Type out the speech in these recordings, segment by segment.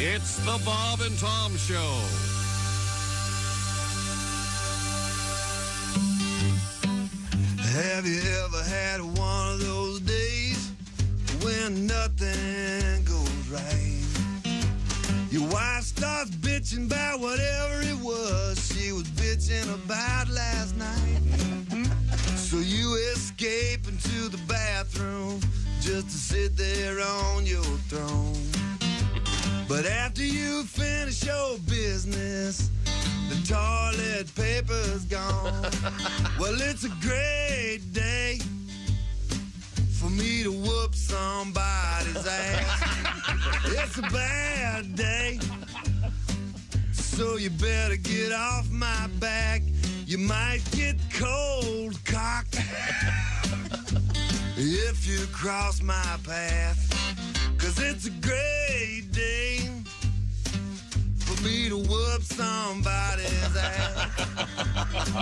It's the Bob and Tom Show. Have you ever had one of those days when nothing goes right? Your wife starts bitching about whatever it was she was bitching about last night. So you escape into the bathroom just to sit there on your throne. But after you finish your business, the toilet paper's gone. Well, it's a great day for me to whoop somebody's ass. It's a bad day, so you better get off my back. You might get cold cocked if you cross my path. 'Cause it's a great day for me to whoop somebody's ass.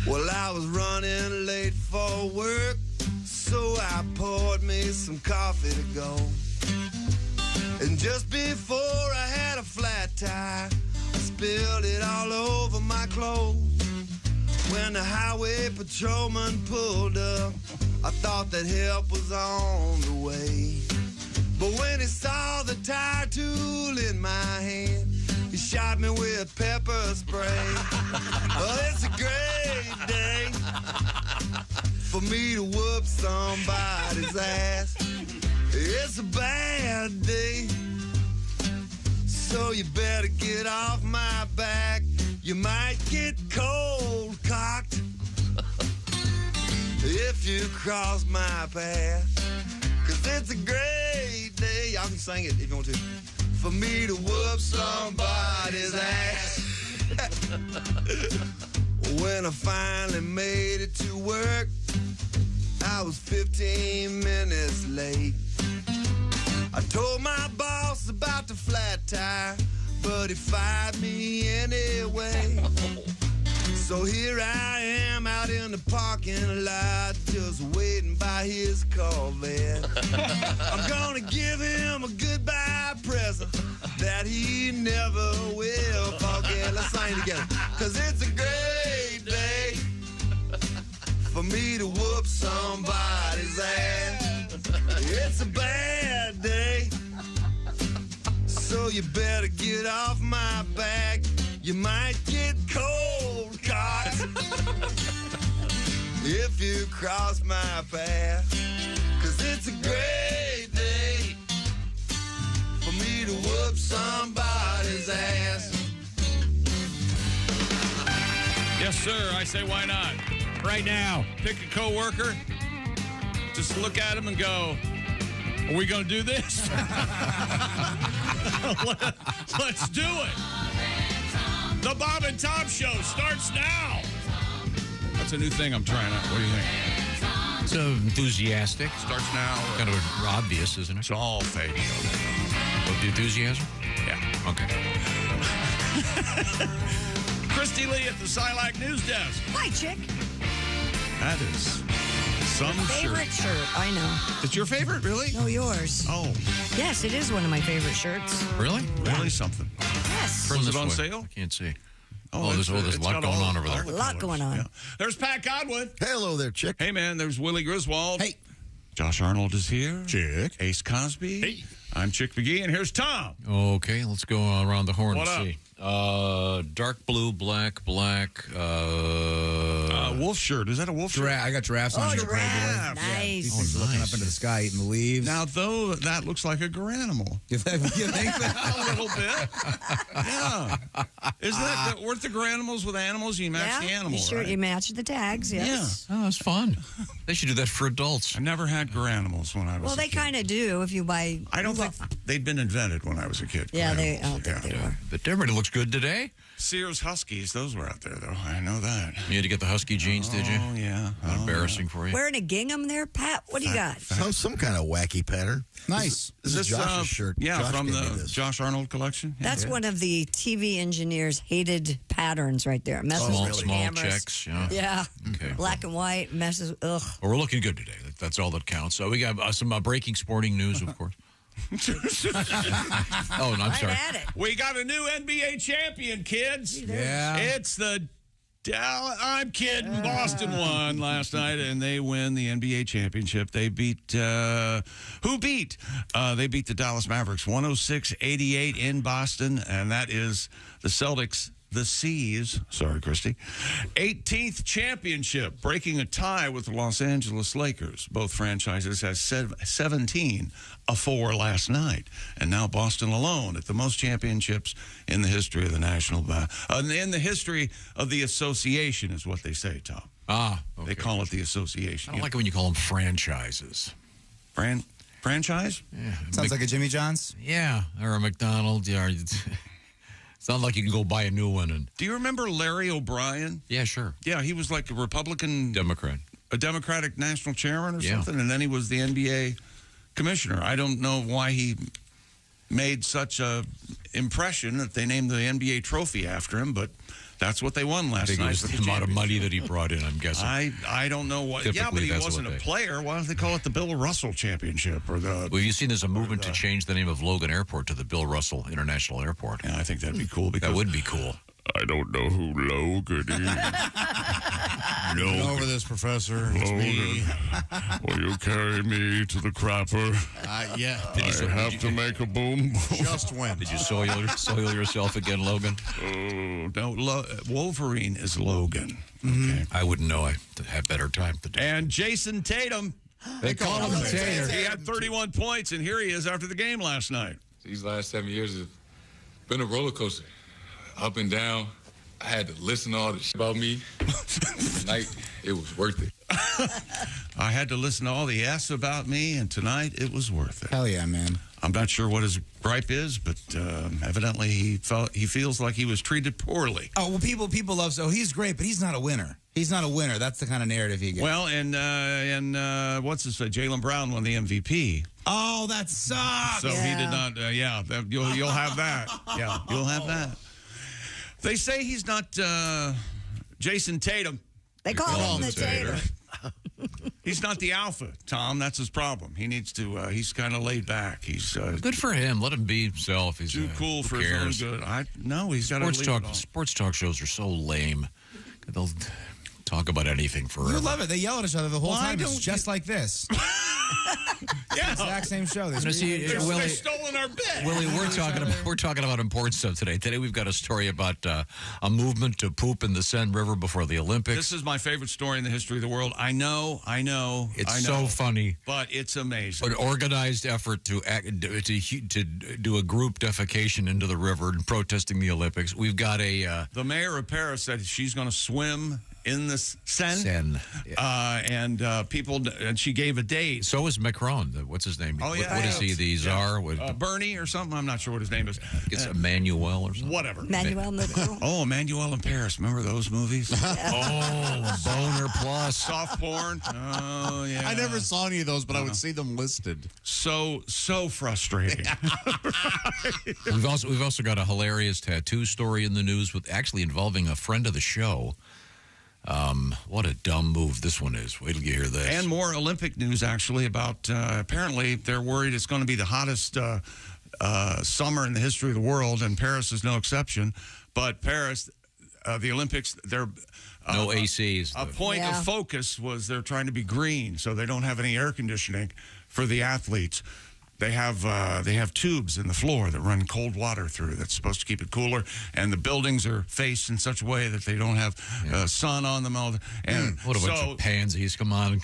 Well, I was running late for work, so I poured me some coffee to go. And just before I had a flat tire, I spilled it all over my clothes. When the highway patrolman pulled up, I thought that help was on the way. But when he saw the tire tool in my hand, he shot me with pepper spray. Well, it's a great day for me to whoop somebody's ass. It's a bad day, so you better get off my back. You might get cold cocked if you cross my path. 'Cause it's a great day, y'all can sing it if you want to, for me to whoop somebody's ass. When I finally made it to work, I was 15 minutes late. I told my boss about the flat tire, but he fired me anyway. So here I am out in the parking lot, just waiting by his Corvette. I'm gonna give him a goodbye present that he never will forget. Let's sing together. 'Cause it's a great day for me to whoop somebody's ass. It's a bad day, so you better get off my back. You might get cold cocked if you cross my path. 'Cause it's a great day for me to whoop somebody's ass. Yes, sir. I say, why not? Right now, pick a coworker. Just look at him and go, are we going to do this? Let's do it. The Bob and Tom Show starts now. That's a new thing I'm trying out. What do you think? It's enthusiastic. Starts now. Kind of obvious, isn't it? It's all fake. What, the enthusiasm? Yeah. Okay. Christy Lee at the Silac News Desk. Hi, chick. That is some Favorite shirt. I know. It's your favorite, really? No, yours. Oh, Yes, it is one of my favorite shirts. Really? really something. Yes. Turn Is this it on way. sale? I can't see. Oh, there's a lot going on over there. A lot going on. Yeah. There's Pat Godwin. Hello there, chick. Hey, man, there's Willie Griswold. Hey. Josh Arnold is here. Chick. Ace Cosby. Hey. I'm Chick McGee, and here's Tom. Okay, let's go around the horn What and up? see. Dark blue, black. Wolf shirt. Is that a wolf shirt? I got giraffes on here. giraffe. Nice. These things Oh, looking nice. up into the sky, eating the leaves. Now, though, that looks like a garanimal. you think that? A little bit. Yeah. Isn't that, weren't the garanimals with animals? You match the animal, you sure right? you match the tags, yes. Oh, that's fun. They should do that for adults. I never had garanimals when I was Well, a they kid. kind of do if you buy. I don't think they'd been invented when I was a kid. Yeah, I Garanimals. don't think they were. But everybody looks good today. Sears Huskies, those were out there, though. I know that. You had to get the husky jeans, did you? Oh, yeah. Not embarrassing for you. Wearing a gingham there, Pat? What do you got? Some kind of wacky pattern. Nice. This is Josh's shirt. Yeah, Josh from gave me the this. Josh Arnold collection. Yeah. That's one of the TV engineers' hated patterns right there. Messes Small, with the small cameras. checks. Yeah. Yeah. Okay. Black and white, messes. Ugh. Well, we're looking good today. That's all that counts. So we got some breaking sporting news, of course. Oh, no, I'm sorry. Right at it. We got a new NBA champion, kids. Yeah. It's the I'm kidding. Boston won last night, and they win the NBA championship. They beat who beat? They beat the Dallas Mavericks 106-88 in Boston, and that is the Celtics. The C's, sorry, Christy, 18th championship, breaking a tie with the Los Angeles Lakers. Both franchises had 17-4 last night, and now Boston alone at the most championships in the history of the in the history of the association is what they say, Tom. Ah, okay. They call it the association. I don't like it when you call them franchises. Franchise? Yeah, Sounds like a Jimmy John's. Yeah, or a McDonald's. Yeah, it's not like you can go buy a new one. And Do you remember Larry O'Brien? yeah, sure. Yeah, he was like a Republican Democrat. a Democratic national chairman or Yeah. something, and then he was the NBA commissioner. I don't know why he made such a impression that they named the NBA trophy after him, but that's what they won last I think night. it was the amount of money that he brought in, I'm guessing. I don't know what. Yeah, but Typically, he that's wasn't what a they- player. Why don't they call it the Bill Russell Championship or the? Well, you've seen there's a movement to change the name of Logan Airport to the Bill Russell International Airport. Yeah, I think that'd be cool because That would be cool. I don't know who Logan is. Get over this, Professor. It's me. Will you carry me to the crapper? Yeah. To make a boom. Just win. Did you soil yourself again, Logan? Oh, no, Wolverine is Logan. Okay. I wouldn't know. I had better time to do. And Jason Tatum. They call him the Tater. He had 31 points, and here he is after the game last night. These last 7 years have been a roller coaster. Up and down. I had to listen to all the shit about me. Tonight, it was worth it. I had to listen to all the S about me, and tonight it was worth it. Hell yeah, man. I'm not sure what his gripe is, but evidently he feels like he was treated poorly. Oh, well, people love, so he's great, but he's not a winner. He's not a winner. That's the kind of narrative he gets. Well, and what's his Jaylen Brown won the MVP. Oh, that sucks. So he did not. You'll have that. Yeah, you'll have that. They say he's not Jason Tatum. They call him the Tater. He's not the alpha, Tom. That's his problem. He needs to. He's kind of laid back. He's Good for him. Let him be himself. He's too cool for his own good. He's got to leave it all. Sports talk shows are so lame. They'll talk about anything forever. You love it. They yell at each other the whole Why time. It's don't just like this. Yeah. Exact same show. They've stolen our bet. Willie, we're talking about important stuff today. Today we've got a story about a movement to poop in the Seine River before the Olympics. This is my favorite story in the history of the world. I know. It's so funny, but it's amazing. An organized effort to do a group defecation into the river and protesting the Olympics. We've got the mayor of Paris said she's going to swim in the Seine. Yeah. And she gave a date. So is Macron. What's his name? Oh, yeah. What is he? The czar? Bernie or something? I'm not sure what his name is. It's Emmanuel or something. Whatever. Manuel Macron. Oh, Emmanuel in Paris. Remember those movies? Oh, Boner Plus. Soft porn. Oh, yeah. I never saw any of those, but I would see them listed. So frustrating. We've also got a hilarious tattoo story in the news with actually involving a friend of the show. What a dumb move this one is. Wait till you hear this. And more Olympic news, actually, about apparently they're worried it's going to be the hottest summer in the history of the world, and Paris is no exception. But Paris, the Olympics, they're... no ACs. A point of focus was they're trying to be green, so they don't have any air conditioning for the athletes. They have tubes in the floor that run cold water through that's supposed to keep it cooler, and the buildings are faced in such a way that they don't have sun on them. And what a bunch of pansies. Come on.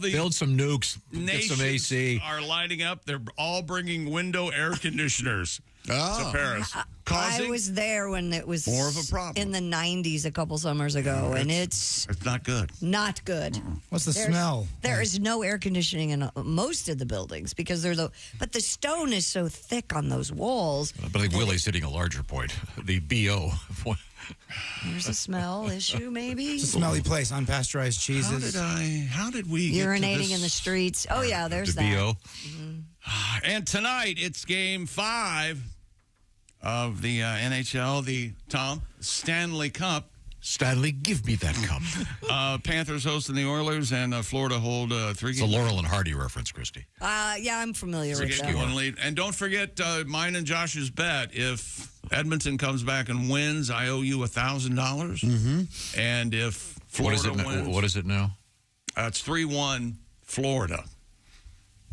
Build some nukes. Get some AC. Are lining up. They're all bringing window air conditioners to Paris. I was there when it was more of a problem in the 90s a couple summers ago, and it's not good. Not good. What's the smell? There is no air conditioning in most of the buildings because but the stone is so thick on those walls. I believe Willie's hitting a larger point. The BO. There's a smell issue, maybe. It's a smelly place. Unpasteurized cheeses. How did we urinating in the streets? Oh yeah, there's that. BO. Mm-hmm. And tonight it's Game 5 of the NHL, the Stanley Cup Stanley, give me that cup. Panthers hosting the Oilers, and Florida hold 3 It's a games. Laurel and Hardy reference, Christy. Yeah, I'm familiar with that. One lead. And don't forget mine and Josh's bet. If Edmonton comes back and wins, I owe you $1,000. Mm-hmm. And if Florida wins, what is it now? It's 3-1 Florida.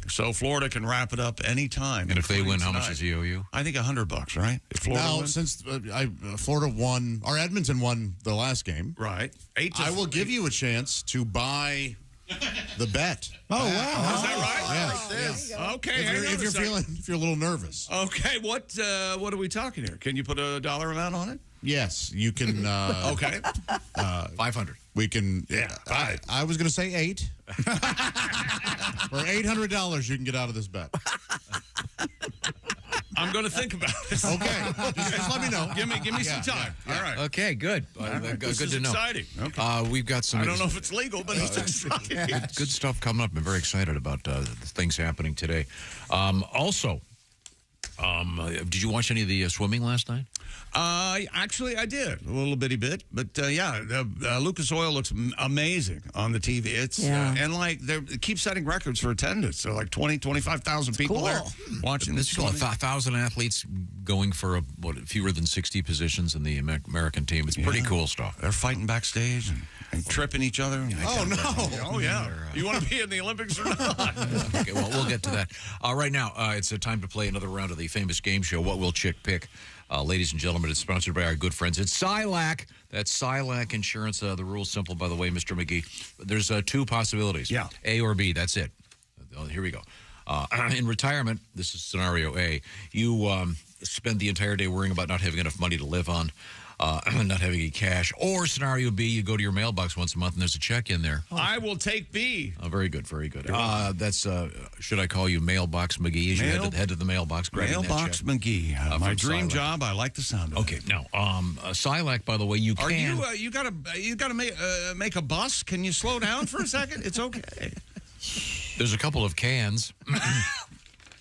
So Florida can wrap it up anytime. And if they win, how much does he owe you? I think $100, right? If Florida wins? Since Florida won, or Edmonton won the last game, Right. I will give you a chance to buy the bet. Oh, wow. Is that right? Yeah. Okay. If you're a litlittle nervous. Okay, what are we talking here? Can you put a dollar amount on it? Yes, you can. Okay. 500. We can. Yeah. I was going to say 8. For $800, you can get out of this bet. I'm going to think about it. Okay. Just let me know. Give me some time. yeah. All right. Okay, good. This Good is to know. exciting. Okay. We've got some. I don't know if it's legal, but it's exciting. Good stuff coming up. I'm very excited about the things happening today. Also, did you watch any of the swimming last night? Actually, I did a little bitty bit, but Lucas Oil looks amazing on the TV. It's and like they keep setting records for attendance. So like 25,000 people there watching this. 1,000 athletes going for fewer than 60 positions in the American team. It's pretty cool stuff. They're fighting backstage and tripping each other. Oh no! Oh yeah! You want to be in the Olympics or not? Okay, well, we'll get to that. Right now, it's time to play another round of the famous game show, What Will Chick Pick? Ladies and gentlemen, it's sponsored by our good friends at Silac. That's Silac Insurance. The rule's simple, by the way, Mr. McGee. There's 2 possibilities. Yeah. A or B, that's it. Here we go. In retirement, this is scenario A. You spend the entire day worrying about not having enough money to live on, not having any cash. Or scenario B, you go to your mailbox once a month and there's a check in there. I will take B. Very good, very good. That's should I call you Mailbox McGee as you head to the mailbox? Mailbox McGee. My dream Silac. job. I like the sound of it. Okay, now Silac, by the way, you Are can. you gotta make a bus? Can you slow down for a second? It's okay. There's a couple of cans.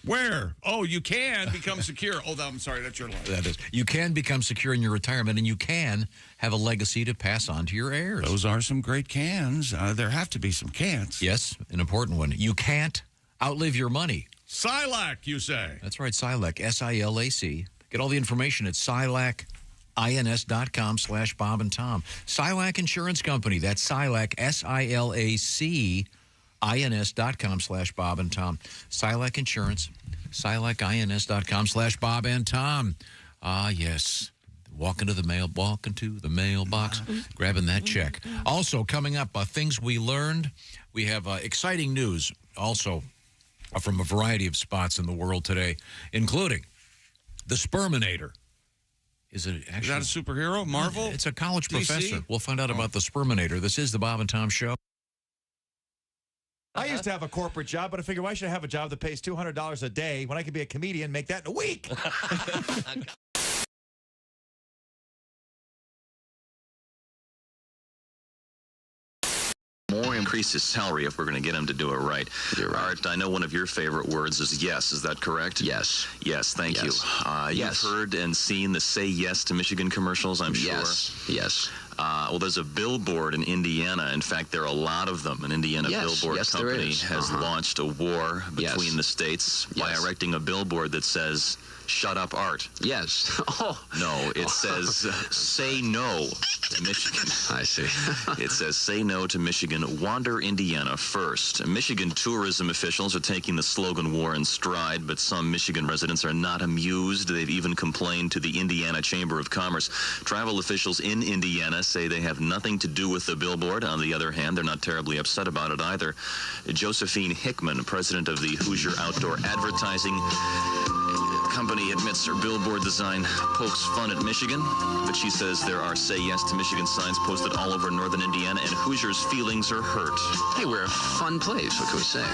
Where? Oh, you can become secure. Oh, I'm sorry. That's your line. That is. You can become secure in your retirement, and you can have a legacy to pass on to your heirs. Those are some great cans. There have to be some cans. Yes, an important one. You can't outlive your money. Silac, you say? That's right, Silac, S-I-L-A-C. Get all the information at silacins.com/Bob and Tom. Silac Insurance Company. That's Silac, S-I-L-A-C. ins.com/Bob and Tom. Silac Insurance, silacins.com/Bob and Tom. Yes. Walking to the mailbox, grabbing that check. Also, coming up, things we learned. We have exciting news also from a variety of spots in the world today, including the Sperminator. Is it actually? Is that a superhero? Marvel? It's a college DC? professor. We'll find out about the Sperminator. This is the Bob and Tom Show. I used to have a corporate job, but I figured why should I have a job that pays $200 a day when I could be a comedian and make that in a week? More increase his salary if we're going to get him to do it right. You're right. Art, I know one of your favorite words is yes. Is that correct? Yes. Yes, thank Yes. you. Yes. You've heard and seen the Say Yes to Michigan commercials, I'm sure. Yes. Well, there's a billboard in Indiana. In fact, there are a lot of them. An Indiana billboard Yes, there company is. has launched a war between the states by Yes. erecting a billboard that says, "Shut up, Art." Yes. Oh. No, it says, "Say no to Michigan." I see. It says, "Say no to Michigan. Wander Indiana first." Michigan tourism officials are taking the slogan war in stride, but some Michigan residents are not amused. They've even complained to the Indiana Chamber of Commerce. Travel officials in Indiana say they have nothing to do with the billboard. On the other hand, they're not terribly upset about it either. Josephine Hickman, president of the Hoosier Outdoor Advertising Company, admits her billboard design pokes fun at Michigan, but she says there are Say Yes to Michigan signs posted all over northern Indiana, and Hoosiers' feelings are hurt. Hey, we're a fun place. What can we say?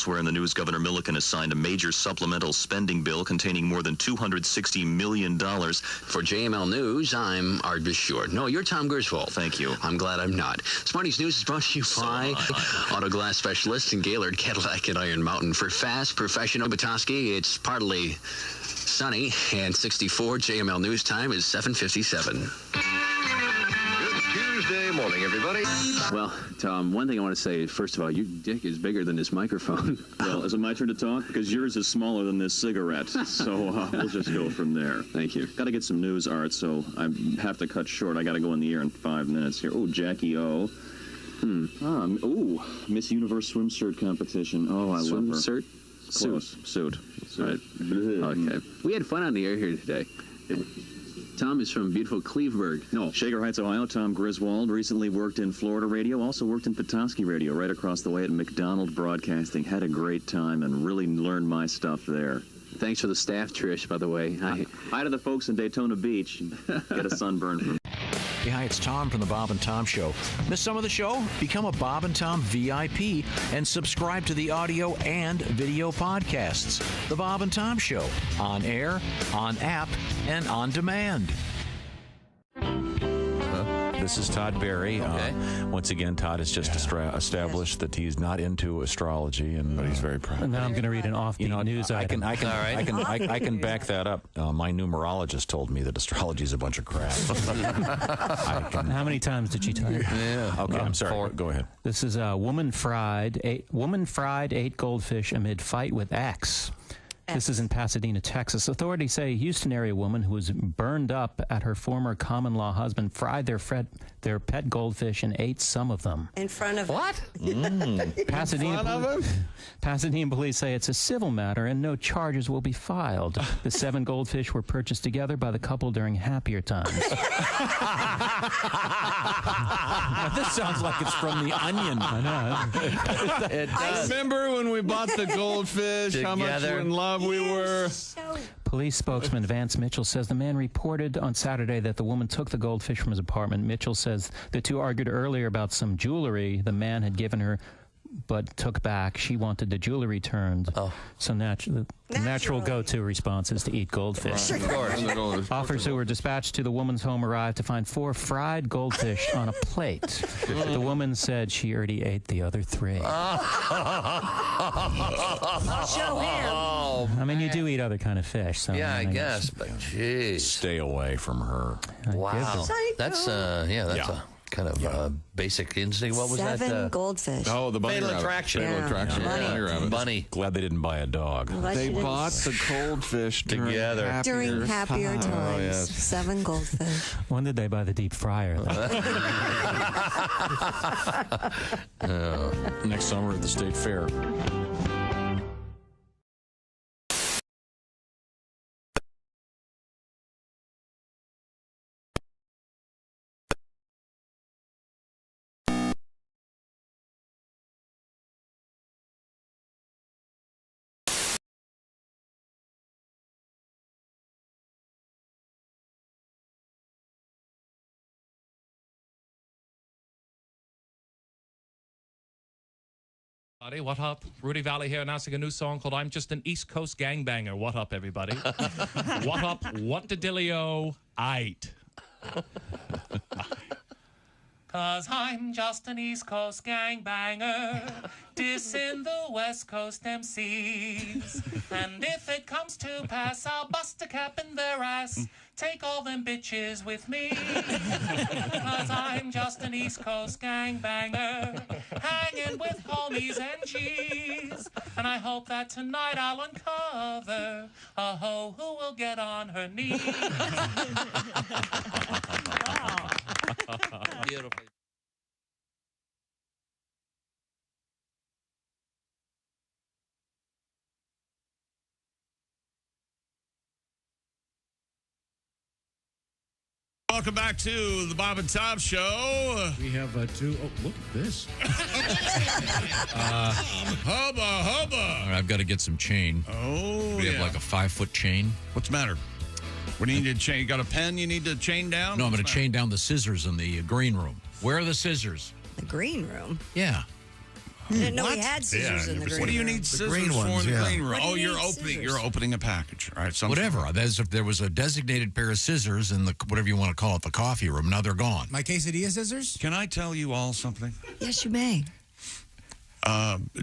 Elsewhere in the news, Governor Milliken has signed a major supplemental spending bill containing more than $260 million. For JML News, I'm Art Bishore. No, you're Tom Gerswold. Thank you. I'm glad I'm not. Smarties News is brought to you by Auto Glass Specialists in Gaylord, Cadillac, and Iron Mountain. For fast, professional Batoski, it's partly sunny, and 64. JML News time is 7:57. Tuesday morning, everybody. Well, Tom, one thing I want to say, first of all, your dick is bigger than this microphone. Well, is it my turn to talk? Because yours is smaller than this cigarette. So we'll just go from there. Thank you. Got to get some news, Art, so I have to cut short. I got to go in the air in 5 minutes here. Oh, Jackie O. Miss Universe swimsuit competition. Oh, I love her. Suit. Right. Okay. We had fun on the air here today. Tom is from beautiful Cleveburg. No, Shaker Heights, Ohio. Tom Griswold recently worked in Florida radio, also worked in Petoskey radio right across the way at McDonald Broadcasting. Had a great time and really learned my stuff there. Thanks for the staff, Trish, by the way. Hi to the folks in Daytona Beach. Get a sunburn from Hey, hi, it's Tom from the Bob and Tom Show. Miss some of the show? Become a Bob and Tom VIP and subscribe to the audio and video podcasts. The Bob and Tom Show, on air, on app, and on demand. This is Todd Berry. Okay. Once again, Todd has just established that he's not into astrology, but he's very proud. And now I'm going to read an offbeat news item. I can back that up. My numerologist told me that astrology is a bunch of crap. How many times did she tell you? Yeah. Okay, I'm sorry. Go ahead. This is a woman fried 8 goldfish amid fight with ex. This is in Pasadena, Texas. Authorities say a Houston area woman who was burned up at her former common-law husband fried their pet goldfish and ate some of them. In front of what? Pasadena police say it's a civil matter and no charges will be filed. The 7 goldfish were purchased together by the couple during happier times. Now, this sounds like it's from The Onion. I know. I remember when we bought the goldfish, how much in love we were. Police spokesman Vance Mitchell says the man reported on Saturday that the woman took the goldfish from his apartment. Mitchell says the two argued earlier about some jewelry the man had given her but took back. She wanted the jewelry returned. So the natural go-to response is to eat goldfish. Right. Of course. Officers who were dispatched to the woman's home arrived to find 4 fried goldfish on a plate. The woman said she already ate the other 3. Show him. I mean, you do eat other kind of fish. So Yeah, I guess, but jeez. Stay away from her. Wow. That's a kind of basic instinct. What was 7 goldfish. Oh, the bunny Fatal rabbit. Attraction. Fatal Attraction. Bunny. Bunny rabbit. Bunny. Glad they didn't buy a dog. They bought the goldfish Together. During happier times. Oh, yes. 7 goldfish. When did they buy the deep fryer? Next summer at the State Fair. What up? Rudy Valley here announcing a new song called I'm Just an East Coast Gangbanger. What up, everybody? What up? What the dillio? Aight. 'Cause I'm just an East Coast gangbanger, dissing the West Coast MCs. And if it comes to pass, I'll bust a cap in their ass. Take all them bitches with me. 'Cause I'm just an East Coast gangbanger, hanging with homies and G's. And I hope that tonight I'll uncover a hoe who will get on her knees. Beautiful. Welcome back to the Bob and Tom Show. We have 2. Oh, look at this. Hubba, hubba. All right, I've got to get some chain. Oh, We have like a 5-foot chain. What's the matter? What do you need to chain? You got a pen you need to chain down? No, I'm going to chain down the scissors in the green room. Where are the scissors? The green room? Yeah. I didn't know we had scissors in the green room. What do you need scissors for in the green room? Oh, you're opening a package. All right, whatever. There was a designated pair of scissors in the whatever you want to call it, the coffee room. Now they're gone. My quesadilla scissors? Can I tell you all something? Yes, you may.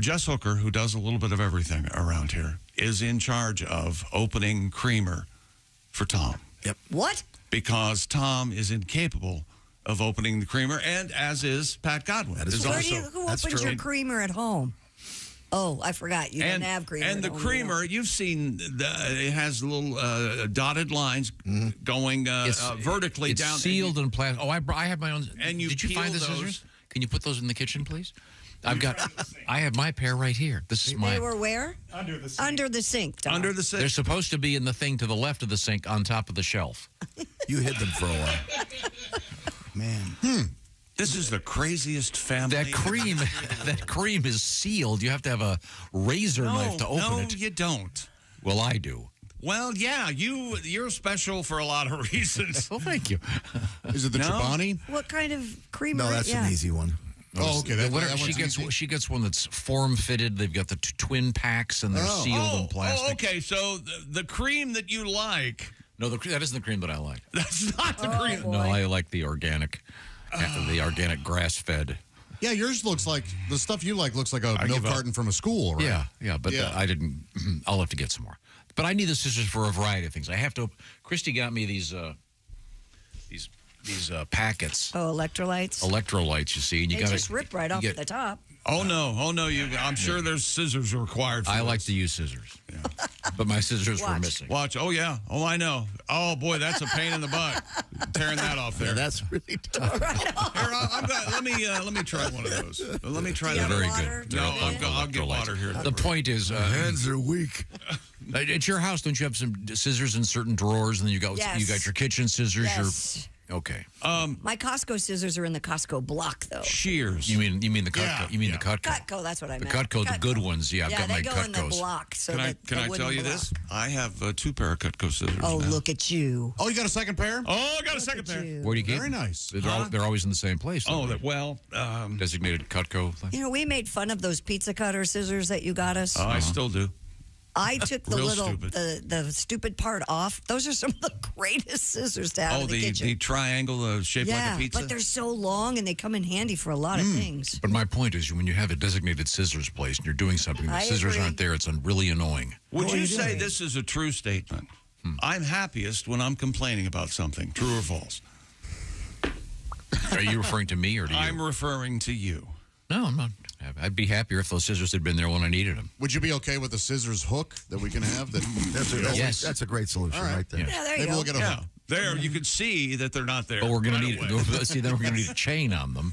Jess Hooker, who does a little bit of everything around here, is in charge of opening creamer for Tom. Yep. What? Because Tom is incapable of opening the creamer, and as is Pat Godwin. Who opens your creamer at home? Oh, I forgot. You don't have creamer. And the creamer, you've seen, it has little dotted lines going vertically down. It's sealed in plastic. Oh, I have my own. And Did you find the those. scissors? Can you put those in the kitchen, please? I have my pair right here. This is my. They were where? Under the sink. Under the sink. Tom. Under the sink. They're supposed to be in the thing to the left of the sink on top of the shelf. You hid them for a while. Man. This is the craziest family. That cream is sealed. You have to have a razor knife to open it. No, you don't. Well, I do. Well, yeah, you're special for a lot of reasons. Well, thank you. Is it the Chobani? What kind of creamer? No, that's an easy one. Oh, okay. She gets one that's form fitted. They've got the twin packs and they're sealed in plastic. Oh, okay. So the cream that you like. No, that isn't the cream that I like. That's not the cream. No, I like the organic grass fed. Yeah, yours looks like the stuff you like looks like a milk carton from a school, right? Yeah, but I didn't. I'll have to get some more. But I need the scissors for a variety of things. I have to. Christy got me these packets. Oh, electrolytes. Electrolytes, you see, and you got to just rip right off the top. Oh no! I'm sure there's scissors required. For I like to use scissors, but my scissors were missing. Watch! Oh yeah! Oh, I know! Oh boy, that's a pain in the butt. Tearing that off there. Yeah, that's really tough. Here, let me try one of those. Let me try that. Very good. No, I'll get water here. The point is, hands are weak. At your house, don't you have some scissors in certain drawers, and then you got your kitchen scissors? Yes. Okay. My Costco scissors are in the Costco block, though. Shears. You mean the Cutco? Yeah. You mean the Cutco? Cutco, that's what I meant. The Cutco, the good ones. Yeah, I've got my they go Cutcos. in the block. So can I tell you this? I have 2 pair of Cutco scissors. Oh, look at you. Oh, you got a second pair? Oh, I got a second pair. Where do you get? Very nice. They're always in the same place. Designated Cutco thing. You know, we made fun of those pizza cutter scissors that you got us. Oh, I still do. I took the stupid. the stupid part off. Those are some of the greatest scissors to have in the kitchen. The triangle shaped like a pizza? But they're so long and they come in handy for a lot of things. But my point is, when you have a designated scissors place and you're doing something, the scissors aren't there, it's really annoying. Would you say this is a true statement? I'm happiest when I'm complaining about something. True or false? Are you referring to me or to you? I'm referring to you. No, I'm not. I'd be happier if those scissors had been there when I needed them. Would you be okay with the scissors hook that we can have? That's a great solution right there. Yeah, there you Maybe go. we'll get a hook. There, you can see that they're not there. But we're going to need then we're going to need a chain on them.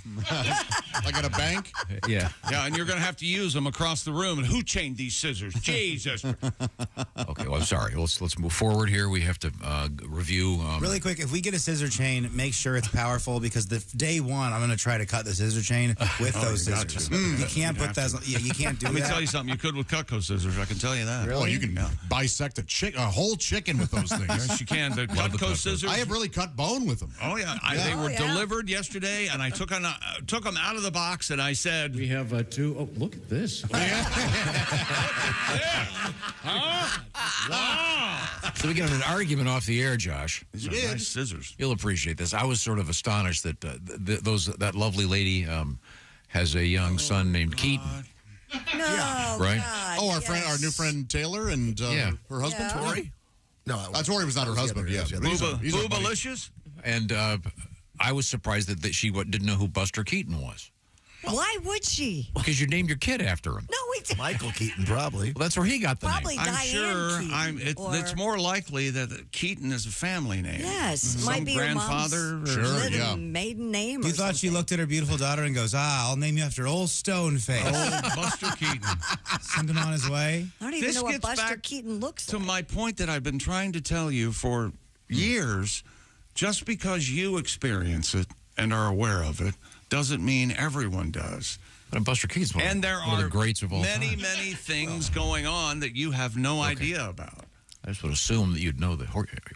Like at a bank? Yeah. Yeah, and you're going to have to use them across the room. And who chained these scissors? Jesus. Okay, well, I'm sorry. Let's move forward here. We have to review. Really quick, if we get a scissor chain, make sure it's powerful because day one, I'm going to try to cut the scissor chain with those scissors. You can't put that. Yeah, you can't do that. Let me tell you something. You could with Cutco scissors. I can tell you that. Really? Oh, you can bisect a whole chicken with those things. Yes, you can. The Cutco scissors. I have really cut bone with them. Oh yeah, they were delivered yesterday, and I took them out of the box, and I said, "We have 2. Oh, look at this! Wow! So we got in an argument off the air, Josh. These are nice scissors. You'll appreciate this. I was sort of astonished that that lovely lady has a young son named Keaton. No, right? God, Oh, our new friend Taylor and her husband Tori. No, Tori was not her husband. Yeah, Boobalicious. And I was surprised that she didn't know who Buster Keaton was. Why would she? Because you named your kid after him. No, we didn't. Michael Keaton, probably. Well, that's where he got the Probably name. I'm Diane sure. Keaton, It's more likely that Keaton is a family name. Yes, Some might be your grandfather. mom's maiden name. You thought she looked at her beautiful daughter and goes, I'll name you after old Stoneface. Oh, Buster Keaton. Send him on his way. I don't even know what Buster Keaton looks like. To my point that I've been trying to tell you for years, just because you experience it and are aware of it doesn't mean everyone does. But Buster Keaton's one of the greats of all time. Many things going on that you have no idea about. I just would assume that you'd know the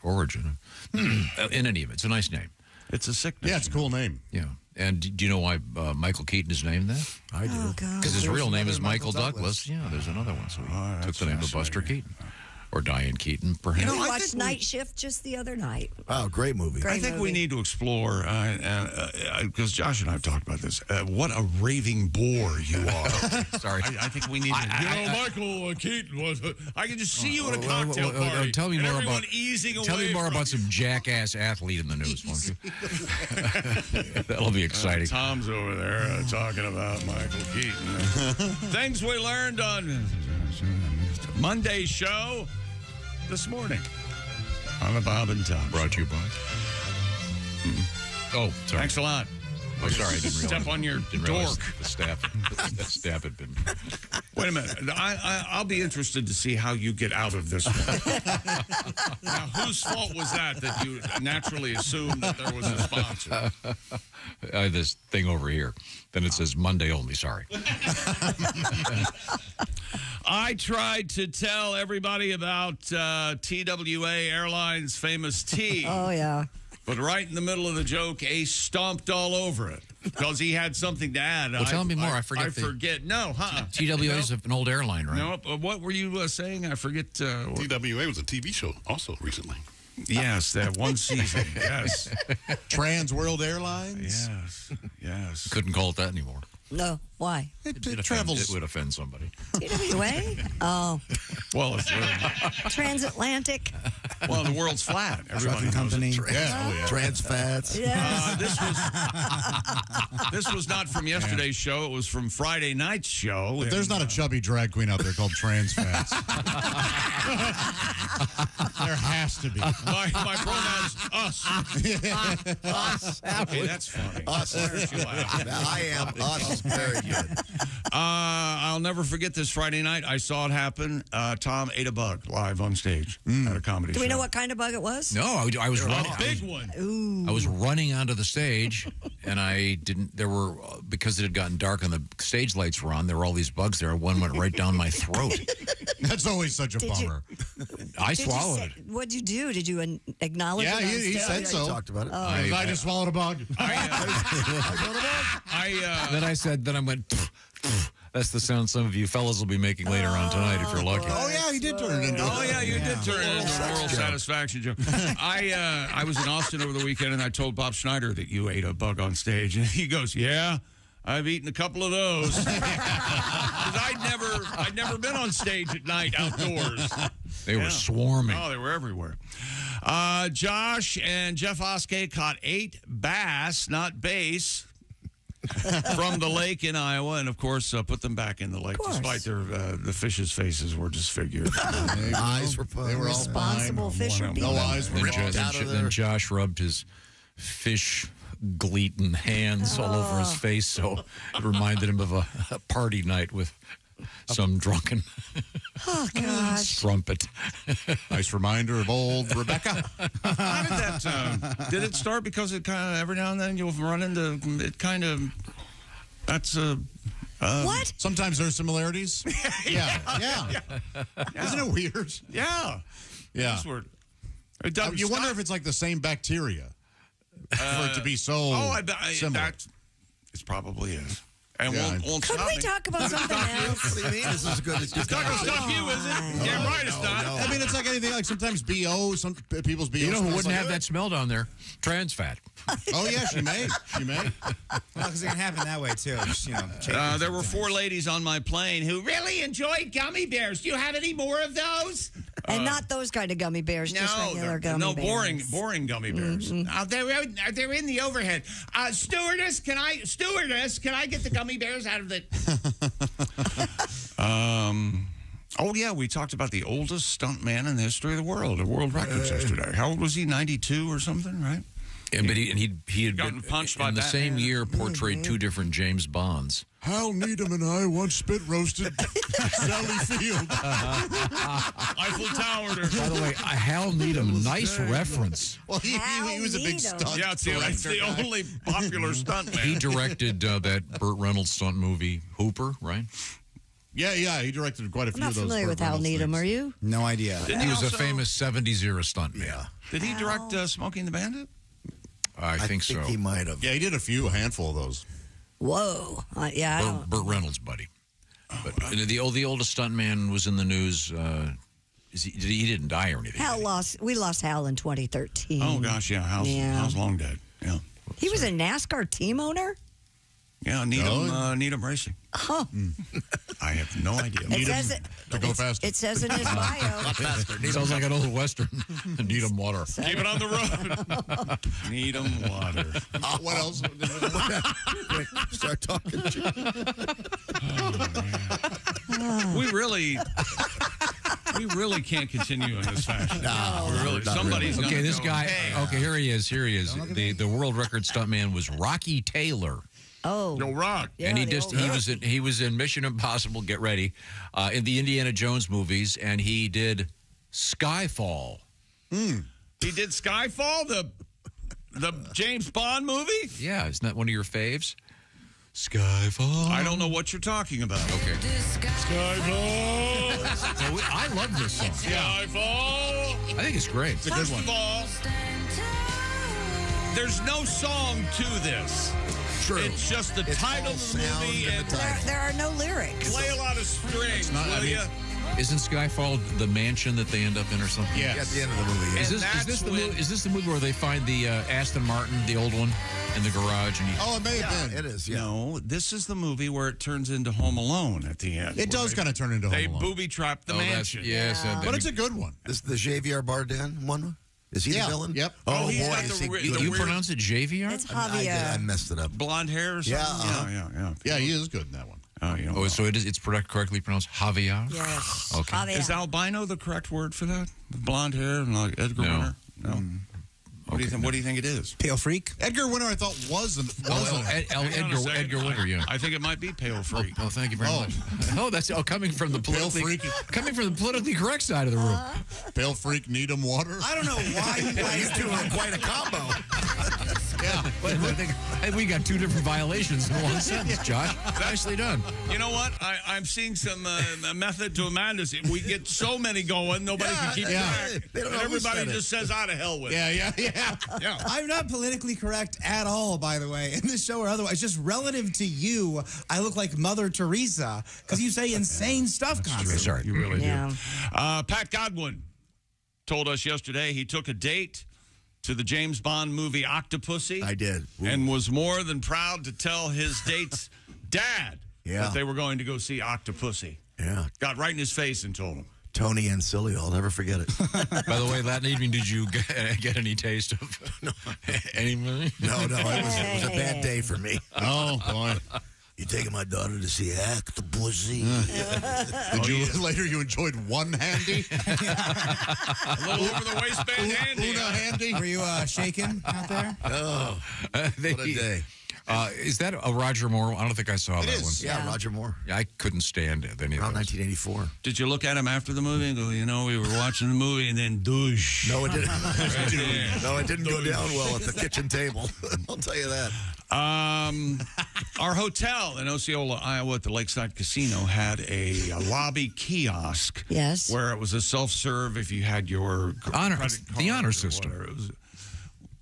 origin. In any event, it's a nice name. It's a sickness. Yeah, it's a cool name. Yeah. And do you know why Michael Keaton is named that? I do. Because his real name is Michael Douglas. Yeah, there's another one. So he took the name of Buster Keaton. Or Diane Keaton, perhaps. We watched Night Shift just the other night. Oh, great movie. I think we need to explore, because Josh and I have talked about this, what a raving bore you are. Sorry. I think we need to, Michael Keaton was, I can just see you at a cocktail party. Tell me and more everyone about, easing away tell me more from about some jackass athlete in the news, won't you? That'll be exciting. Tom's over there talking about Michael Keaton. Things we learned on Monday's show this morning on the Bob and Tom. Brought to you by. Oh, sorry. Thanks a lot. Oh, sorry, I didn't realize. Step on your dork. The staff had been. Wait a minute. I'll be interested to see how you get out of this one. Now, whose fault was that you naturally assumed that there was a sponsor? This thing over here. Then it says Monday only, sorry. I tried to tell everybody about TWA Airlines' famous T. Oh, yeah. But right in the middle of the joke, Ace stomped all over it because he had something to add. Well, tell me more. I forget. I forget. No, TWA is an old airline, right? No, what were you saying? I forget. TWA was a TV show also recently. Yes, that one season. Yes. Trans World Airlines? Yes. Couldn't call it that anymore. No, why? It travels. It would offend somebody. TWA? Oh. Well, it's Transatlantic. Well, the world's flat. Everybody company. Trans fats. Yes. This was not from yesterday's show. It was from Friday night's show. But there's not a chubby drag queen out there called Trans Fats. There has to be. My pronouns, us. Us. Okay, that's funny. Us. I am us. Very good. I'll never forget this Friday night. I saw it happen. Tom ate a bug live on stage at a comedy show. Do we know what kind of bug it was? No, I was running. A big one. Ooh. I was running onto the stage, and I didn't. There were, because it had gotten dark and the stage lights were on, there were all these bugs there. One went right down my throat. That's always such a bummer. I swallowed it. What'd you do? Did you acknowledge it? Yeah, he said so. He talked about it. I just swallowed a bug. Then I said, then I went, that's the sound some of you fellas will be making later on tonight if you're lucky. Oh, yeah, he did turn it into Oh, yeah, you did turn it into an oral satisfaction joke. I was in Austin over the weekend, and I told Bob Schneider that you ate a bug on stage. And he goes, yeah, I've eaten a couple of those. Because I'd never been on stage at night outdoors. They were swarming. Oh, they were everywhere. Josh and Jeff Oskey caught 8 bass, not bass, from the lake in Iowa, and of course put them back in the lake, despite the fish's faces were disfigured. Eyes were put. They were all Responsible fisher. No eyes were ripped out of there. Then Josh rubbed his fish gleaten hands all over his face, so it reminded him of a party night with some drunken strumpet. Nice reminder of old Rebecca. How did that? Did it start because it kind of every now and then you'll run into it? Kind of. That's what? Sometimes there's similarities. Yeah. Isn't it weird? Yeah. Yeah. It doesn't you wonder if it's like the same bacteria for it to be so similar. It probably is. And Yeah. won't Could stop we me. talk about something else? What do you mean? This is good. It's not going to stop you, is it? Yeah, right, it's not. I mean, it's like anything. Like sometimes BO, some people's BO. You know who wouldn't like have that smell down there? Trans fat. Oh, yeah, she may. She may. Well, because it can happen that way, too. Just, There were 4 ladies on my plane who really enjoyed gummy bears. Do you have any more of those? And not those kind of gummy bears, just regular gummy bears. boring gummy bears. They're in the overhead. Stewardess, can I get the gummy bears out of the... Oh, yeah, we talked about the oldest stunt man in the history of the world, world records yesterday. How old was he, 92 or something, right? Yeah, but he had gotten been punched by in the that same year portrayed 2 different James Bonds. Hal Needham and I once spit roasted Sally Field. Eiffel Towered her. By the way, Hal Needham, nice reference. Well, he was a big stunt. Yeah, it's the only popular stunt man. He directed that Burt Reynolds stunt movie, Hooper, right? Yeah, he directed quite a few I'm of not those. familiar with Hal Needham, are you? No idea. He was a famous 70s era stunt man. Did he direct Smokey and the Bandit? I think so. he might have. Yeah, he did a handful of those. Whoa. Yeah. I don't- Burt Reynolds' buddy. But the oldest stuntman was in the news. He didn't die or anything. We lost Hal in 2013. Oh, gosh, yeah. Hal's long dead. Yeah. He was a NASCAR team owner? Yeah, Needham Racing. Huh. I have no idea. To go faster. It says in his bio. Sounds like an old Western. Needham Water. Keep it on the road. Needham Water. What else? Start talking. We really can't continue in this fashion. No, really. Somebody's okay. gonna This go, guy. "Hey." Okay, here he is. The world record stuntman was Rocky Taylor. Oh, Yo, Rock. And he was in Mission Impossible. Get ready, in the Indiana Jones movies, and he did Skyfall. He did Skyfall, the James Bond movie. Yeah, isn't that one of your faves? Skyfall. I don't know what you're talking about. Okay. Skyfall. I love this song. Skyfall. I think it's great. It's a good one. First of all, there's no song to this. True. It's just the title of the movie, and there are no lyrics. Play a lot of strings, will you? Isn't Skyfall the mansion that they end up in or something? Yeah. At the end of the movie. Is this the movie where they find the Aston Martin, the old one, in the garage? And it may have been. It is, yeah. No, this is the movie where it turns into Home Alone at the end. It does kind of turn into Home Alone. They booby-trap the mansion. Yes. But it's a good one. This is the Javier Bardem one? Is he the villain? Yep. Oh, he's boy, got is the he weird- good. the You weird- pronounce it Javier? It's Javier. I messed it up. Blonde hair or something? Yeah. Yeah, he is good in that one. Oh, So it's correctly pronounced Javier? Yes. Okay. Javier. Is albino the correct word for that? Blonde hair and like Edgar Winter? No. What do you think it is? Pale freak? Edgar Winter, I thought wasn't. Edgar Winter, yeah. I think it might be pale freak. Oh, thank you very much. Oh, that's coming from the politically correct side of the room. Pale freak, Needham Water. I don't know why you guys You two are quite a combo. Yeah, but I think we got two different violations in one sentence, Josh. Nicely done. You know what? I'm seeing some method to a madness. If we get so many going, nobody can keep track. They don't And know who everybody said it. just says, out of hell with it. Yeah. I'm not politically correct at all, by the way, in this show or otherwise. Just relative to you, I look like Mother Teresa because you say insane stuff constantly. Sorry. You really Yeah. do. Pat Godwin told us yesterday he took a date to the James Bond movie Octopussy. I did. And was more than proud to tell his date's dad that they were going to go see Octopussy. Yeah. Got right in his face and told him. Tony and Silly, I'll never forget it. By the way, that evening, did you get any taste of any movie? No, it was a bad day for me. Oh, boy. You taking my daughter to see Octopussy? Later you enjoyed one handy? A little over the waistband handy. Una handy? Were you shaking out there? Oh, what a day. Is that a Roger Moore? I don't think I saw that one. Yeah, Roger Moore. Yeah, I couldn't stand it. Any Around 1984. Did you look at him after the movie and go, we were watching the movie and then douche? No, it didn't. No, it didn't go down well at the kitchen table. I'll tell you that. Our hotel in Osceola, Iowa, at the Lakeside Casino had a lobby kiosk. Yes. Where it was a self-serve if you had your honor credit system. It was,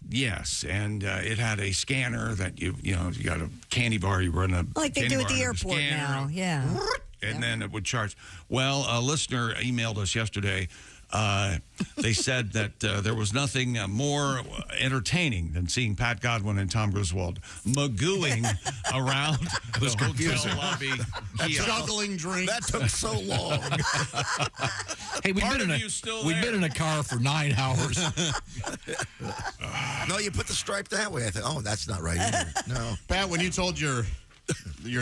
yes, and it had a scanner that you got a candy bar. You run a Like they candy do at bar the into airport scanner, now. Yeah. and then it would charge. Well, a listener emailed us yesterday. They said that there was nothing more entertaining than seeing Pat Godwin and Tom Griswold magooing around the hotel lobby. Juggling drinks. That took so long. Hey, we've been in a car for 9 hours. No, you put the stripe that way. I thought, oh, that's not right either. No. Pat, when you told your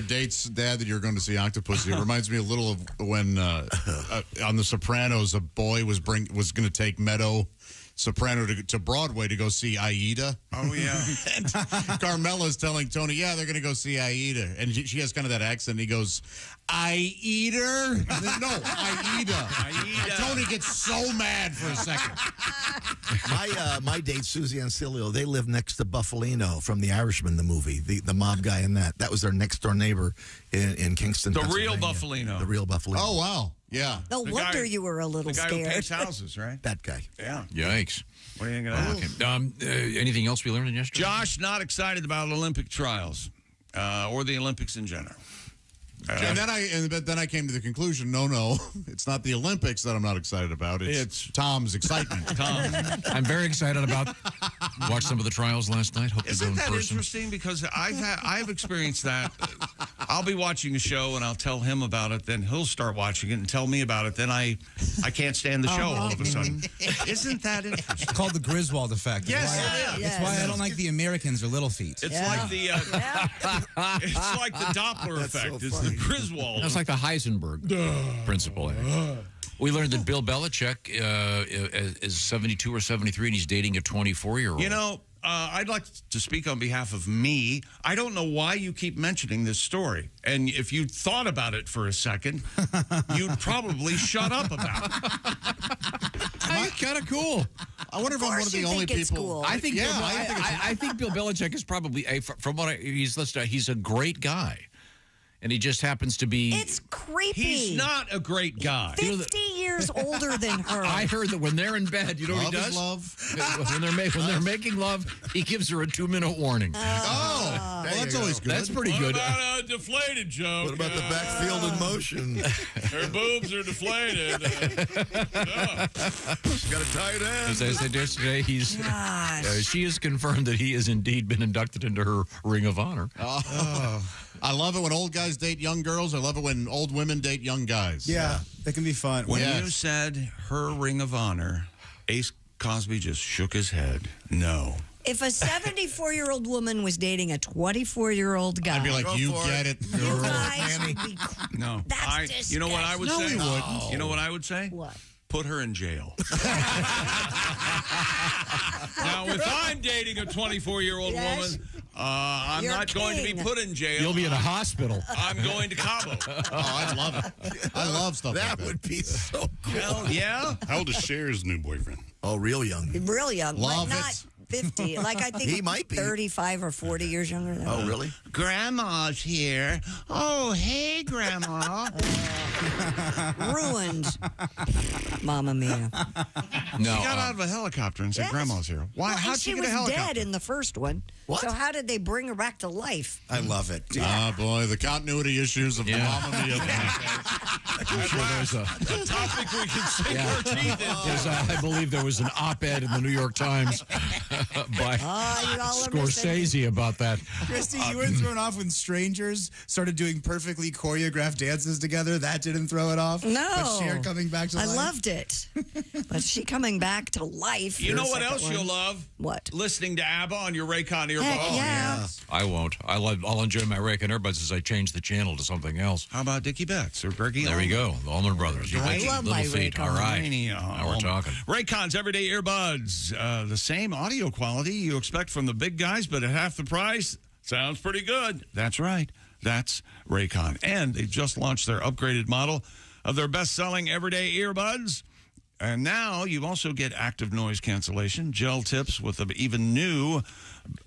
date's dad that you were going to see Octopussy, it reminds me a little of when on The Sopranos, a boy was going to take Meadow Soprano to Broadway to go see Aida. Oh, yeah. And Carmela's telling Tony, yeah, they're going to go see Aida. And she has kind of that accent. And he goes, I-eater? No, Aida. Aida. Tony gets so mad for a second. My date, Susie Ancilio, they live next to Buffalino from The Irishman, the movie, the mob guy in that. That was their next door neighbor in Kingston, The Pennsylvania. real Buffalino. The real Buffalino. Oh, wow. Yeah. No The wonder guy- you were a little The guy scared. who paints houses, right? That guy. Yeah. Yikes. What are you going to ask? Anything else we learned yesterday? Josh, not excited about Olympic trials or the Olympics in general. And then I came to the conclusion, no, it's not the Olympics that I'm not excited about. It's Tom's excitement. Tom. I'm very excited about. Watched some of the trials last night. Hope to go Isn't in that person. interesting? Because I've experienced that. I'll be watching a show and I'll tell him about it. Then he'll start watching it and tell me about it. Then I can't stand the show all of a sudden. Isn't that interesting? It's called the Griswold effect. Yes, it is. It's why I don't like the Americans or Little Feet. It's like the it's like the Doppler effect. It's the Griswold. That's like the Heisenberg principle. We learned that Bill Belichick is 72 or 73, and he's dating a 24-year-old. You know, I'd like to speak on behalf of me. I don't know why you keep mentioning this story. And if you thought about it for a second, you'd probably shut up about it. Kind of cool. I wonder if I'm one of the only people. Cool. I think. Yeah, I think Bill Belichick is probably from what he's listed. He's a great guy, and he just happens to be. It's creepy. He's not a great guy. 50 years older than her. I heard that when they're in bed, you know what he does? When they're making love, he gives her a 2-minute warning. Well, that's always good. That's pretty What good. about a deflated joke? What about the backfield in motion? Her boobs are deflated. Got a tight end. As I said yesterday, she has confirmed that he has indeed been inducted into her Ring of Honor. I love it when old guys date young girls. I love it when old women date young guys. Yeah, that can be fun. When you said her Ring of Honor, Ace Cosby just shook his head. No. If a 74-year-old woman was dating a 24-year-old guy, I'd be like, you get it. you guys would be No. That's you know what I would No, say? he wouldn't. You know what I would say? What? Put her in jail. Now, if I'm dating a 24-year-old woman, I'm You're not going to be king. put in jail. You'll be in a hospital. I'm going to Cabo. Oh, I love it. I love stuff like that. That would be so cool. Hell yeah. How old is Cher's new boyfriend? Oh, real young. Real young, Love but it. not 50. Like I think He might be. 35 or 40 years younger than her. Oh, really? Grandma's here. Oh, hey, Grandma. Ruined. Mamma mia. No, She got out of a helicopter and said, Yes. Grandma's here. Why? Well, How'd and she she get was a helicopter? dead in the first one. What? So how did they bring her back to life? I love it. Ah, boy, the continuity issues of the Mamma Mia. I'm sure there's A topic we can sink our teeth into. I believe there was an op-ed in the New York Times by you all are Scorsese about that. Christy, you were thrown off when strangers started doing perfectly choreographed dances together. That didn't throw it off. No. But Cher coming back to I life. loved it. But she coming back to life. You for know a what second else one. you'll love? What? Listening to ABBA on your Raycon earbuds. Heck yeah. I won't. I'll enjoy my Raycon earbuds as I change the channel to something else. How about Dickie Betts or Greggy? There we go. The Allman Brothers. You I mentioned love Little my Feet. Raycon. All right. Now Now we're talking. Raycon's everyday earbuds. The same audio quality you expect from the big guys, but at half the price. Sounds pretty good. That's right. That's Raycon. And they just launched their upgraded model of their best-selling everyday earbuds. And now you also get active noise cancellation, gel tips with an even new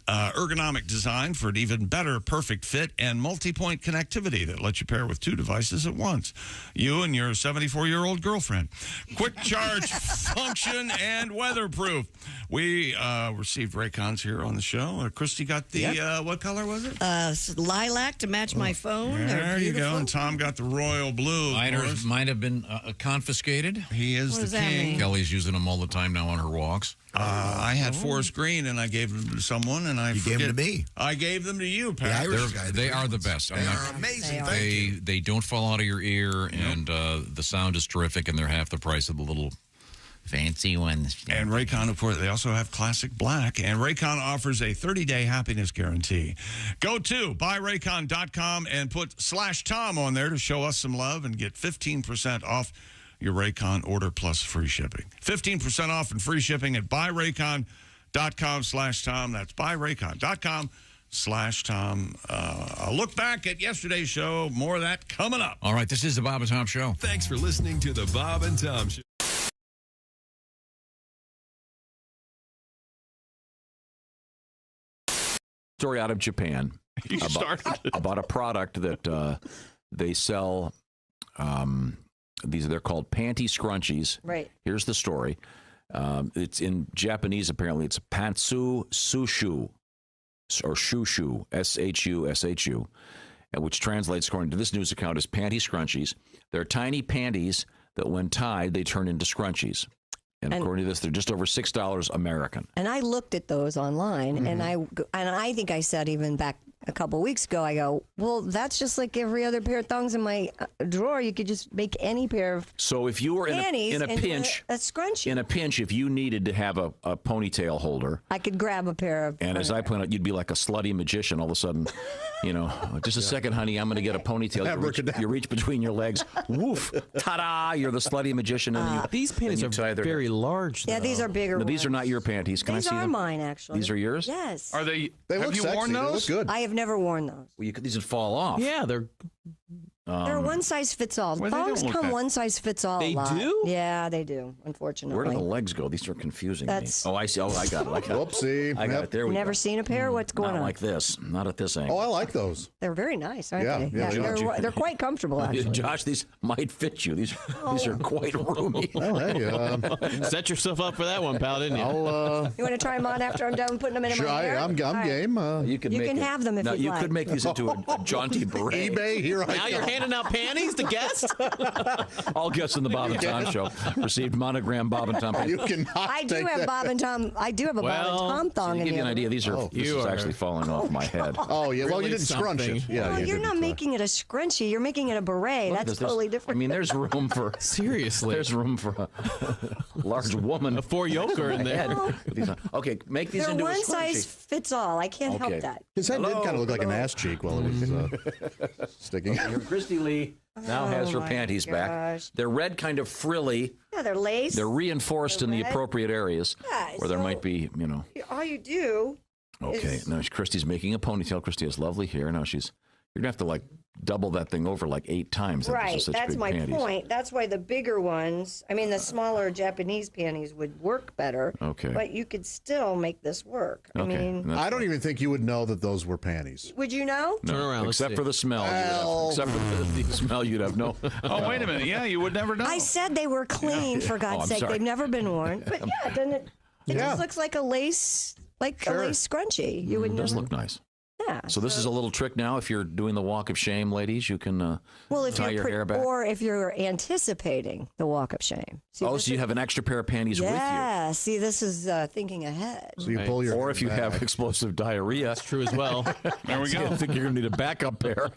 ergonomic design for an even better perfect fit, and multi-point connectivity that lets you pair with 2 devices at once. You and your 74-year-old girlfriend. Quick charge function and weatherproof. We received Raycons here on the show. Christy got the, what color was it? Lilac to match my phone. They're There you go. beautiful. And Tom got the royal blue. Might have been confiscated. He is What the does that king. mean? Kelly's using them all the time now on her walks. I had Forest Green, and I gave them to someone, and I gave them to me. I gave them to you, Pat. They are the best. They are amazing. Thank you. They don't fall out of your ear, and the sound is terrific, and they're half the price of the little fancy ones. And Raycon, of course, they also have Classic Black. And Raycon offers a 30-day happiness guarantee. Go to buyraycon.com and put /Tom on there to show us some love and get 15% off your Raycon order plus free shipping. 15% off and free shipping at buyraycon.com /Tom. That's buyraycon.com/Tom. I'll look back at yesterday's show. More of that coming up. All right, this is the Bob and Tom Show. Thanks for listening to the Bob and Tom Show. Story out of Japan. You started. About a product that they sell They're called Panty scrunchies. Right. Here's the story. It's in Japanese, apparently. It's pantsu sushu, or shushu, S-H-U-S-H-U, which translates, according to this news account, as panty scrunchies. They're tiny panties that, when tied, they turn into scrunchies. And according to this, they're just over $6 American. And I looked at those online, and I think I said even back a couple weeks ago, I go, well, that's just like every other pair of thongs in my drawer. You could just make any pair of So if you were in a pinch, a scrunchie. In a pinch, if you needed to have a ponytail holder, I could grab a pair of. and as I point out, you'd be like a slutty magician all of a sudden. Just a second, honey, I'm going to get a ponytail. You reach between your legs. Woof. Ta-da! You're the slutty magician. And these panties are very large, though. Yeah, these are bigger No, these are not your panties. Can These I see are them? mine, actually. These are yours? Yes. Are they? They have look you sexy. worn They look those? good. I have never worn those. Well, these would fall off. Yeah, they're They're one size fits all. Well, they don't Thongs look come that- one size fits all. They a lot. do? Yeah, they do. Unfortunately. Where do the legs go? These are confusing That's- me. Oh, I see. Oh, I got it. Whoopsie. I got it. There we Never go. seen a pair? What's going Not on? like this. Not at this angle. Oh, I like those. They're very nice, aren't Yeah, they? yeah, they are. they're quite comfortable, actually. Josh, these might fit you. These are quite roomy. Well, hey, set yourself up for that one, pal, didn't you? You want to try them on after I'm done putting them in my hair? I'm All right. game. You can You make can it- have them if no, you'd you like. could make these into a jaunty beret. eBay, here I Now go. you're handing out panties to guests? All guests in the Bob and Tom Show received monogram Bob and Tom panties. You cannot I do take have that. Bob and Tom. I do have a Bob and Tom thong to in give you an here. idea, these are this is actually falling off my head. Oh, yeah. Well, you Really didn't scrunch something. it. Yeah, Well, you you're not didn't. making it a scrunchie. You're making it a beret. Look at That's this. totally different. I mean, there's room for Seriously. There's room for a large woman. A four-yoker in there. Okay, make these They're into a one scrunchie. size fits all. I can't Okay. help that. His head did kind of look like an ass cheek while it was sticking. Here, Christy Lee now has her my panties back. gosh. They're red, kind of frilly. Yeah, they're lace. They're reinforced in the red. appropriate areas Yeah, where there so- might be, All you do. Okay, is- now Christy's making a ponytail. Christy has lovely hair. Now you're gonna have to like double that thing over like 8 times. That Right, these are such that's big my panties. point. That's why the bigger ones, I mean, the smaller Japanese panties would work better. Okay. But you could still make this work. I mean, I don't even think you would know that those were panties. would you know? No, Turn around, let's except see. for the smell. Well- Except for the smell, you'd have no. Oh, wait a minute. Yeah, you would never know. I said they were clean, for God's I'm sake. sorry. They've never been worn. But yeah, then it Yeah. just looks like a lace, a lace scrunchie. You would It does never. look nice. Yeah. So this is a little trick now. If you're doing the walk of shame, ladies, you can Well, if tie you're your hair back. or if you're anticipating the walk of shame. See, Oh, this so you is- have an extra pair of panties with you. Yeah. See, this is thinking ahead. So you pull your Or if you have explosive diarrhea. That's true as well. There we I go. think you're going to need a backup pair.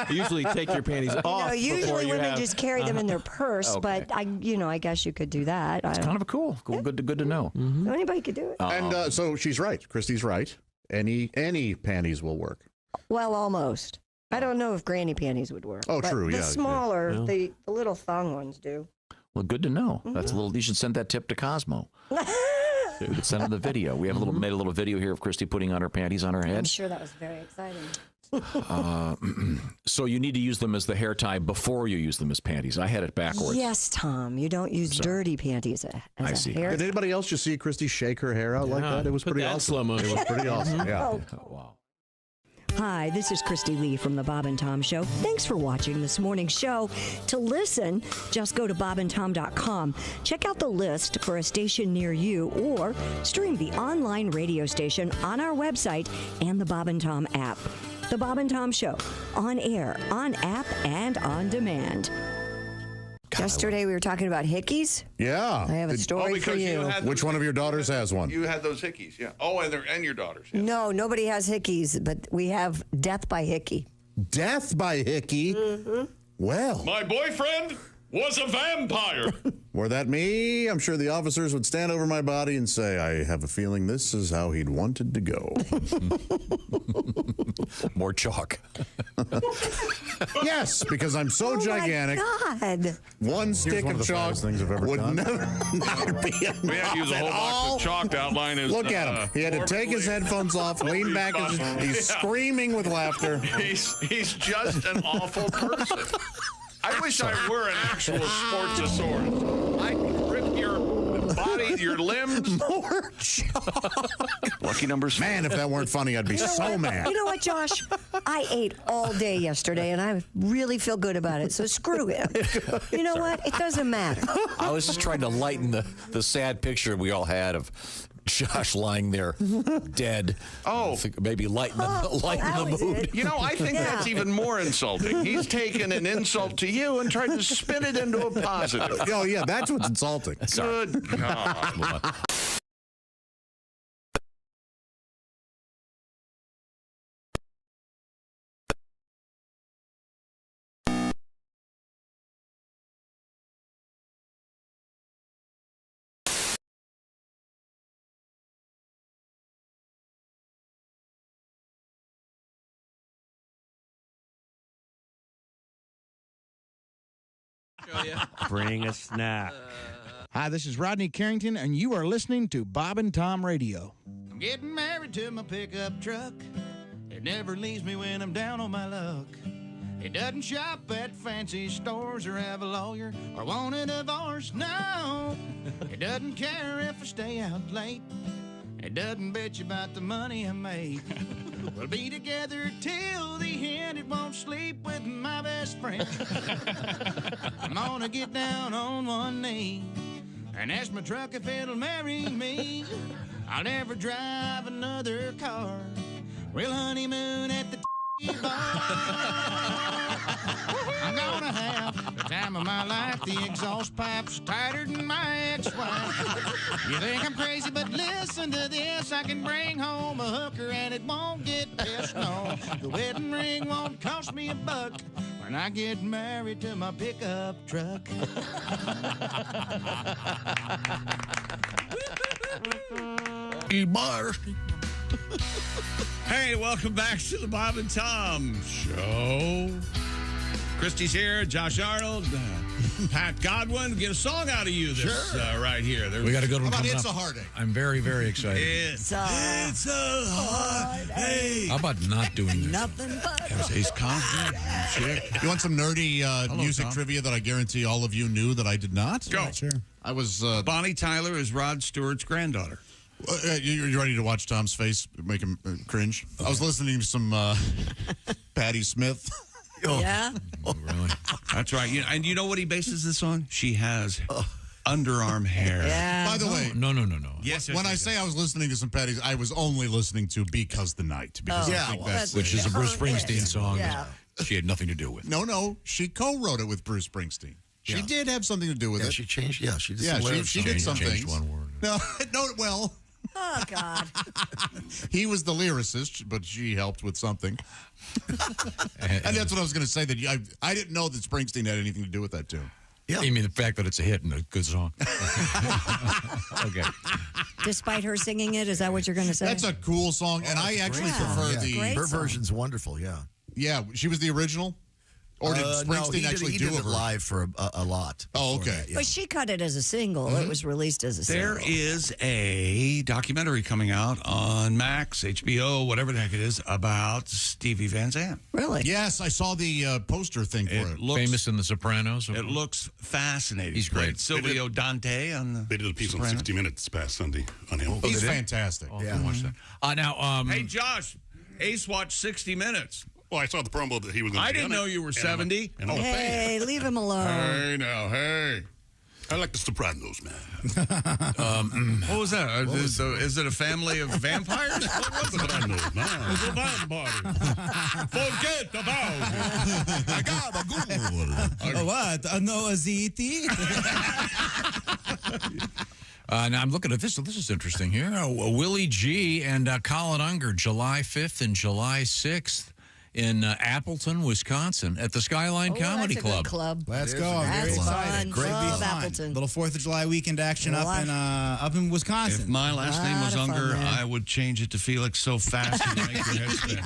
Usually take your panties off. No, before usually you women have- just carry them in their purse, Okay. but I guess you could do that. It's kind of a cool. Good to know. Anybody could do it. And so she's right. Christy's right. Any panties will work. Well, almost. I don't know if granny panties would work. Oh, but true, The yeah, smaller, yeah. the little thong ones do. Well, good to know. That's a little. You should send that tip to Cosmo. We could send him the video. We have made a little video here of Christy putting on her panties on her I'm head. sure that was very exciting. So you need to use them as the hair tie before you use them as panties. I had it backwards. Yes, Tom. You don't use dirty panties as I a see. hair. Did anybody else just see Christy shake her hair out like Yeah, that? It was put pretty that in awesome. slow motion. It was pretty awesome. Yeah. Oh, Wow. Hi, this is Christy Lee from The Bob and Tom Show. Thanks for watching this morning's show. To listen, just go to bobandtom.com. Check out the list for a station near you or stream the online radio station on our website and the Bob and Tom app. The Bob and Tom Show, on air, on app, and on demand. Yesterday we were talking about hickeys. Yeah. I have a story for you. Which one of your daughters has one? You had those hickeys, yeah. Oh, and your daughters. Yeah. No, nobody has hickeys, but we have death by hickey. Death by hickey? Well, My boyfriend was a vampire. were that me, I'm sure the officers would stand over my body and say, I have a feeling this is how he'd wanted to go. More chalk. Yes, because I'm so gigantic. Oh my God. One stick one of of the chalk fattest things I've ever would done. never not be We had to enough use a at whole box all. of chalk to outline his. Look at him. He had to take his headphones off, lean back, and he's screaming with laughter. He's just an awful person. I wish I were an actual Sportsasaurus. I could rip your body, your limbs. More chalk. Lucky numbers. Man, if that weren't funny, I'd be so mad. You know what, Josh? I ate all day yesterday, and I really feel good about it. So screw him. You know what? It doesn't matter. I was just trying to lighten the sad picture we all had of Josh lying there dead. Oh, maybe lighten the mood. You know, I think that's even more insulting. He's taken an insult to you and tried to spin it into a positive. Oh, yeah, that's what's insulting. Good God. Bring a snack. Hi, this is Rodney Carrington, and you are listening to Bob and Tom Radio. I'm getting married to my pickup truck. It never leaves me when I'm down on my luck. It doesn't shop at fancy stores or have a lawyer or want a divorce, no. It doesn't care if I stay out late. It doesn't bitch about the money I make. We'll be together till the end. It won't sleep with my best friend. I'm gonna get down on one knee and ask my truck if it'll marry me. I'll never drive another car. We'll honeymoon at the bar. I'm gonna have the time of my life. The exhaust pipe's tighter than my ex-wife. You think I'm crazy, but listen to this. I can bring home a hooker and it won't get pissed. No, the wedding ring won't cost me $1 when I get married to my pickup truck. Hey, welcome back to the Bob and Tom Show. Christy's here, Josh Arnold, Pat Godwin. Get a song out of you this right here. We got a good one How about coming It's up. a Heartache? I'm very, very excited. It's a heartache. How about not doing this? Nothing but. He's confident. Chick. You want some nerdy music Tom. trivia that I guarantee all of you knew that I did not? Go. Sure. I was... Bonnie Tyler is Rod Stewart's granddaughter. You ready to watch Tom's face make him cringe? I was listening to some Patti Smith. Yeah. Really? That's right. And you know what he bases this on? She has underarm hair. Yeah. By the way, No. Yes. when I say I was listening to some Patty's, I was only listening to Because the Night. Because I think that's Which is a Bruce Springsteen song Yeah. that she had nothing to do with. No, she co-wrote it with Bruce Springsteen. She did have something to do with it. She changed. Yeah, she did. Yeah, she did some Changed things. one word. No, well, Oh, God. he was the lyricist, but she helped with something. And that's what I was going to say. That I didn't know that Springsteen had anything to do with that tune. Yeah. You mean the fact that it's a hit and a good song? Okay. Despite her singing it, is that what you're going to say? That's a cool song, and I actually prefer Her version's wonderful. Yeah. Yeah, she was the original. Or did Springsteen he did it live for a lot. Oh, okay. But she cut it as a single. It was released as a single. There is a documentary coming out on Max, HBO, whatever the heck it is, about Stevie Van Zandt. Really? Yes, I saw the poster thing for it. Famous in The Sopranos. It looks fascinating. He's great. Silvio Dante on the They did a piece on Sopranos. 60 Minutes past Sunday on him. He's fantastic. Oh, yeah. Watch that. Now, Hey, Josh, Ace watched 60 Minutes. Well, I saw the promo that he was going to I be didn't on know it, you were and 70. I'm a fan. Hey, leave him alone. Hey, now, hey. I like the Sopranos, man. What was that? Is it a family of vampires? What was it? Sopranos, man. It's a vampire. Forget about it. I got a good What? No aziti? now I'm looking at this. This is interesting here. Willie G and Colin Unger, July 5th and July 6th in Appleton, Wisconsin, at the Skyline Comedy that's a Club. good club. Let's go. I'm That's very excited. fun. Great Love fun. Appleton. Little 4th of July weekend action up in Wisconsin. If my last name was Lot of fun Unger, there. I would change it to Felix so fast it would make your head spin.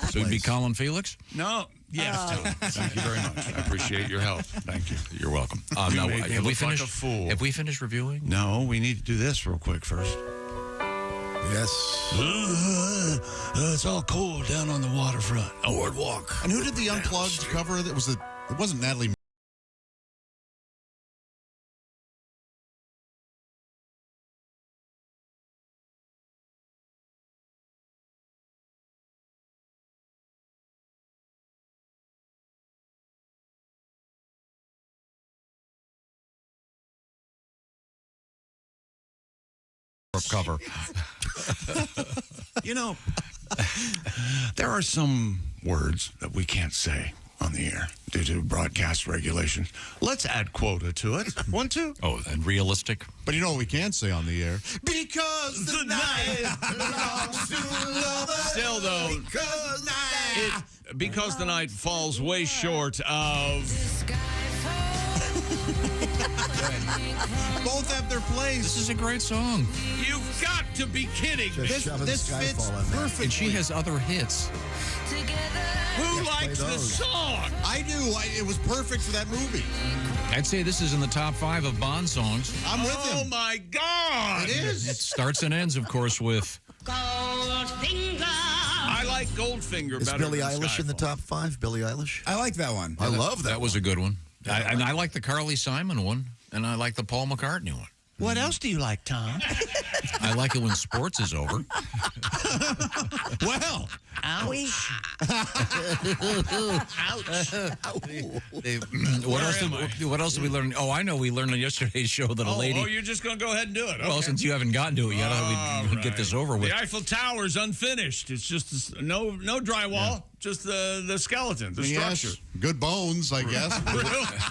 So it'd be Colin Felix? No. Yes, Tom. Thank you very much. I appreciate your help. Thank you. You're welcome. You Now, made me have we look like finished? a fool. Have we finished reviewing? No, we need to do this real quick first. Yes. It's all cold down on the waterfront. Boardwalk. And who did the Unplugged cover? It wasn't Natalie cover. You know, there are some words that we can't say on the air due to broadcast regulations. Let's add quota to it. 1, 2. Oh, and realistic. But you know what we can say on the air? Because the night belongs to lovers. Still, though, because the night falls way short of... Both have their place. This is a great song. You've got to be kidding. This fits perfect. And she has other hits. Who likes the song? I do. It was perfect for that movie. I'd say this is in the top 5 of Bond songs. I'm with him. Oh, my God. It is. It starts and ends, of course, with... I like Goldfinger Is better Billie than Eilish in the Skyfall. top 5? Billie Eilish? I like that one. I love that. That was a good one. And I like the Carly Simon one, and I like the Paul McCartney one. What else do you like, Tom? I like it when sports is over. Well, ouch. What else did we learn? Oh, I know we learned on yesterday's show that a lady... Oh, you're just going to go ahead and do it. Well, Okay. since you haven't gotten to it yet, we get this over with. The Eiffel Tower's unfinished. It's just no drywall, just the skeleton, the structure. yes, good bones, I guess.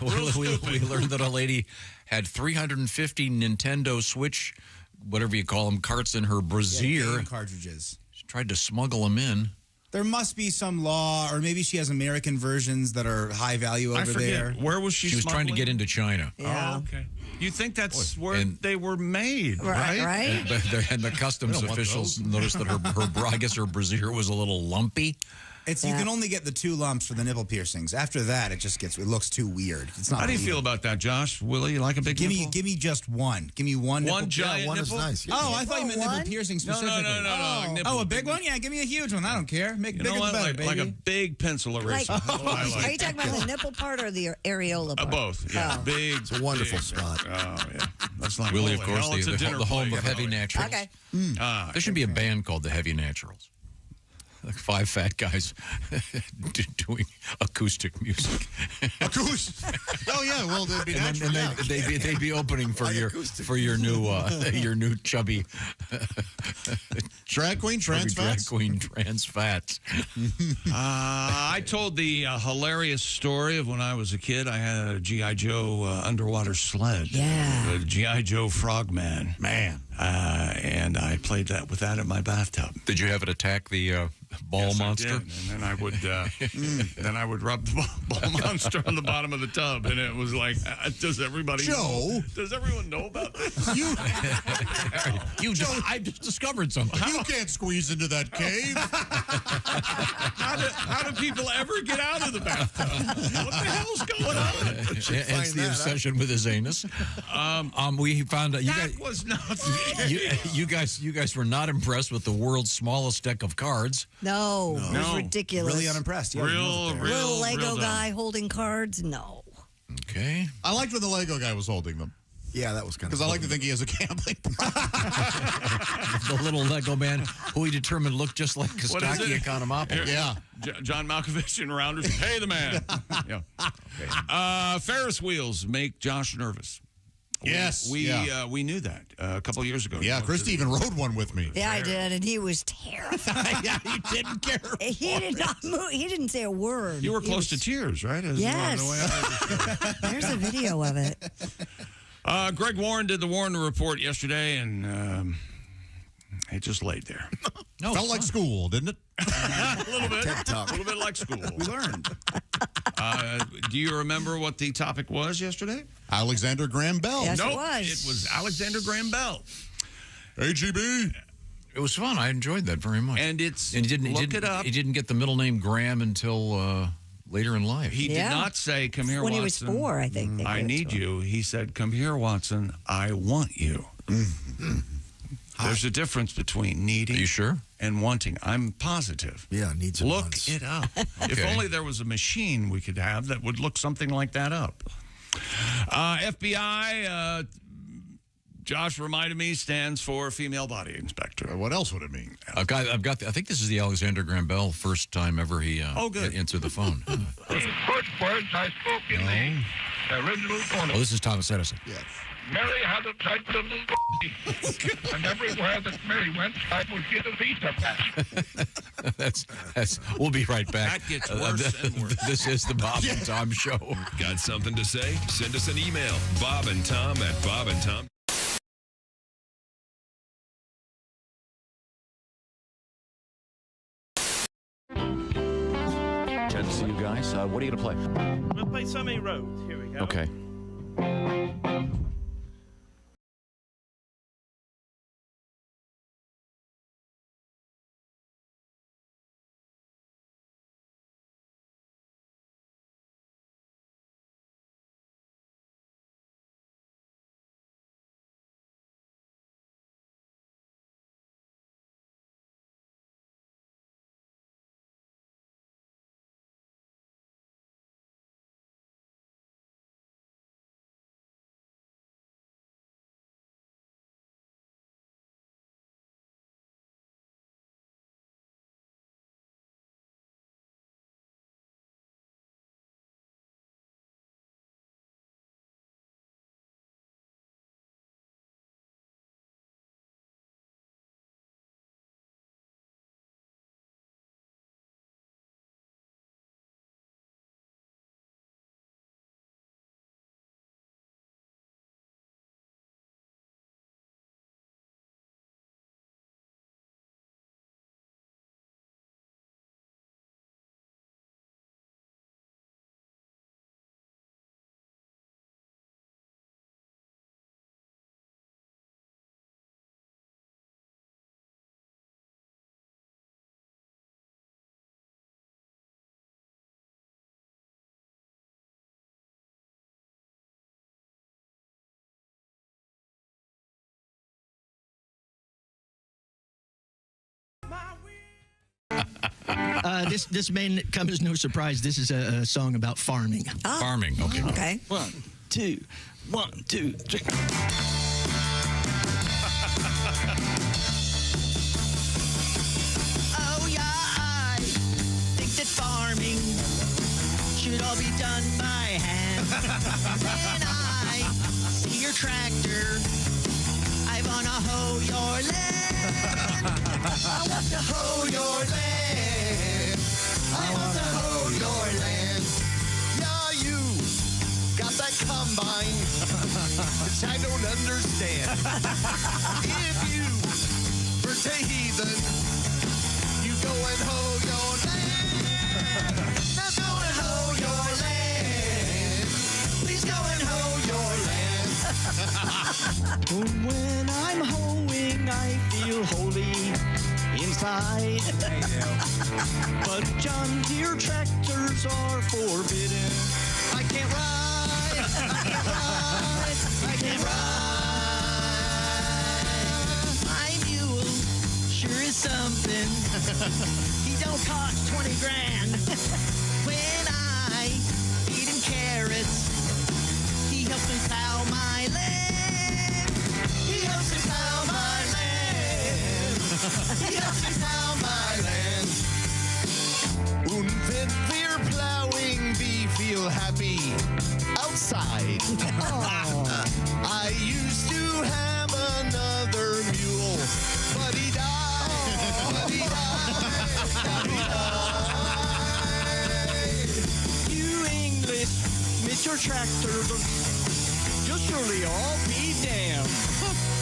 We learned that a lady had 350 Nintendo Switch, whatever you call them, carts in her brassiere. Game cartridges. She tried to smuggle them in. There must be some law, or maybe she has American versions that are high value over I forget. there. Where was she? She was trying to get into China. Yeah. Oh, okay. You think that's where they were made, right? Right. And the customs officials noticed that her I guess her brassiere was a little lumpy. You can only get the 2 lumps for the nipple piercings. After that, it looks too weird. It's not. How do you feel about that, Josh? Willie, you like a big nipple? Give me just one. Give me one. One nipple. giant one nipple? is nice. Yeah. Oh, I thought you meant nipple piercing specifically. No. Nipple, a big one? Yeah, give me a huge one. I don't care. Make bigger the better, baby. Like a big pencil eraser. Like, That's what I like. Are you talking about the nipple part or the areola part? Both. Yeah, big. It's a wonderful big. spot. Oh yeah, that's like Willie, holy of course, hell, it's a dinner the home plate. of heavy naturals. Okay. There should be a band called the Heavy Naturals. Like 5 fat guys doing acoustic music. Acoustic. Oh yeah, well they'd be natural. They'd be opening for your new chubby drag queen trans fats. Drag queen trans fats. I told the hilarious story of when I was a kid. I had a G.I. Joe underwater sled. Yeah. A G.I. Joe Frogman. Man. And I played that with that in my bathtub. Did you have it attack the ball monster? I did. And then I would rub the ball monster on the bottom of the tub, and it was like, does everybody know? Does everyone know about this? I just discovered something. You can't squeeze into that cave. How do people ever get out of the bathtub? What the hell's going on? Hence the obsession with his anus. We found out That was not you guys were not impressed with the world's smallest deck of cards. No. It was ridiculous. Really unimpressed. Yeah, Little Lego guy holding cards? No. Okay. I liked when the Lego guy was holding them. Yeah, that was kind of because I like to think he has a gambling problem. The little Lego man who he determined looked just like Kostaki Economopoulos. Yeah. John Malkovich and Rounders. Pay the man. Yeah. Okay. Ferris wheels make Josh nervous. Yes. We knew that a couple of years ago. Yeah, Christy even rode one with me. Yeah, I did, and he was terrified. Yeah, he didn't care. He did not move. He didn't say a word. You were close to tears, right? Yes. There's a video of it. Greg Warren did the Warren Report yesterday, and it just laid there. No, felt like school, didn't it? A little bit. A little bit like school. We learned. Do you remember what the topic was yesterday? Alexander Graham Bell. Yes, Nope, it was. It was Alexander Graham Bell. AGB. It was fun. I enjoyed that very much. And it up. He didn't get the middle name Graham until later in life. He did not say, come here, when Watson. He was 4, I think. I need you. He said, come here, Watson. I want you. Mm-hmm. There's a difference between needing and wanting. I'm positive. Yeah, needs and wants. Look it up. If only there was a machine we could have that would look something like that up. FBI, Josh reminded me, stands for Female Body Inspector. What else would it mean? I think this is the Alexander Graham Bell first time ever he answered the phone. These first words I spoke in the original tone. Oh, this is Thomas Edison. Yes. Mary had a tight little and everywhere that Mary went, I would get a visa back. That's. We'll be right back. That gets worse and worse. This is the Bob and Tom Show. Got something to say? Send us an email. BobandTom@BobandTom. Good to see you guys. What are you going to play? We'll play So Many Roads. Here we go. Okay. This may come as no surprise. This is a song about farming. Farming, okay. Okay. 1, 2, 1, 2, 3. Oh yeah, I think that farming should all be done by hand. When I see your tractor, I wanna hoe your land. I want to hoe your land. I want to hoe your land. Yeah, you got that combine, which I don't understand. If you were to heathen, you go and hoe your land. Now go and hoe your land. Please go and hoe your land. When I'm hoeing, I feel holy inside. But John Deere tractors are forbidden. I can't ride. I can't ride. I can't ride. My mule sure is something. He don't cost 20 grand. When I feed him carrots, he helps me plow my land. He helps me plow my land. He helps me plow my land. Und wenn wir plowing, we feel happy outside. I used to have another mule, but he died. But he died. But he died. You English, with your tractors, you'll surely all be damned.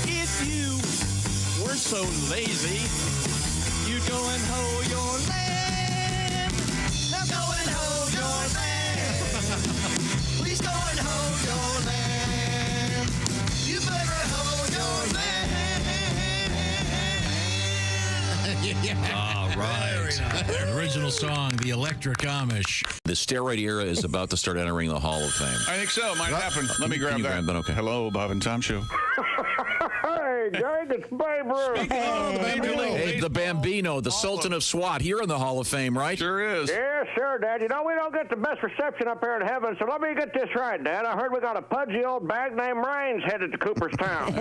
If you were so lazy, you'd go and hoe your land. Now go and hoe your land. Please go and hoe your land. You better hoe your land. All right. The original song, The Electric Amish. The steroid era is about to start entering the Hall of Fame. I think so. Might happen. Let me grab that. Okay. Hello, Bob and Tom Show. Hey, Hey, gang, it's Babe Ruth. Hey, the Bambino, the Sultan of SWAT. You're in the Hall of Fame, right? Sure is. Yeah, sure, Dad. You know, we don't get the best reception up here in heaven, so let me get this right, Dad. I heard we got a pudgy old bag named Rains headed to Cooperstown.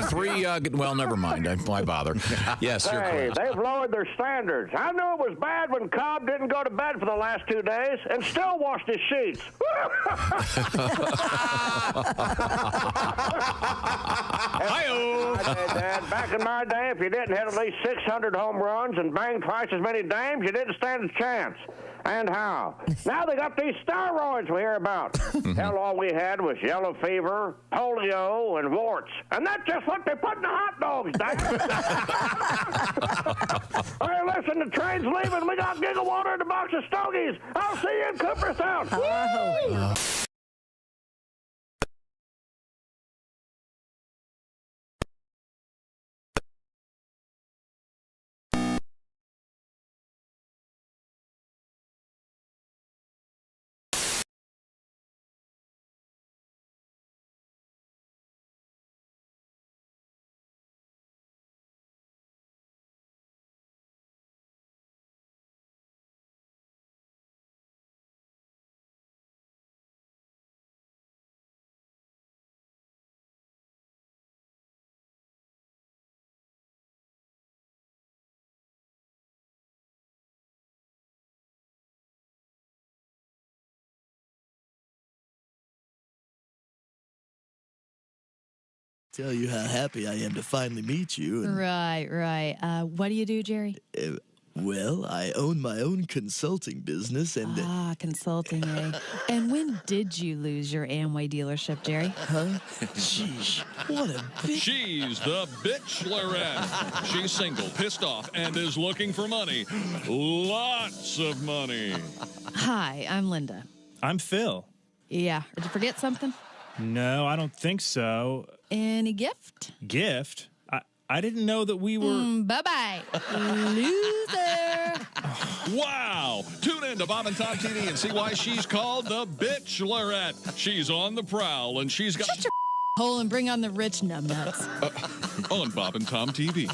Three, well, never mind. Why bother? Yes, you're Hey, correct. they've lowered their standards. I knew it was bad when Cobb didn't go to bed for the last 2 days and still washed his sheets. Hi-oh. Dad, back in my day, if you didn't hit at least 600 home runs and bang twice as many dames, you didn't stand a chance. And how? Now they got these steroids we hear about. Hell, all we had was yellow fever, polio, and warts. And that's just what they put in the hot dogs, Dad. Hey, listen, the train's leaving. We got gigawater in a box of stogies. I'll see you in Cooperstown. Woo! Tell you how happy I am to finally meet you. And, Right. What do you do, Jerry? well, I own my own consulting business and... Consulting, eh? And when did you lose your Amway dealership, Jerry? Huh? Sheesh, what a bitch. She's the bitch-lerette. She's single, pissed off, and is looking for money. Lots of money. Hi, I'm Linda. I'm Phil. Yeah. Did you forget something? No, I don't think so. Any gift? Gift? I didn't know that we were... Bye-bye, loser. Wow! Tune in to Bob and Tom TV and see why she's called the bitch-lerette. She's on the prowl, and she's got... Shut your hole and bring on the rich numbnuts. On Bob and Tom TV.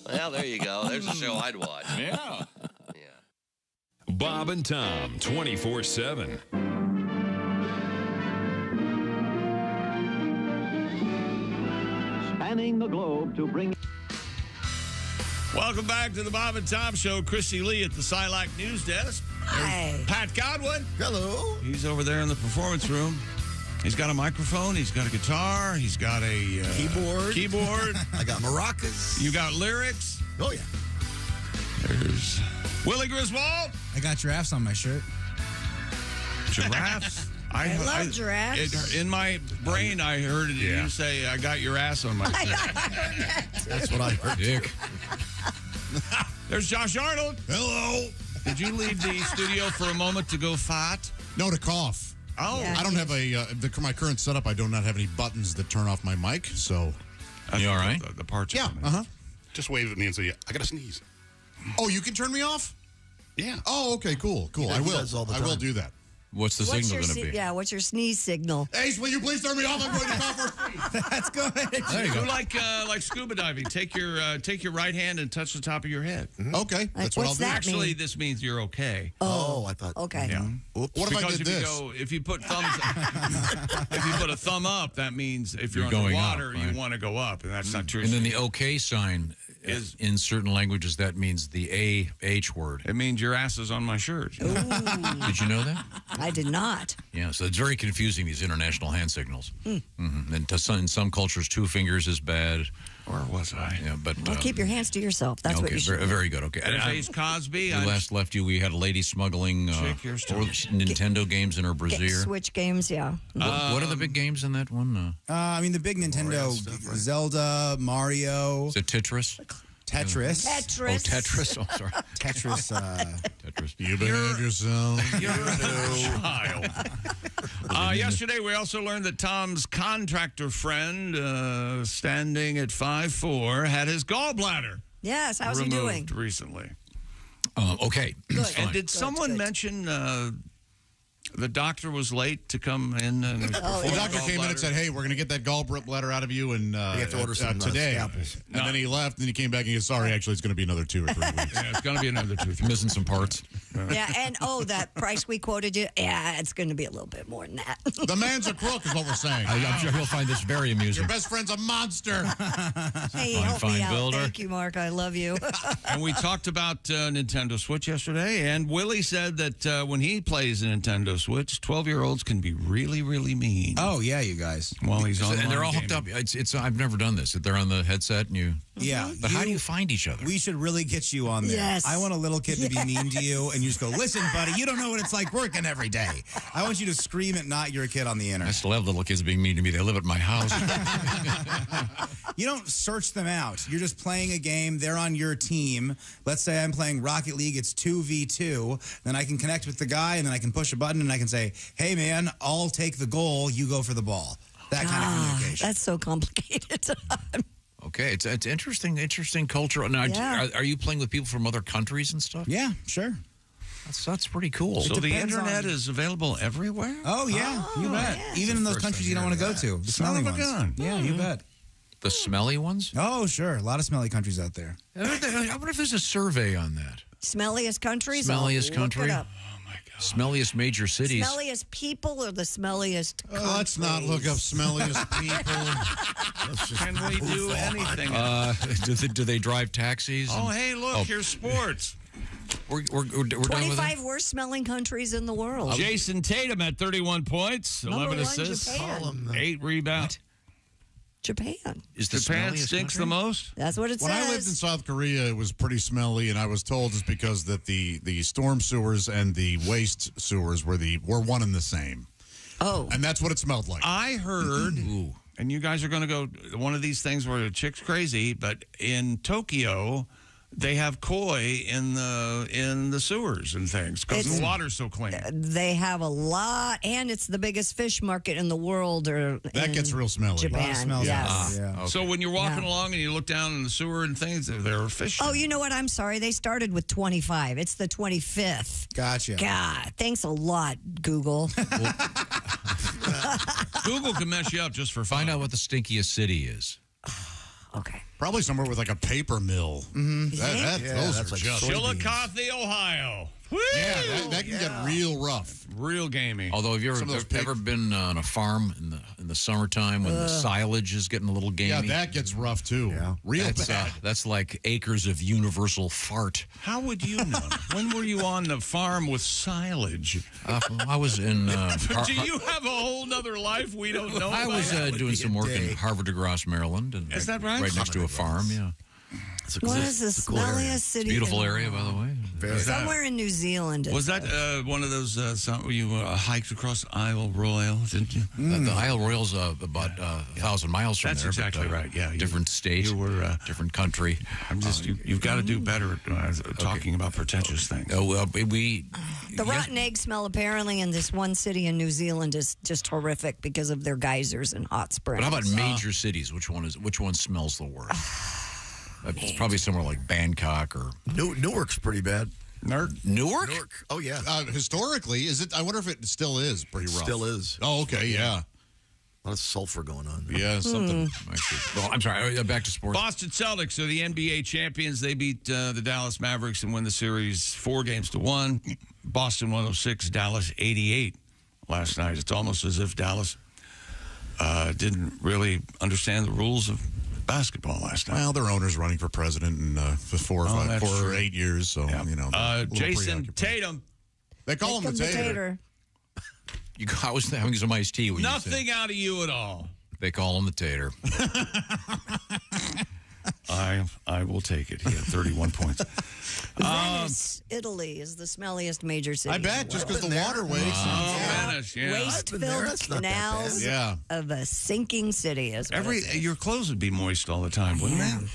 Well, there you go. There's a show I'd watch. Yeah. Bob and Tom, 24/7. Spanning the globe to bring... Welcome back to the Bob and Tom Show. Christy Lee at the Silac News Desk. Hi. Pat Godwin. Hello. He's over there in the performance room. He's got a microphone. He's got a guitar. He's got a keyboard. I got maracas. You got lyrics. Oh, yeah. There's Willie Griswold. I got giraffes on my shirt. Giraffes? I love giraffes. In my brain, I heard you say, I got your ass on my shirt. That's what I heard. Dick. There's Josh Arnold. Hello. Did you leave the studio for a moment to go fart? No, to cough. Oh. I don't have my current setup, I do not have any buttons that turn off my mic, so. You all right? The parts. Yeah, Just wave at me and say, I got to sneeze. Oh, you can turn me off? Yeah. Oh, okay, cool. I will. I will do that. What's the signal going to be? Yeah, what's your sneeze signal? Ace, will you please turn me off? I'm going to cough for That's good. There you go. Like scuba diving. Take your right hand and touch the top of your head. Okay, that's what I'll do. Actually, this means you're okay. Oh, I thought. Okay. Yeah. What if I did this? If you put thumbs, if you put a thumb up, that means if you're going underwater, up, right? you want to go up, and that's not true. And then the OK sign is in certain languages. That means the AH word. It means your ass is on my shirt. Did you know that? I did not. Yeah, so it's very confusing, these international hand signals. Mm-hmm. And in some cultures, 2 fingers is bad. Or was I? Yeah, but Well, keep your hands to yourself. That's what you should. Very good. Okay. There's Ace Cosby. We last left you. We had a lady smuggling Nintendo games in her brassiere. Switch games, yeah. What are the big games in that one? I mean, the big Nintendo, Zelda, Mario. Is it Tetris? Tetris. Oh, Tetris. Oh, sorry. Tetris. Tetris. You behave yourself. You're a child. Yesterday, we also learned that Tom's contractor friend, standing at 5'4", had his gallbladder. Yes, how's he doing? Recently. Okay. And did someone mention The doctor was late to come in. And The doctor came in and said, "Hey, we're going to get that gallbladder out of you, and You have to order some today." scalpels. And then he left, and then he came back and he said, "Sorry, actually, it's going to be another 2 or 3 weeks." Yeah, it's going to be another 2 or 3. Missing some parts. Yeah, and that price we quoted you, yeah, it's going to be a little bit more than that. The man's a crook, is what we're saying. I'm sure he'll find this very amusing. Your best friend's a monster. Hey, help me out. builder. Thank you, Mark. I love you. And we talked about Nintendo Switch yesterday, and Willie said that when he plays a Nintendo Switch, 12-year-olds can be really, really mean. Oh, yeah, you guys. While he's on, and they're all hooked up. It's I've never done this. They're on the headset and you. Yeah. But how do you find each other? We should really get you on there. Yes. I want a little kid to be mean to you, and you just go, listen, buddy, you don't know what it's like working every day. I want you to scream at not your kid on the I internet. still have little kids being mean to me. They live at my house. You don't search them out. You're just playing a game. They're on your team. Let's say I'm playing Rocket League. It's 2v2. Then I can connect with the guy, and then I can push a button, and I can say, hey, man, I'll take the goal. You go for the ball. That kind of communication. That's so complicated. Okay, it's interesting culture. Now, Yeah. are you playing with people from other countries and stuff? Yeah, sure. That's pretty cool. So the internet is available everywhere? Oh, yeah, you bet. yeah. Even in those countries you don't want to go to. The smelly Son of a ones. gun. Yeah, you bet. The smelly ones? Oh, sure. A lot of smelly countries out there. I wonder if there's a survey on that. Smelliest countries? Smelliest Look country? it up. Smelliest major cities. Smelliest people or the smelliest countries? Let's not look up smelliest people. Can we do anything? Do they drive taxis? Oh, hey, look, here's sports. We're done with 25 worst smelling countries in the world. Jason Tatum at 31 points, Number 11 one, assists, Japan. 8 rebounds. Japan. Is the Japan smelliest stinks country? the most? That's what it When says. I lived in South Korea, it was pretty smelly, and I was told it's because that the storm sewers and the waste sewers were one and the same. Oh. And that's what it smelled like. I heard, and you guys are going to go one of these things where a chick's crazy, but in Tokyo, they have koi in the sewers and things because the water's so clean. They have a lot, and it's the biggest fish market in the world. That gets real smelly. Japan. Smells Yes. yeah. So when you're walking along and you look down in the sewer and things, there are fish. Oh, you know what? I'm sorry. They started with 25. It's the 25th. Gotcha. God, thanks a lot, Google. Google can mess you up just for fun. Find out what the stinkiest city is. Okay. Probably somewhere with like a paper mill. Mm-hmm. Those are just Chillicothe, Ohio. Woo! Yeah, that can get real rough. Real gamey. Although, have you ever been on a farm in the summertime when the silage is getting a little gamey? Yeah, that gets rough too. Yeah. Real bad. That's like acres of universal fart. How would you know? When were you on the farm with silage? I was in. Do you have a whole nother life we don't know I about? was doing some work in Harvard de Grasse, Maryland, and is that right? Right next to a farm. Yeah. What is the smelliest city? Beautiful area, by the way. Somewhere in New Zealand. Was that one of those where you hiked across Isle Royale, didn't you? The Isle Royale's about 1,000 miles from That's there. exactly right. Yeah, different state. You were different country. I'm just you've got to do better at talking about pretentious things. Oh well, The rotten egg smell apparently in this one city in New Zealand is just horrific because of their geysers and hot springs. But how about major cities? Which one smells the worst? It's probably somewhere like Bangkok or Newark's pretty bad. Newark? Newark? Oh yeah. Historically, is it? I wonder if it still is pretty rough. Still is. Oh, okay, yeah. A lot of sulfur going on. Yeah, something. Well, I'm sorry. Back to sports. Boston Celtics are the NBA champions. They beat the Dallas Mavericks and win the series 4-1. Boston 106, Dallas 88 last night. It's almost as if Dallas didn't really understand the rules of basketball last night. Well, their owner's running for president for 4 or 8 years, so you know. Jason Tatum. They call him the Tater. I was having some iced tea. When Nothing out of you at all. They call him the Tater. I will take it. He had 31 points. Venice, Italy is the smelliest major city. I bet, just because the waterways. Venice, yeah. Waste-filled canals of a sinking city. Your clothes would be moist all the time, wouldn't they?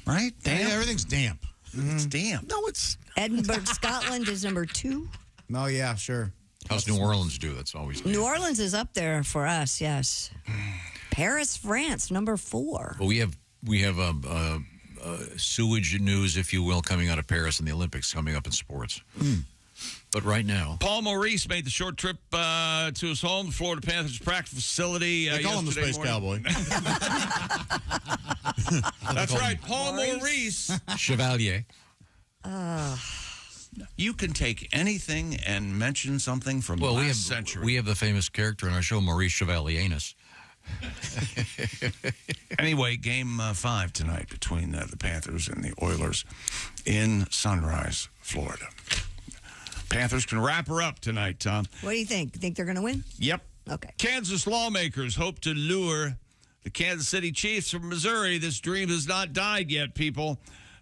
Right? Damp? Yeah, everything's damp. It's damp. No, it's... Edinburgh, Scotland is number 2. Oh, yeah, sure. How's New Orleans do? That's always New Orleans is up there for us, yes. Paris, France, number 4. Well, we have sewage news, if you will, coming out of Paris and the Olympics coming up in sports. But right now, Paul Maurice made the short trip to his home, the Florida Panthers practice facility. They call him the Space Cowboy. That's right, Paul Maurice. Chevalier. You can take anything and mention something from last century. We have the famous character in our show, Maurice Chevalier-ness. Anyway, Game 5 tonight between the Panthers and the Oilers in Sunrise, Florida. Panthers can wrap her up tonight, Tom. What do you think? Think they're going to win? Yep. Okay. Kansas lawmakers hope to lure the Kansas City Chiefs from Missouri. This dream has not died yet, people.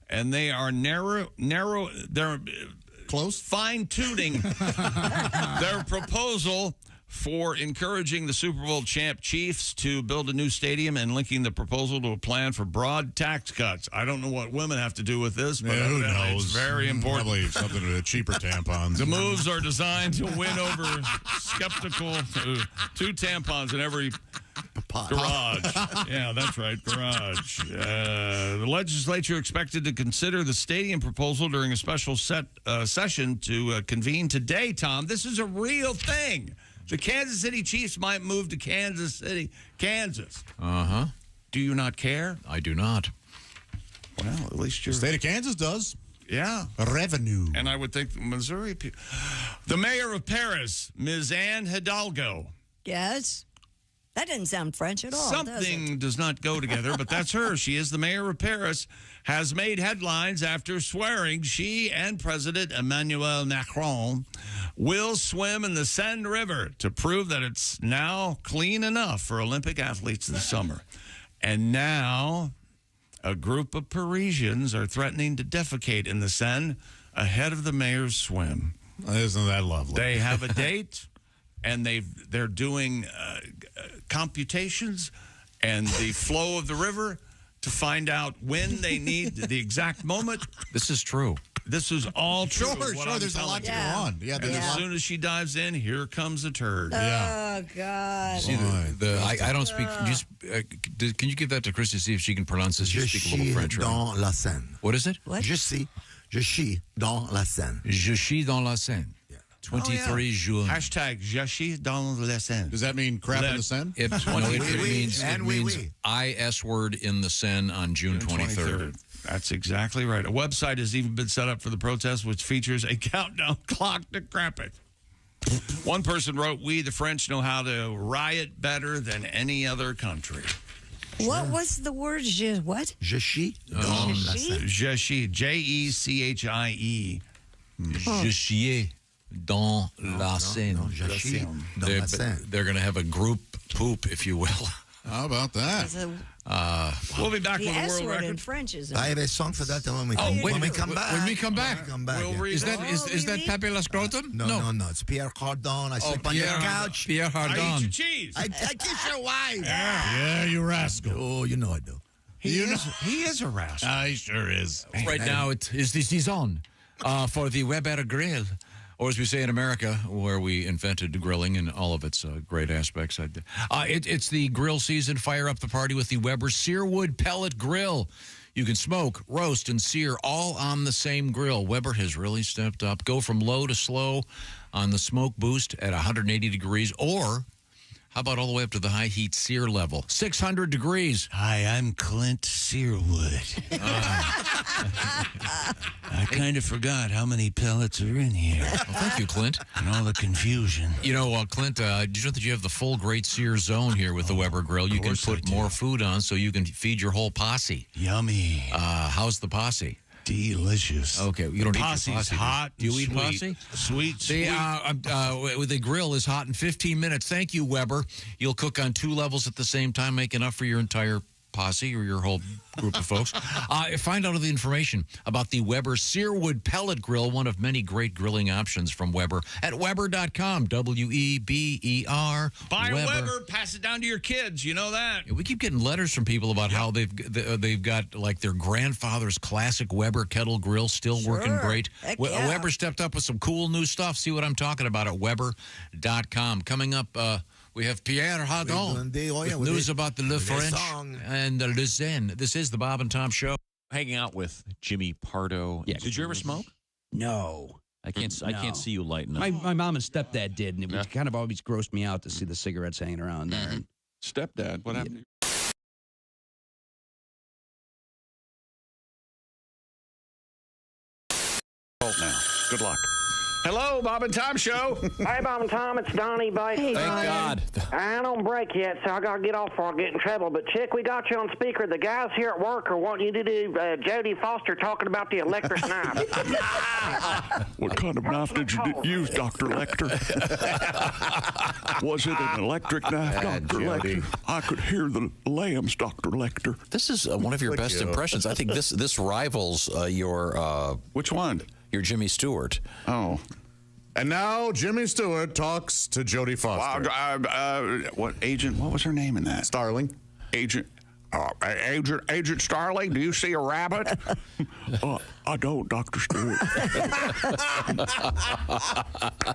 And they are they're close, fine-tuning their proposal for encouraging the Super Bowl champ Chiefs to build a new stadium and linking the proposal to a plan for broad tax cuts. I don't know what women have to do with this, but who knows? It's very important. Probably something to cheaper tampons. The moves are designed to win over skeptical 2 tampons in every garage. Yeah, that's right, garage. The legislature expected to consider the stadium proposal during a special session to convene today, Tom. This is a real thing. The Kansas City Chiefs might move to Kansas City, Kansas. Uh-huh. Do you not care? I do not. Well, at least you're... The state of Kansas does. Yeah. Revenue. And I would think Missouri people... The mayor of Paris, Ms. Anne Hidalgo. Yes. That didn't sound French at all, Something does not go together, but that's her. She is the mayor of Paris, has made headlines after swearing she and President Emmanuel Macron will swim in the Seine River to prove that it's now clean enough for Olympic athletes this summer. And now a group of Parisians are threatening to defecate in the Seine ahead of the mayor's swim. Isn't that lovely? They have a date. And they're doing computations and the flow of the river to find out when they need the exact moment. This is true. This is all true. Sure. There's a lot to go on. Yeah. And as soon as she dives in, here comes a turd. Oh, God. See, I don't speak. Can you give that to Christy, see if she can pronounce this? You speak a little French. Dans la Seine. What is it? What? Je suis dans la Seine. Je suis dans la Seine. 23 June. Hashtag Je suis dans la Seine. Does that mean crap in the Seine? It means I-S word in the Seine on June 23rd. That's exactly right. A website has even been set up for the protest, which features a countdown clock to crap it. One person wrote, "We, the French, know how to riot better than any other country." What was the word? What? Je suis dans la Seine. Je suis. J-E-C-H-I-E. Je suis dans la Seine. They're going to have a group poop, if you will. How about that? We'll be back the with a S world word record. in French is. I have a song for that when we come back. When we come back. Is that Pepe La Scrotum? No. It's Pierre Cardon. I sleep on your couch. Pierre Cardon. I eat your cheese. I kiss your wife. Yeah, you rascal. Oh, you know I do. He is a rascal. He sure is. Right now, it is the season for the Weber grill. Or as we say in America, where we invented grilling and all of its great aspects. It's the grill season. Fire up the party with the Weber Searwood Pellet Grill. You can smoke, roast, and sear all on the same grill. Weber has really stepped up. Go from low to slow on the smoke boost at 180 degrees. Or how about all the way up to the high heat sear level? 600 degrees. Hi, I'm Clint Searwood. I kind of forgot how many pellets are in here. Well, thank you, Clint. And all the confusion. You know, Clint, did you know that you have the full great sear zone here with the Weber Grill? You can put more food on so you can feed your whole posse. Yummy. How's the posse? Delicious. Okay, you don't eat your Posse's posse. hot. Do you eat sweet. posse? Sweet. The grill is hot in 15 minutes. Thank you, Weber. You'll cook on 2 levels at the same time, make enough for your entire posse or your whole group of folks. Find out all the information about the Weber Searwood Pellet Grill, one of many great grilling options from Weber at Weber.com. W-E-B-E-R. Buy a Weber, pass it down to your kids. You know that. We keep getting letters from people about how they've got like their grandfather's classic Weber kettle grill still working great. Weber stepped up with some cool new stuff. See what I'm talking about at Weber.com. Coming up, we have Pierre Hardon with news about the Le French and the Le Zen. This is the Bob and Tom Show. Hanging out with Jimmy Pardo. Yeah. Did you ever smoke? No. I can't see you lighting up. My mom and stepdad did, and it kind of always grossed me out to see the cigarettes hanging around there. Stepdad, what happened? Now, good luck. Hello, Bob and Tom Show. Hey, Bob and Tom, it's Donnie Bates. Thank God. I ain't on break yet, so I got to get off before I get in trouble. But, Chick, we got you on speaker. The guys here at work are wanting you to do Jodie Foster talking about the electric knife. What kind of knife did you use, Dr. Lecter? Was it an electric knife, Dr. Lecter? I could hear the lambs, Dr. Lecter. This is one of your best impressions. I think this rivals your... Which one? Your Jimmy Stewart. Oh. And now Jimmy Stewart talks to Jodie Foster. What agent? What was her name in that? Starling. Agent Starling. Do you see a rabbit? I don't, Dr. Stewart.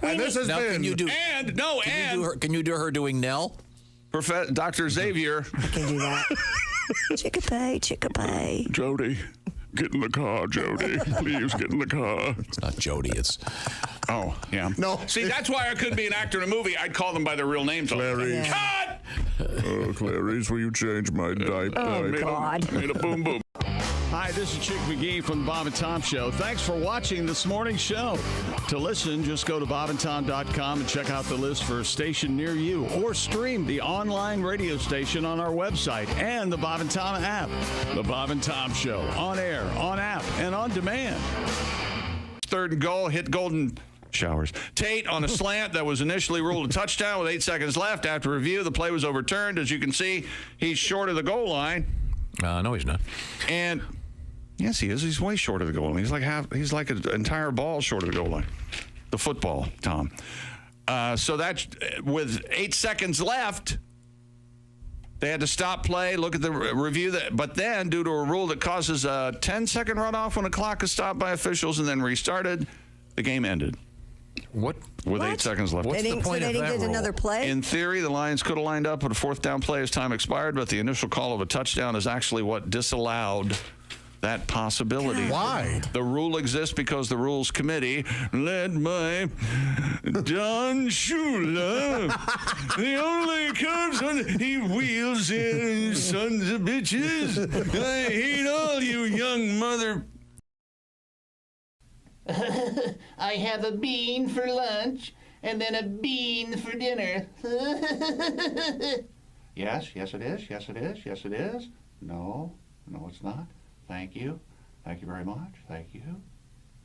And this has now, been. Can you do her doing Nell? Dr. Xavier. I can do that. Chickapay. Jody. Get in the car, Jody. Please get in the car. It's not Jody. It's... Oh, yeah. No. See, that's why I couldn't be an actor in a movie. I'd call them by their real names. Clarice. Cut! Oh, Clarice, will you change my diaper? Oh, God. Made a boom boom. Hi, this is Chick McGee from the Bob and Tom Show. Thanks for watching this morning's show. To listen, just go to bobandtom.com and check out the list for a station near you, or stream the online radio station on our website and the Bob and Tom app. The Bob and Tom Show, on air, on app, and on demand. Third and goal, hit golden showers. Tate on a slant that was initially ruled a touchdown with 8 seconds left. After review, the play was overturned. As you can see, he's short of the goal line. No, he's not. And yes, he is. He's way short of the goal line. He's like an entire ball short of the goal line. The football, Tom. So that's with 8 seconds left. They had to stop play, look at the review. But then, due to a rule that causes a 10-second runoff when a clock is stopped by officials and then restarted, the game ended. What? With 8 seconds left. What's the point of that rule? Another play? In theory, the Lions could have lined up with a fourth down play as time expired, but the initial call of a touchdown is actually what disallowed that possibility. Why? The rule exists because the Rules Committee, led by Don Shula, the only comes on, he wheels in, sons of bitches. I hate all you young mother... I have a bean for lunch and then a bean for dinner. Yes, it is. Yes, it is. Yes, it is. No, it's not. Thank you. Thank you very much. Thank you.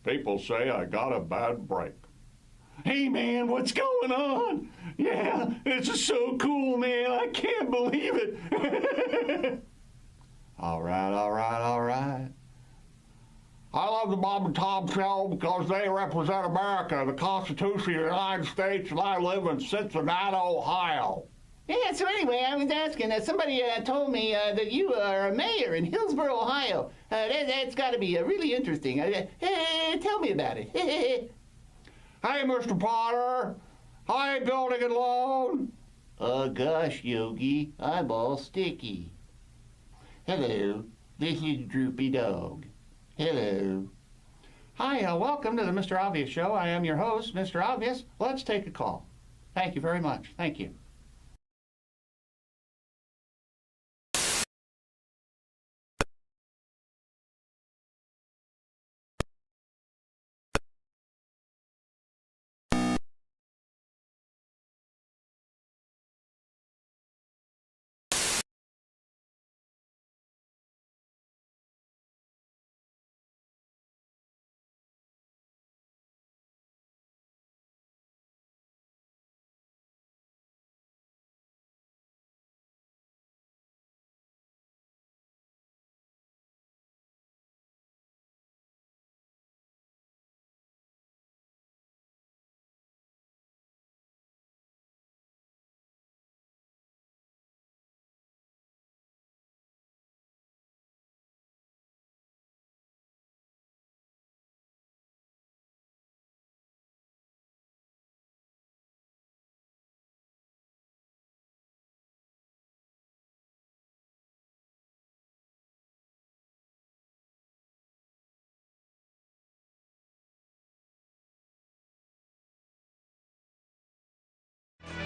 People say I got a bad break. Hey, man, what's going on? Yeah, this is so cool, man. I can't believe it. All right. I love the Bob and Tom Show because they represent America, the Constitution of the United States, and I live in Cincinnati, Ohio. Yeah, so anyway, I was asking, somebody told me that you are a mayor in Hillsboro, Ohio. That's got to be really interesting. Tell me about it. Hey, Mr. Potter, I ain't building a loan. Oh, gosh, Yogi, I'm all sticky. Hello, this is Droopy Dog. Hello. Hi, welcome to the Mr. Obvious Show. I am your host, Mr. Obvious. Let's take a call. Thank you very much. Thank you.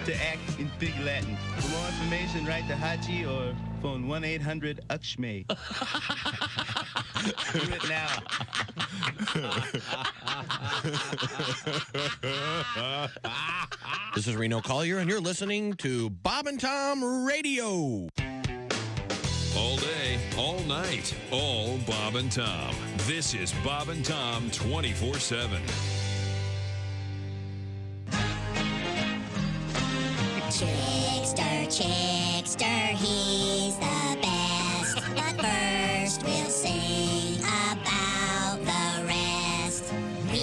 to act in Big Latin. For more information, write to Haji or phone 1-800-UXME. Do it now. This is Reno Collier, and you're listening to Bob and Tom Radio. All day, all night, all Bob and Tom. This is Bob and Tom 24/7. Chickster, he's the best. But first we'll sing about the rest. We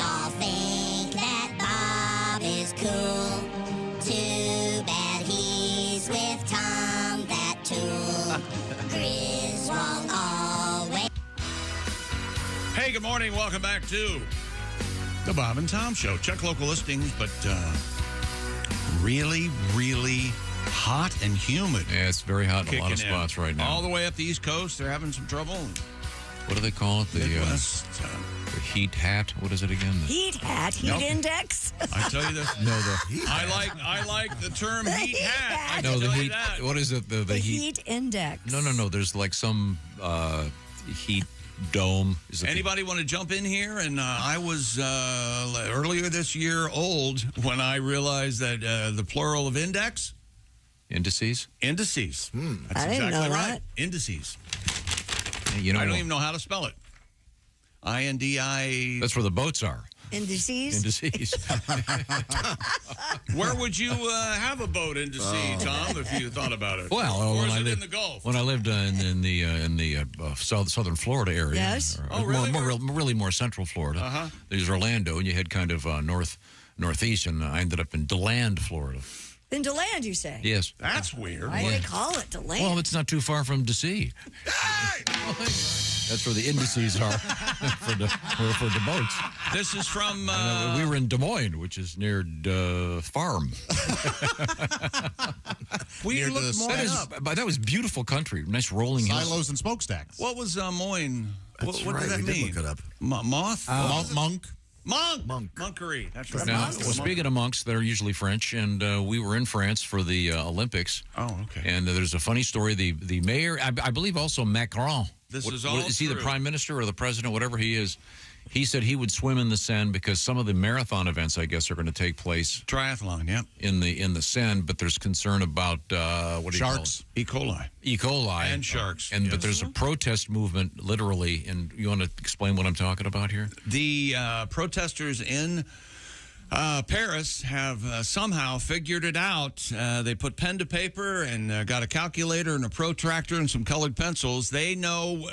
all think that Bob is cool. Too bad he's with Tom, that tool. Griswold always. Hey, good morning. Welcome back to the Bob and Tom Show. Check local listings, but really, really hot and humid. Yeah, it's very hot in a lot of Kicking in. spots right now. All the way up the East Coast, they're having some trouble. What do they call it? The heat hat. What is it again? Heat hat, heat Nope. index. I tell you this. No, the I like the term heat hat. I no, can the tell you heat. that. What is it? The heat index. No. There's like some heat dome. Is it Anybody want to jump in here? And I was earlier this year old when I realized that the plural of index. Indices? Indices. That's I didn't exactly know right. that. Indices. You know, I don't even know how to spell it. I-N-D-I. That's where the boats are. Indices. Indices. Where would you have a boat into sea, Tom, if you thought about it? Well, or when is I it lived in the Gulf? when I lived in the southern Florida area. Yes. Oh, really? Really more central Florida. Uh-huh. There's Orlando, and you had kind of northeast, and I ended up in DeLand, Florida. In DeLand, you say? Yes. That's weird. Why do they call it DeLand? Well, it's not too far from DC. That's where the indices are for the boats. This is from... we were in Des Moines, which is near Farm. We looked Moines up. But that was beautiful country. Nice rolling hills. Silos and smokestacks. What was Moines? That's What right. did that We did mean? look it up. Moth? Monk. Monkery. That's right. Now, speaking of monks, they're usually French, and we were in France for the Olympics. Oh, okay. And there's a funny story. The mayor, I believe also Macron. This is all Is he the true. prime minister or the president, whatever he is? He said he would swim in the Seine because some of the marathon events, I guess, are going to take place Triathlon, yeah. in the Seine. But there's concern about what do you call Sharks. E. coli. it? E. coli And sharks, And yes. but there's a protest movement, literally. And you want to explain what I'm talking about here? The protesters in Paris have somehow figured it out. They put pen to paper and got a calculator and a protractor and some colored pencils. They know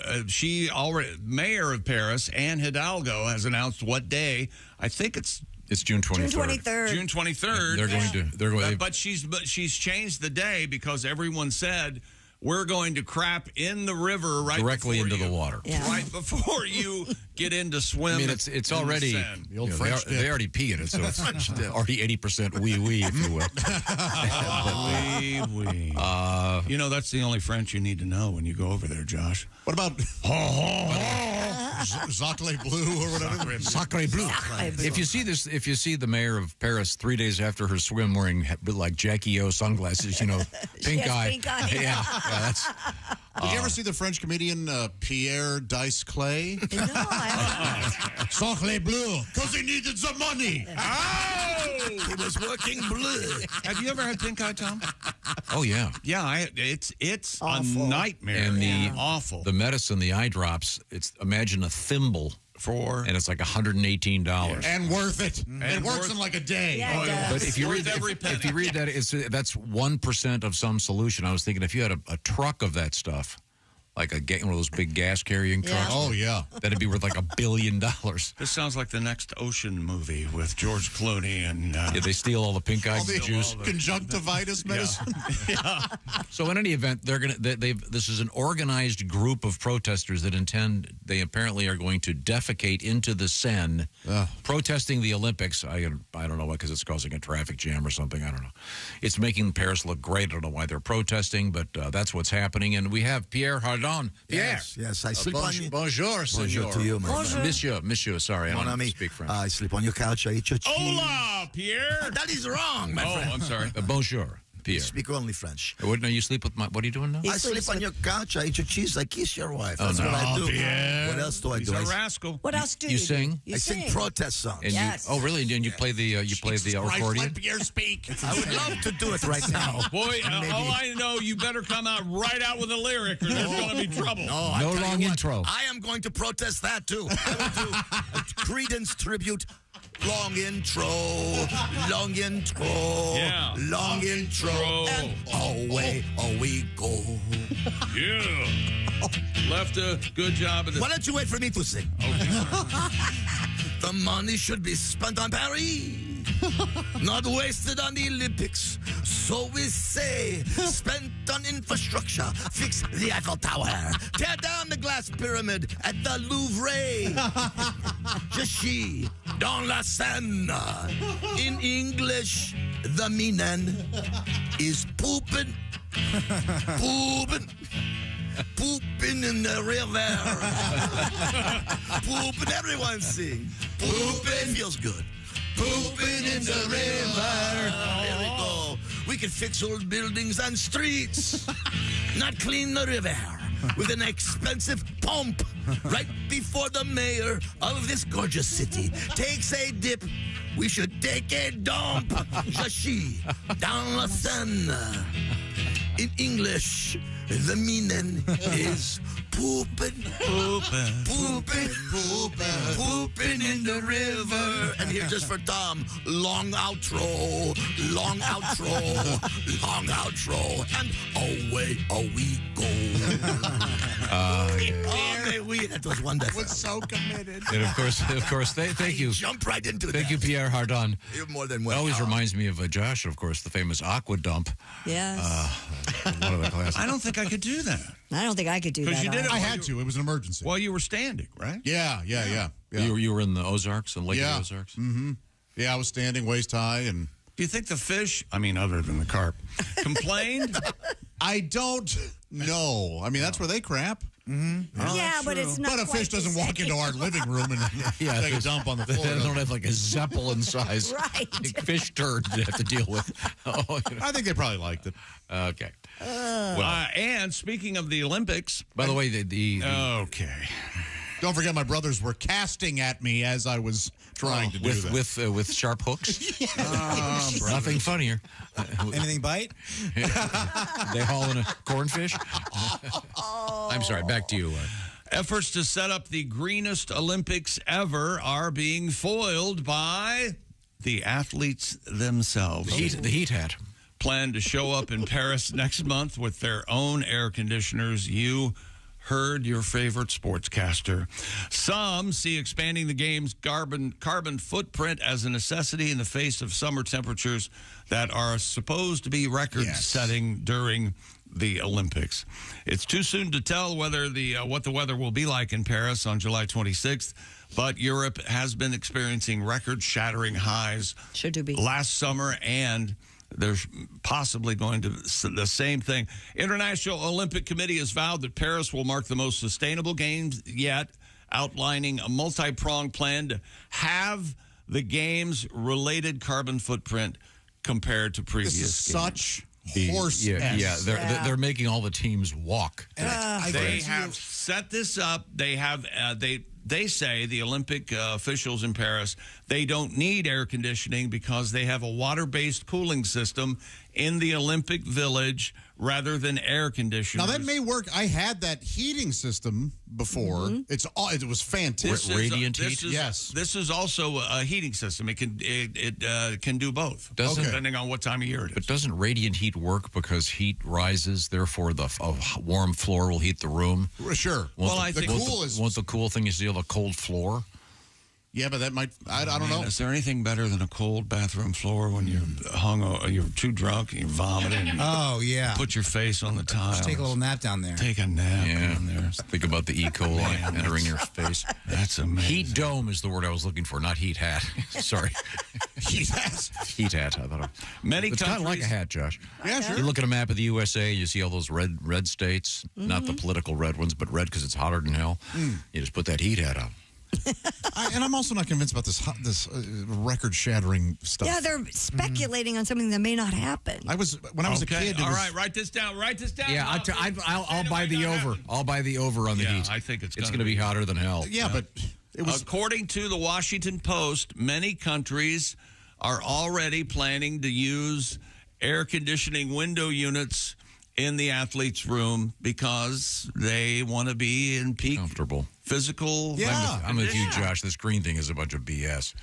mayor of Paris, Anne Hidalgo, has announced what day. I think it's June 23rd. June 23rd. June 23rd. They're going. But she's changed the day because everyone said we're going to crap in the river directly into the water. Yeah. right before you get into swim. I mean, it's already The old French dip. they already pee in it, so it's already 80% wee wee, if you will. Wee. You know, that's the only French you need to know when you go over there, Josh. What about Sacre Bleu or whatever? Sacre bleu. If you see the mayor of Paris 3 days after her swim wearing like Jackie O sunglasses, pink has eye. pink eye. Yeah, that's. Did you ever see the French comedian Pierre Dice-Clay? No, I Sacre Bleu, because he needed the money. Oh! He was working blue. Have you ever had pink eye, Tom? Oh yeah. Yeah, it's a Awful. nightmare. And awful. the medicine, the eye drops. Imagine a thimble and it's like $118. And worth it. It works worth- in like a day. Yeah, it does. But if you read Worth every penny. if you read that, that's 1% of some solution. I was thinking if you had a truck of that stuff, like one of those big gas carrying trucks. Oh, yeah. That'd be worth like $1 billion. This sounds like the next Ocean movie with George Clooney and Yeah, they steal all the pink eye All the juice. conjunctivitis medicine. So in any event, this is an organized group of protesters that they apparently are going to defecate into the Seine, protesting the Olympics. I don't know why, because it's causing a traffic jam or something. I don't know. It's making Paris look great. I don't know why they're protesting, but that's what's happening. And we have Pierre Hardin Pardon, Pierre. Yes, I sleep on you. Bonjour, senor. Bonjour to you, my friend. Monsieur, sorry, I Mon don't ami, speak French. I sleep on your couch, I eat your cheese. Hola, Pierre. That is wrong, my friend. Oh, I'm sorry. Bonjour, Pierre. You speak only French. What, no, you sleep with what are you doing now? I sleep on your couch, I eat your cheese, I kiss your wife. That's what I do. Pierre. What else do I He's do? a rascal. What else do You you sing? do? I sing protest songs. And Yes. you, really? And you play the accordion? Let Pierre speak. I would love to do it right now. Boy, all I know, you better come out right out with a lyric or there's going to be trouble. No, I No tell long you what, intro. I am going to protest that too. I will do a Credence tribute. Long intro, long intro, Yeah. long intro, and away we go. Yeah. Left a good job of this. Why don't you wait for me to sing? Okay. The money should be spent on Paris, not wasted on the Olympics. So we say, spent on infrastructure, fix the Eiffel Tower, tear down the glass pyramid at the Louvre. Je suis dans la Seine. In English, the meaning is pooping, pooping. Pooping in the river. Pooping, everyone sing. Pooping feels good. Pooping in the river. There we go. We can fix old buildings and streets. Not clean the river with an expensive pump right before the mayor of this gorgeous city takes a dip. We should take a dump. Je suis dans la Seine. In English, the meaning is pooping, pooping, pooping, pooping, pooping in the river. And here, just for Tom, long outro, long outro, long outro, and away we go. That was wonderful. Was so committed. And of course, thank you. Jump right into Thank you, Pierre Hardon. You're more than It welcome. always reminds me of Josh, of course, the famous aqua dump. Yes. One of the classics. I don't think I could do that. I don't think I could do that. Because you did it. I had to. It was an emergency. While you were standing, right? Yeah. You were in the Ozarks and Lake of the Ozarks? Mm-hmm. Yeah, I was standing waist high. And Do you think the fish, I mean, other than the carp, complained? I don't know. I mean, that's where they crap. Mm-hmm. Oh, Yeah, but it's not But a quite fish the doesn't walk same. into our living room and take a dump on the floor. They don't have like a Zeppelin size Right. fish turd to have to deal with. I think they probably liked it. Okay. And speaking of the Olympics. By the way, the okay. Don't forget, my brothers were casting at me as I was trying to do that. with sharp hooks. Nothing funnier. Anything bite? They haul in a cornfish. I'm sorry. Back to you. Efforts to set up the greenest Olympics ever are being foiled by the athletes themselves. The heat hat. Plan to show up in Paris next month with their own air conditioners. You heard your favorite sportscaster. Some see expanding the game's carbon footprint as a necessity in the face of summer temperatures that are supposed to be record-setting during the Olympics. It's too soon to tell whether what the weather will be like in Paris on July 26th, but Europe has been experiencing record-shattering highs last summer, and there's possibly going to the same thing. International Olympic Committee has vowed that Paris will mark the most sustainable games yet, outlining a multi-pronged plan to have the games' related carbon footprint compared to previous games. Such horse. They're making all the teams walk. They have set this up. They have they say, the Olympic officials in Paris, they don't need air conditioning because they have a water-based cooling system in the Olympic Village rather than air conditioners. Now, that may work. I had that heating system before. It was fantastic. Radiant heat? Yes. This is also a heating system. It can do both, depending on what time of year it is. But doesn't radiant heat work because heat rises, therefore the warm floor will heat the room? Sure. Won't the cool thing is you'll have a cold floor? Yeah, but that might, I don't know. Is there anything better than a cold bathroom floor when you're you're too drunk and you're vomiting? Oh, yeah. Put your face on the tile. Just take a little nap down there. Take a nap down there. Think about the E. coli entering your face. That's amazing. Heat dome is the word I was looking for, not heat hat. Sorry. Heat hat. Heat hat. I thought Many it's kind of like a hat, Josh. Yeah, sure. You look at a map of the USA, you see all those red states, not the political red ones, but red because it's hotter than hell. You just put that heat hat on. And I'm also not convinced about this record-shattering stuff. Yeah, they're speculating on something that may not happen. When I was a kid. All right, write this down. Yeah, I'll buy the over. I'll buy the over on the heat. I think it's going to be hotter than hell. Yeah, but it was. According to the Washington Post, many countries are already planning to use air conditioning window units in the athletes' room because they want to be in peak comfortable physical. Yeah, I'm with you, Josh. This green thing is a bunch of BS.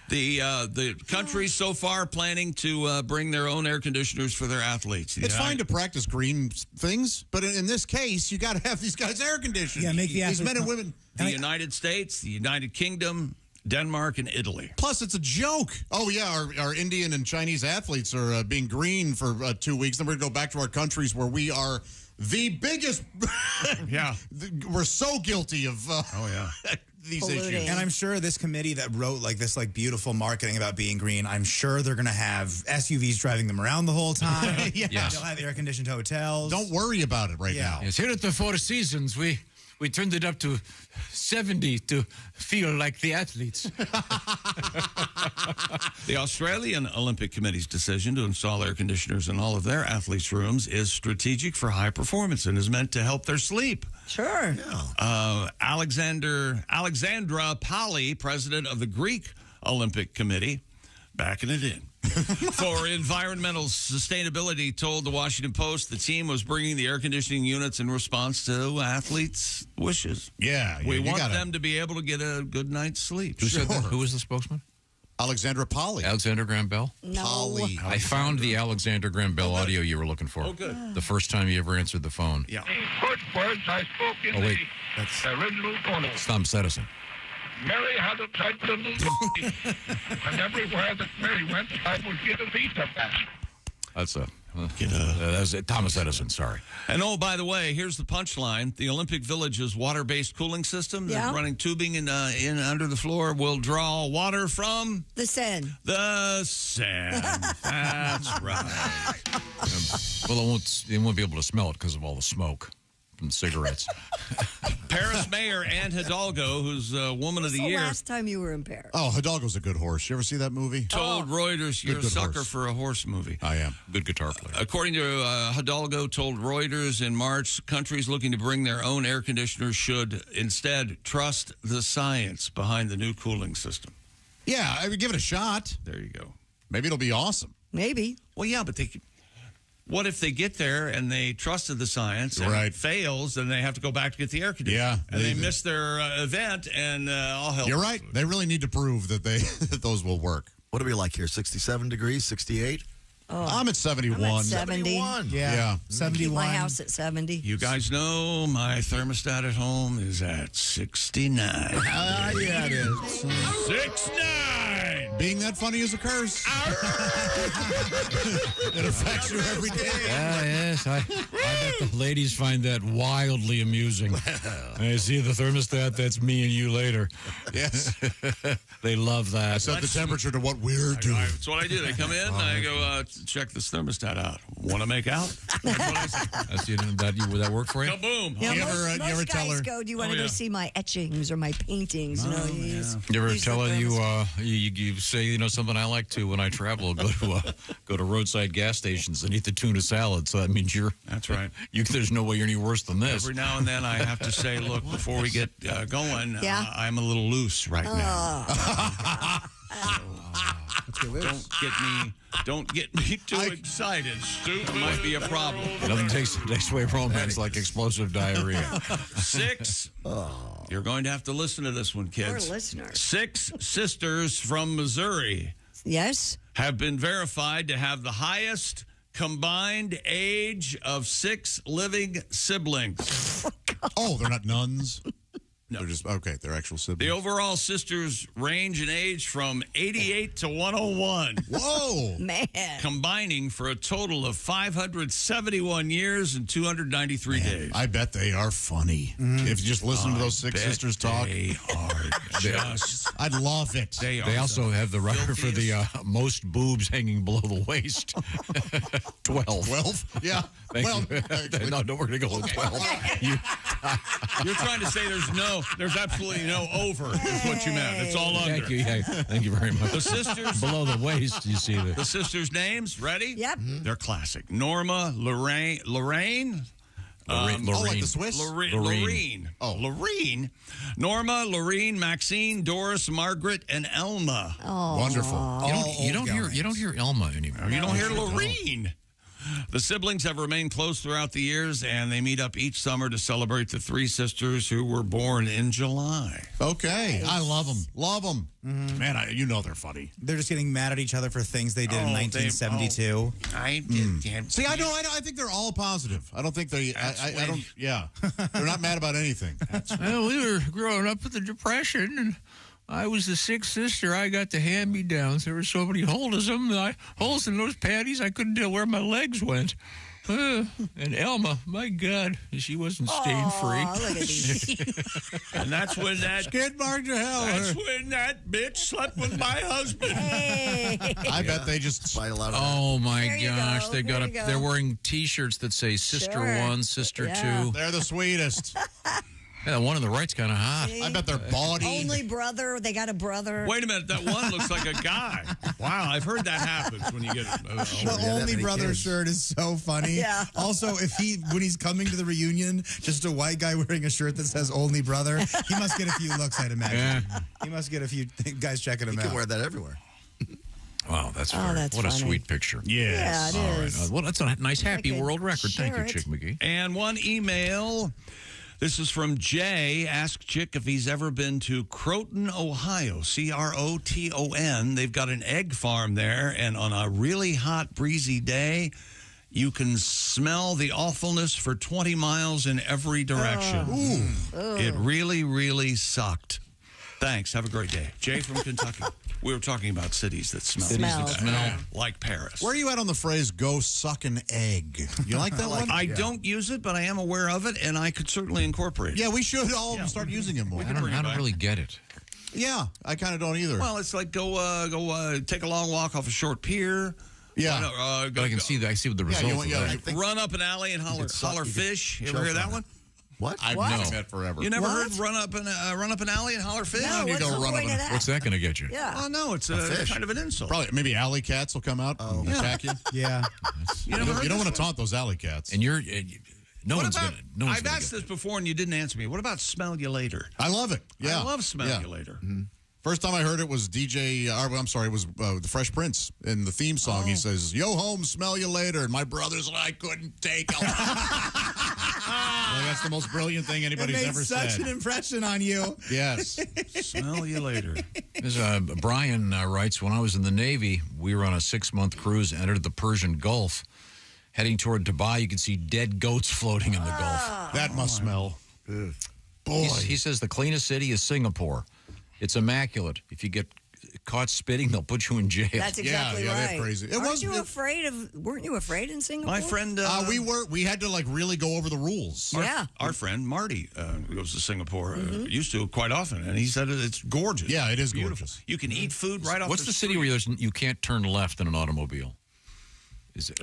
The countries so far planning to bring their own air conditioners for their athletes. It's fine to practice green things, but in this case, you got to have these guys air conditioned. Yeah, make the these men and women. The United States, the United Kingdom, Denmark, and Italy. Plus, it's a joke. Oh, yeah, our Indian and Chinese athletes are being green for 2 weeks. Then we're going to go back to our countries where we are the biggest. Yeah. We're so guilty of these issues. And I'm sure this committee that wrote this beautiful marketing about being green, I'm sure they're going to have SUVs driving them around the whole time. Yes. They'll have air-conditioned hotels. Don't worry about it now. Yes, here at the Four Seasons, we turned it up to 70 to feel like the athletes. The Australian Olympic Committee's decision to install air conditioners in all of their athletes' rooms is strategic for high performance and is meant to help their sleep. Sure. Alexandra Pali, president of the Greek Olympic Committee, backing it in. For environmental sustainability, told the Washington Post the team was bringing the air conditioning units in response to athletes' wishes. Yeah, we want them to be able to get a good night's sleep. Who said that? Who was the spokesman? Alexandra Pali. Alexander Graham Bell? No. Pali. I found the Alexander Graham Bell audio you were looking for. Oh, good. The first time you ever answered the phone. Yeah. First words I spoke in wait. the original tournament. It's Tom Sedison. Mary had a tight little and everywhere that Mary went, I would get a visa back. That's Thomas Edison, sorry. And oh, by the way, here's the punchline. The Olympic Village's water-based cooling system that's running tubing in under the floor will draw water from the Seine. The Seine. That's right. Well, they won't be able to smell it because of all the smoke from the cigarettes. Paris Mayor Anne Hidalgo, who's Woman of the Year. Last time you were in Paris. Oh, Hidalgo's a good horse. You ever see that movie? Told Reuters, you're a sucker for a horse movie. I am. Good guitar player. According to Hidalgo, told Reuters in March, countries looking to bring their own air conditioners should instead trust the science behind the new cooling system. Yeah, I would give it a shot. There you go. Maybe it'll be awesome. Maybe. Well, yeah, but what if they get there and they trusted the science and it fails, and they have to go back to get the air conditioner? Yeah. And they miss their event, and all hell. You're right. They really need to prove that that those will work. What are we like here? 67 degrees, 68? Oh, I'm at 71. I'm at 70. Yeah. 71. Keep my house at 70. You guys know my thermostat at home is at 69. Yeah, it is. 69. Being that funny is a curse. It affects you every day. Yes. I bet the ladies find that wildly amusing. I see the thermostat, that's me and you later. Yes. They love that. I set the temperature to what we're doing. That's what I do. They come in, I go, check this thermostat out. Want to make out? That's what I say. Would that work for you? Kaboom. You know, you ever most tell guys her? go, do you want to go see my etchings or my paintings? You ever tell her you say, something I like to when I travel, go to roadside gas stations and eat the tuna salad. So that means That's right. There's no way you're any worse than this. Every now and then I have to say, look, before we get going, I'm a little loose right now. Don't get me too excited. Stupid might be a problem. Nothing takes away romance like explosive diarrhea. 6. You're going to have to listen to this one, kids. Poor listeners. 6 sisters from Missouri. Yes. Have been verified to have the highest combined age of 6 living siblings. Oh, they're not nuns? They're just, okay, they're actual siblings. The overall sisters range in age from 88 to 101. Whoa! Man. Combining for a total of 571 years and 293 days. I bet they are funny. If you just listen to those six bet sisters talk. They are just... I'd love it. They also have the record for the most boobs hanging below the waist. 12. 12? Yeah. Well, no, we're going to go with 12. You're trying to say there's absolutely no over, is what you meant. It's all under. Thank you. Yeah, thank you very much. The sisters. Below the waist, you see The sisters' names, ready? Yep. They're classic. Norma, Lorraine. Lorraine. like the Swiss? Lorraine. Oh, Lorraine. Norma, Lorraine, Maxine, Doris, Margaret, and Elma. Oh, wonderful. You don't hear Elma anymore. You don't hear Lorraine. The siblings have remained close throughout the years, and they meet up each summer to celebrate the three sisters who were born in July. Okay. I love them. Love them. Man, you know they're funny. They're just getting mad at each other for things they did in 1972. I did. See, I think they're all positive. I don't think they. I don't. Yeah, they're not mad about anything. Well, we were growing up with the Depression, and I was the sixth sister. I got the hand-me-downs. There were so many holes in them. Holes in those panties, I couldn't tell where my legs went. And Elma, my God, she wasn't stain-free. Look at these. And that's when that skid mark to hell. That's when that bitch slept with my husband. Hey. I bet they just buy a lot of. Oh my There you gosh, go. they There got you go. they're wearing T-shirts that say Sister Sure. 1, Sister Yeah. 2. they're the sweetest. Yeah, the one on the right's kind of hot. I bet they're bawdy. Only brother. They got a brother. Wait a minute, that one looks like a guy. Wow, I've heard that happens when you get The only brother shirt is so funny. Yeah. Also, when he's coming to the reunion, just a white guy wearing a shirt that says "Only Brother," he must get a few looks, I'd imagine. Yeah. He must get a few guys checking him You out. can wear that everywhere. Wow, that's Oh, that's what a funny. sweet picture. Yes. Yeah, it All right. is. Well, that's a nice happy I could world record. Thank you, share Chick it. McGee. And one email. This is from Jay. Ask Chick if he's ever been to Croton, Ohio. Croton. They've got an egg farm there, and on a really hot, breezy day, you can smell the awfulness for 20 miles in every direction. It really, really sucked. Thanks. Have a great day. Jay from Kentucky. We were talking about cities that smell. Like Paris. Where are you at on the phrase "go suck an egg"? You like that one? I don't use it, but I am aware of it, and I could certainly incorporate it. Yeah, we should all start using it more. I don't really get it. Yeah, I kind of don't either. Well, it's like go take a long walk off a short pier. Yeah. But I see the result of that. Run up an alley and holler fish. You ever hear that one? What? I've known that forever. You never heard run up an alley and holler fish? No, what's the point of that? What's that going to get you? Yeah. Oh, no, it's a kind of an insult. Probably maybe alley cats will come out and attack you. Yeah. You don't want to taunt those alley cats. And no one's about, going to. I've asked this before and you didn't answer me. What about smell you later? I love it. Yeah. I love smell you later. Mm-hmm. First time I heard it was it was the Fresh Prince in the theme song. He says, "Yo home, smell you later." And my brothers and I couldn't take it. That's the most brilliant thing anybody's ever said. Such an impression on you. Yes. Smell you later. Brian writes, when I was in the Navy, we were on a 6-month cruise, entered the Persian Gulf. Heading toward Dubai, you could see dead goats floating in the Gulf. That must smell. Boy. He says the cleanest city is Singapore. It's immaculate. If you get caught spitting, they'll put you in jail. That's exactly right. They're crazy. Weren't you afraid in Singapore? My friend... we had to really go over the rules. Our friend Marty goes to Singapore, used to quite often, and he said it's gorgeous. Yeah, it is beautiful. Gorgeous. You can eat food right off What's the city where you can't turn left in an automobile? Is it,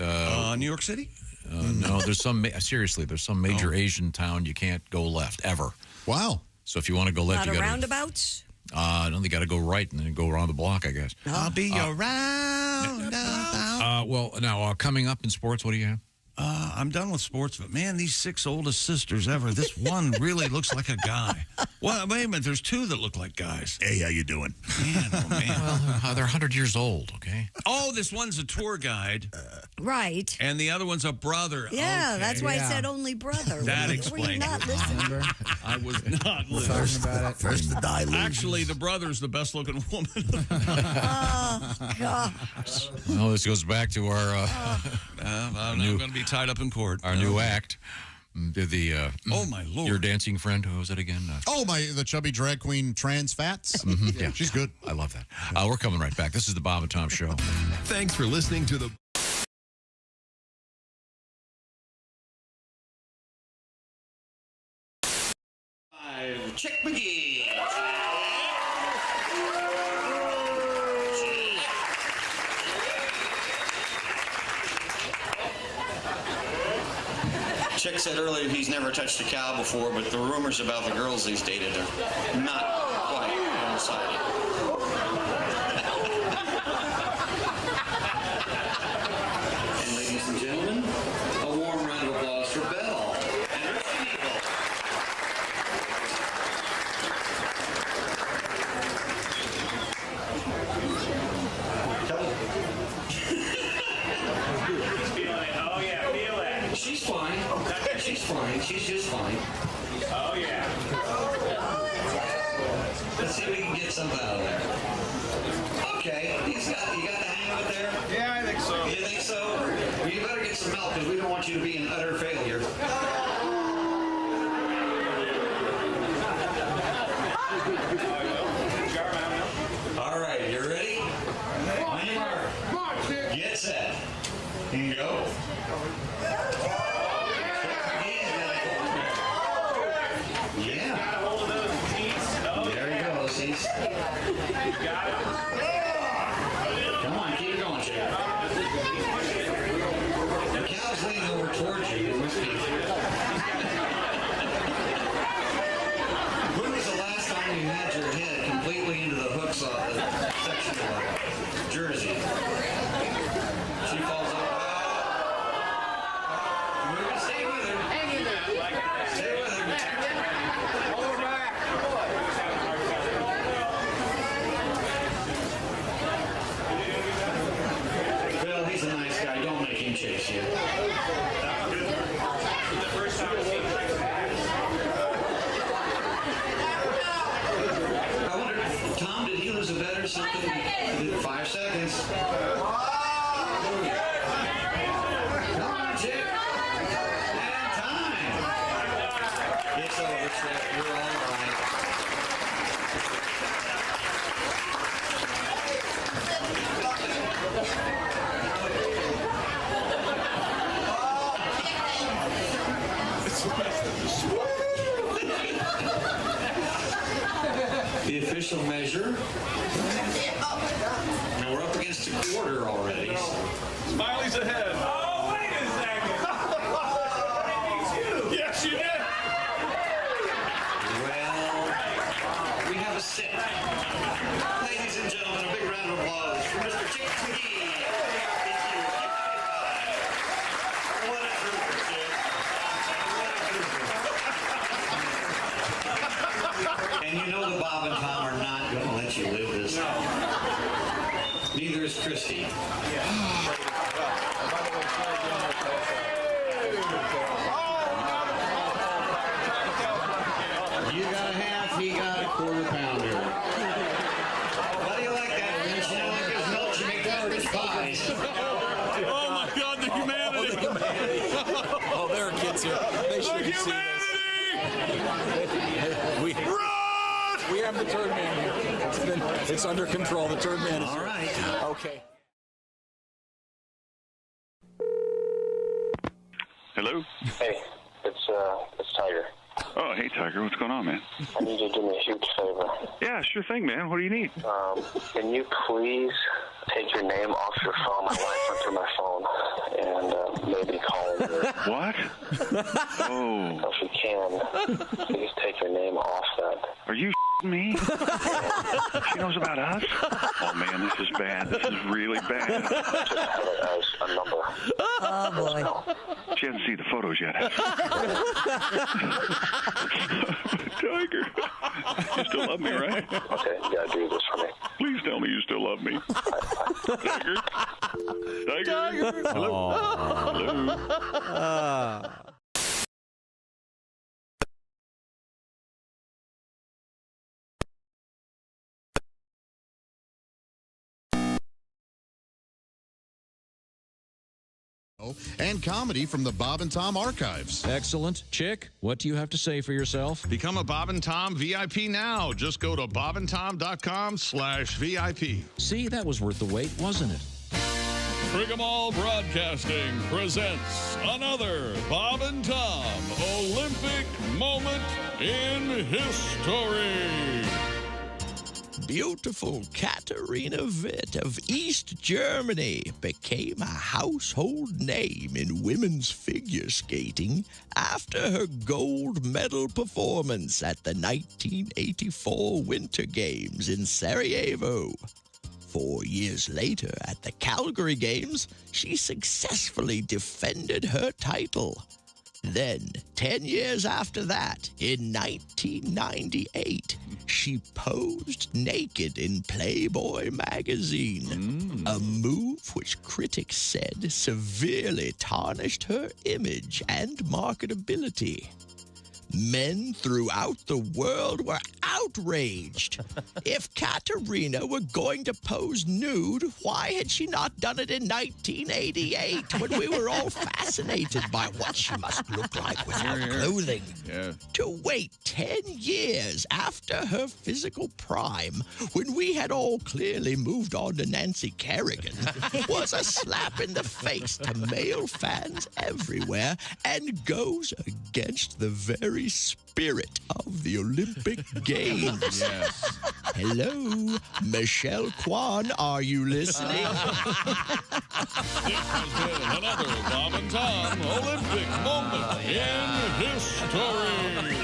New York City? No, there's some major Asian town you can't go left ever. Wow. So if you want to go left, Not you a got to roundabout? no, they got to go right and then go around the block, I guess. I'll be your roundabout. Well, now coming up in sports, what do you have? I'm done with sports, but man, these 6 oldest sisters ever. This one really looks like a guy. Well, wait a minute. There's 2 that look like guys. Hey, how you doing? Man, oh man. Well, they're 100 years old. Okay. Oh, this one's a tour guide, Right. and the other one's a brother. Yeah, Okay. that's why I said only brother. That Were you explains not it. listening? I was not listening. Talking about it. First to die, loses. Actually, the brother's the best looking woman. Oh, gosh. Well, this goes back to our I'm going to be tied up in court. our new act. Oh, my Lord. Your dancing friend, who was it again? The chubby drag queen Trans Fats. Yeah, she's good. I love that. We're coming right back. This is the Bob and Tom Show. Thanks for listening to the Chick McGee. Chick said earlier he's never touched a cow before, but the rumors about the girls he's dated are not quite one-sided. And ladies and gentlemen, a warm round of applause for Belle and her people. Oh, yeah, feel it. She's fine. She's fine. She's just fine. Oh, yeah. Let's see if we can get something out of there. Okay, you got the hang of it there? Yeah, I think so. You think so? Well, you better get some milk because we don't want you to be an utter failure. All right, you ready? On your mark. Get set. And go. Yeah. There he goes. He's... Come on, keep going, Chad. The cow's leaning over towards you. It must be. When was the last time you had your head completely into the hooks of the section of the jersey? She falls over. Move it, stay with her. Hang in there. Stay with her. Hold her back. Bill, he's a nice guy. Don't make him chase you. I wonder, Tom, did he lose a bet or something? 5 seconds. Come on, Chick. And time. It's over, Chick. You're all right. The official measure. Now we're up against a quarter already. Smiley's ahead. Oh, wait a second. Yes, you did. Well, we have a set. Ladies and gentlemen, a big round of applause for Mr. Chick McGee. What a trooper, Chick. And you know the Bob and Tom are not going to let you live this down. Neither is Christy. You got a half, he got a quarter pounder. How do you like that, Vince? You know, like his milk, you make garbage pies. Oh, my God, the humanity. Oh, there are kids here. They should see this. We have the turd man here. It's under control. The turd man is all right. Okay. Hello? Hey, it's Tiger. Oh, hey, Tiger. What's going on, man? I need you to do me a huge favor. Yeah, sure thing, man. What do you need? Can you please take your name off your phone? My wife went through my phone, and maybe call her. What? Oh. If you can, please take your name off that. Are you me? She knows about us? Oh, man, this is bad. This is really bad. Just have it as a number. Oh, boy. She hasn't seen the photos yet, has she? Tiger, you still love me, right? Okay, you gotta do this for me. Please tell me you still love me. Tiger? Tiger? Hello? Hello? And comedy from the Bob and Tom archives. Excellent. Chick, what do you have to say for yourself? Become a Bob and Tom VIP now. Just go to bobandtom.com/VIP. See, that was worth the wait, wasn't it? Frigamall Broadcasting presents another Bob and Tom Olympic moment in history. Beautiful Katharina Witt of East Germany became a household name in women's figure skating after her gold medal performance at the 1984 Winter Games in Sarajevo. 4 years later, at the Calgary Games, she successfully defended her title. Then, 10 years after that, in 1998, she posed naked in Playboy magazine, a move which critics said severely tarnished her image and marketability. Men throughout the world were outraged. If Katharina were going to pose nude, why had she not done it in 1988 when we were all fascinated by what she must look like without clothing? Yeah. To wait 10 years after her physical prime, when we had all clearly moved on to Nancy Kerrigan, was a slap in the face to male fans everywhere and goes against the very spirit of the Olympic Games. Yes. Hello, Michelle Kwan, are you listening? This has been another Bob and Tom Olympic moment in history.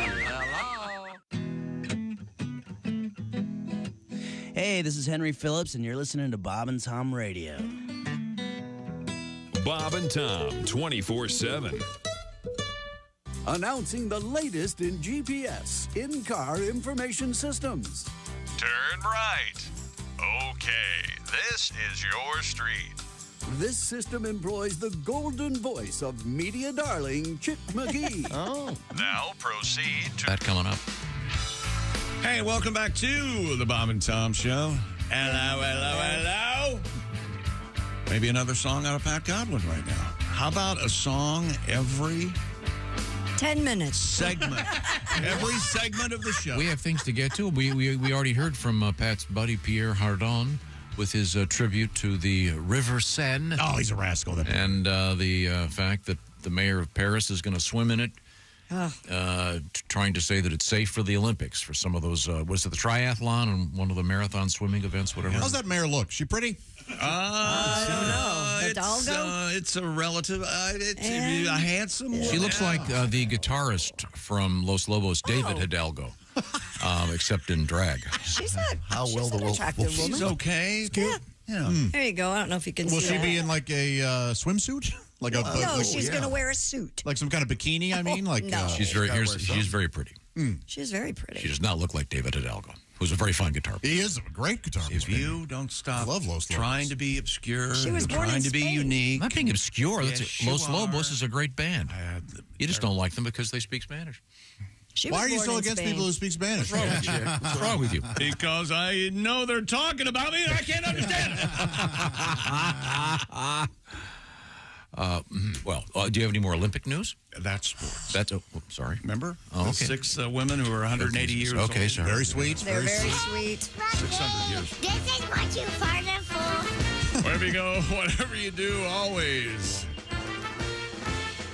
Hey, this is Henry Phillips, and you're listening to Bob and Tom Radio. Bob and Tom 24/7. Announcing the latest in GPS, in-car information systems. Turn right. Okay, this is your street. This system employs the golden voice of media darling Chick McGee. Now proceed to... That coming up. Hey, welcome back to the Bob and Tom Show. Hello, hello, hello. Maybe another song out of Pat Godwin right now. How about a song every 10 minutes. segment? Every segment of the show. We have things to get to. We already heard from Pat's buddy Pierre Hardon with his tribute to the River Seine. Oh, he's a rascal. And the fact that the mayor of Paris is going to swim in it, trying to say that it's safe for the Olympics, for some of those, was it the triathlon and one of the marathon swimming events, whatever. How's that mayor look? She pretty? I don't know. Hidalgo? It's a relative. It's a handsome woman. She looks like the guitarist from Los Lobos, David Hidalgo, except in drag. She's not. How she's well the an world. attractive woman. She's okay. Yeah. Yeah. There you go. I don't know if you can Will see she that. be in like a swimsuit? Like a No, she's going to wear a suit. like some kind of bikini. I mean, like no. She's very pretty. She's very pretty. She does not look like David Hidalgo, who's a very fine guitar player. He is a great guitar player. If you don't stop I love Los trying to be obscure, She was born trying in to be Spain. unique. Not being obscure. Yes, That's you Los Lobos are. is a great band. You just don't like them because they speak Spanish. She Why was are you born so in against Spain. people who speak Spanish? What's wrong with you? What's wrong with you? Because I know they're talking about me and I can't understand it. Do you have any more Olympic news? That's sports. That's sorry. Remember? Oh, The okay. 6 women who are 180 years old. Okay, sorry. Very sweet. They're very sweet. 600 years. This is what you farted for. Wherever you go, whatever you do, always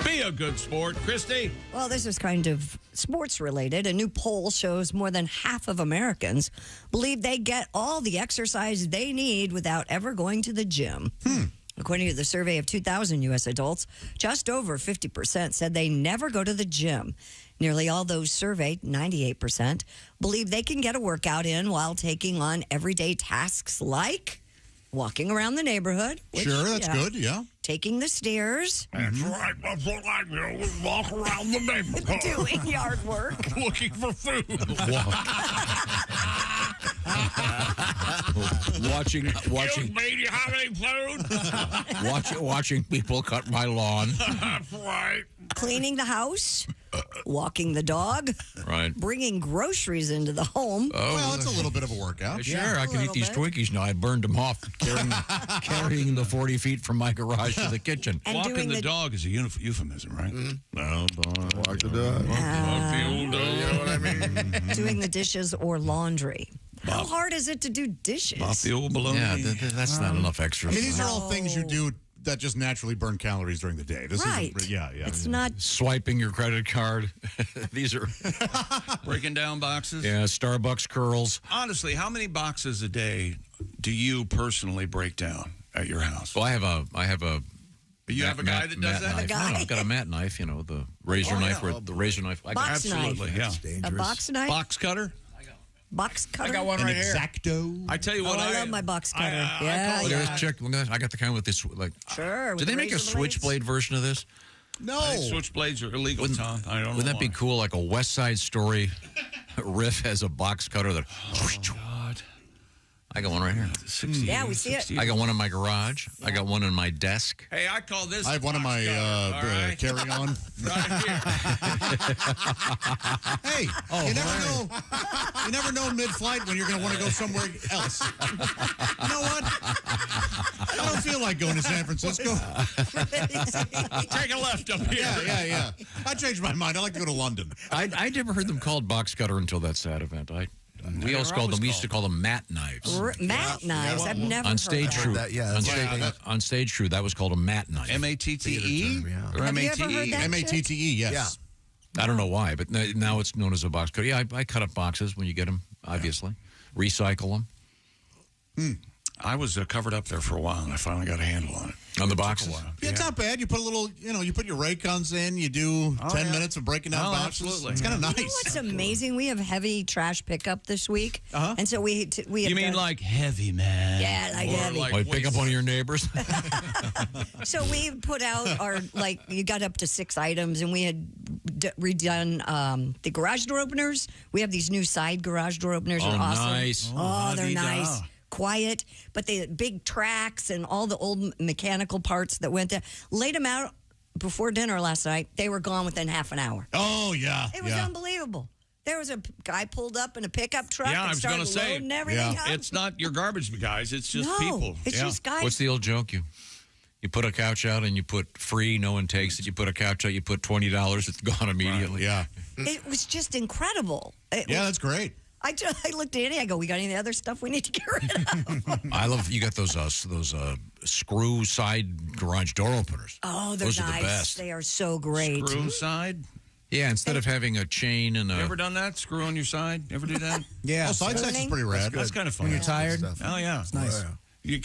be a good sport. Christy? Well, this is kind of sports related. A new poll shows more than half of Americans believe they get all the exercise they need without ever going to the gym. According to the survey of 2,000 U.S. adults, just over 50% said they never go to the gym. Nearly all those surveyed, 98%, believe they can get a workout in while taking on everyday tasks like walking around the neighborhood. Which, Sure, that's good, yeah. Taking the stairs. That's right. That's what I do. Walk around the neighborhood. Doing yard work. Looking for food. Watching. Excuse me, do you have any food? Watching people cut my lawn. That's right. Cleaning the house. walking the dog, Right. bringing groceries into the home. Oh, well, it's a little bit of a workout. Sure, I can eat these Twinkies now. I burned them off carrying the 40 feet from my garage to the kitchen. And Walking doing the the- dog is a euphemism, right? Oh, boy. Walk the dog. Walk the old dog. You know what I mean? Doing the dishes or laundry. How hard is it to do dishes? Pop the old baloney. Yeah, that's not enough I exercise. mean, these are all things you do that just naturally burn calories during the day. This Right. is yeah. It's not. Swiping your credit card. These are Breaking down boxes. Starbucks curls. Honestly, how many boxes a day do you personally break down at your house? Well, I have a. You have a guy that does that? Knife. A guy? No, I've got a mat knife. You know, the razor knife. Where the razor knife. Box knife. Absolutely, yeah. A box knife? Box cutter? Box cutter? I got one right here. Exacto. I tell you what, I love my box cutter. Look yeah. at this chick. I got the kind with this. Like, Sure. did they make a switchblade version of this? No. I think switchblades are illegal, Tom. I don't know. Wouldn't that be cool? Like a West Side Story riff has a box cutter that. Oh, God. I got one right here. 60, Yeah, we see it. I got one in my garage. I got one in my desk. Hey, I call this. I have one of my right? carry-on. Right here. Hey, you never know. You never know mid-flight when you're going to want to go somewhere else. You know what? I don't feel like going to San Francisco. Take a left up here. Yeah. I changed my mind. I like to go to London. I never heard them called box cutter until that sad event. We used to call them mat knives. Mat knives. I've never on heard stage of crew. that. On stage crew, that was called a mat knife. MATTE? Or Have you ever heard that, MATTE, yes. I don't know why, but now it's known as a box cutter. Yeah, I cut up boxes when you get them, obviously. Recycle them. I was covered up there for a while, and I finally got a handle on it. On the boxes? Yeah, it's not bad. You put a little, you put your Raycons in. You do 10 minutes of breaking down boxes. Absolutely. It's kind of nice. You know what's amazing? We have heavy trash pickup this week, and so we have You mean done- like heavy, man? Yeah, like Or heavy. Like pick up one of your neighbors. So we put out our you got up to 6 items, and we had redone the garage door openers. We have these new side garage door openers. They're awesome. Nice. Oh, they're nice. Quiet, but they big tracks and all the old mechanical parts that went there. Laid them out before dinner last night. They were gone within half an hour. Oh, yeah. It was unbelievable. There was a guy pulled up in a pickup truck Yeah, I and was going started to say. loading everything up. It's not your garbage guys. It's just No, people. it's just guys. What's the old joke? You put a couch out and you put free, no one takes it. You put a couch out, you put $20, it's gone immediately. Yeah. It was just incredible. That's great. I looked at it. I go, we got any other stuff we need to get rid of? I love you got those screw side garage door openers. Oh, they're those nice. are the best. They are so great. Screw side? Yeah, instead of having a chain and You ever done that? Screw on your side? Ever do that? Yeah. Oh, side sex is pretty rad. That's kind of fun. When you're tired. Oh, yeah. It's nice. You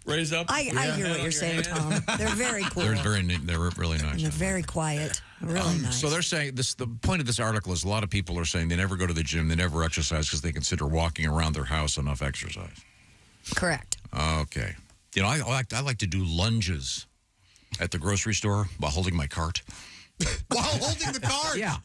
raise up. I hear what you're saying, Tom. They're very cool. They're really nice. And they're very quiet. Really nice. So they're saying this. The point of this article is a lot of people are saying they never go to the gym, they never exercise because they consider walking around their house enough exercise. Correct. Okay. You know, I like to do lunges at the grocery store while holding my cart. While holding the cart? Yeah.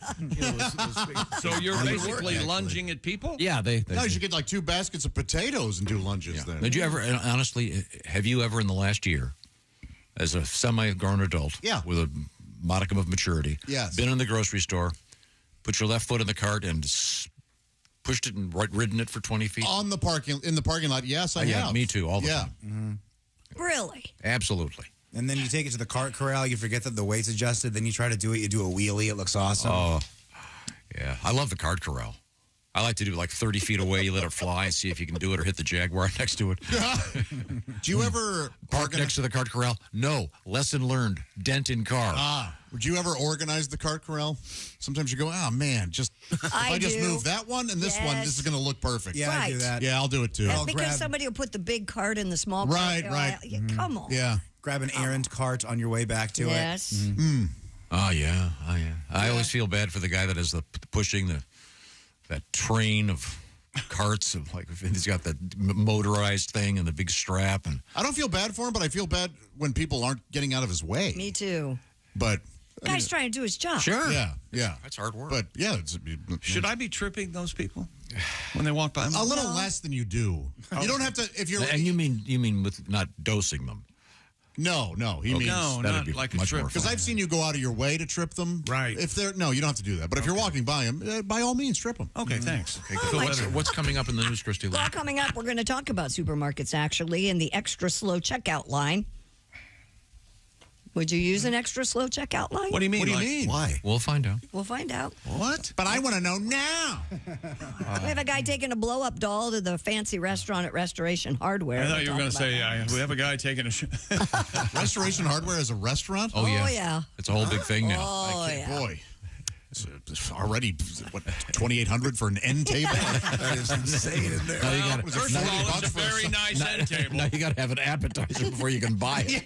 So you're basically lunging at people? Yeah, they No, you should get like 2 baskets of potatoes and do lunges then. Did you ever, honestly, have you ever in the last year, as a semi-grown adult, with a modicum of maturity, been in the grocery store, put your left foot in the cart and pushed it and ridden it for 20 feet? In the parking lot, yes, I have. Me too, all the time. Mm-hmm. Really? Absolutely. And then you take it to the cart corral, you forget that the weight's adjusted, then you try to do it, you do a wheelie, it looks awesome. Oh, yeah. I love the cart corral. I like to do like 30 feet away, you let it fly, see if you can do it or hit the Jaguar next to it. Do you ever park next to the cart corral? No. Lesson learned. Dent in car. Would you ever organize the cart corral? Sometimes you go, oh, man, if I just move that one and this one, this is going to look perfect. Yeah, I do that. Yeah, I'll do it too. Because somebody will put the big cart in the small cart. Right. Come on. Yeah. Grab an errand cart on your way back to Yes. it. Mm-hmm. Oh, yeah. I always feel bad for the guy that is pushing that train of carts of he's got that motorized thing and the big strap. And I don't feel bad for him, but I feel bad when people aren't getting out of his way. Me too. But guy's trying to do his job. Sure. Yeah. That's hard work. But yeah, should I be tripping those people when they walk by? A little less than you do. You don't have to if you're. And you mean with not dosing them? No, he means no, that'd not like a trip. Because I've seen you go out of your way to trip them. Right. If they're you don't have to do that. But if you're walking by them, by all means, trip them. Okay, thanks. Okay, So what's coming up in the news, Christy Lee? Well, coming up, we're going to talk about supermarkets, actually, and the extra slow checkout line. Would you use an extra slow checkout line? What do you mean? What do you mean? Why? We'll find out. We'll find out. What? But I want to know now. We have a guy taking a blow-up doll to the fancy restaurant at Restoration Hardware. I thought you were going to say we have a guy taking a Restoration Hardware is a restaurant? Oh, yeah. Oh, yeah. It's a whole big thing now. Oh, yeah. Boy. It's already, what, $2,800 for an end table? That is insane in there. First of all, it's a very nice end table. Now you got to have an appetizer before you can buy it.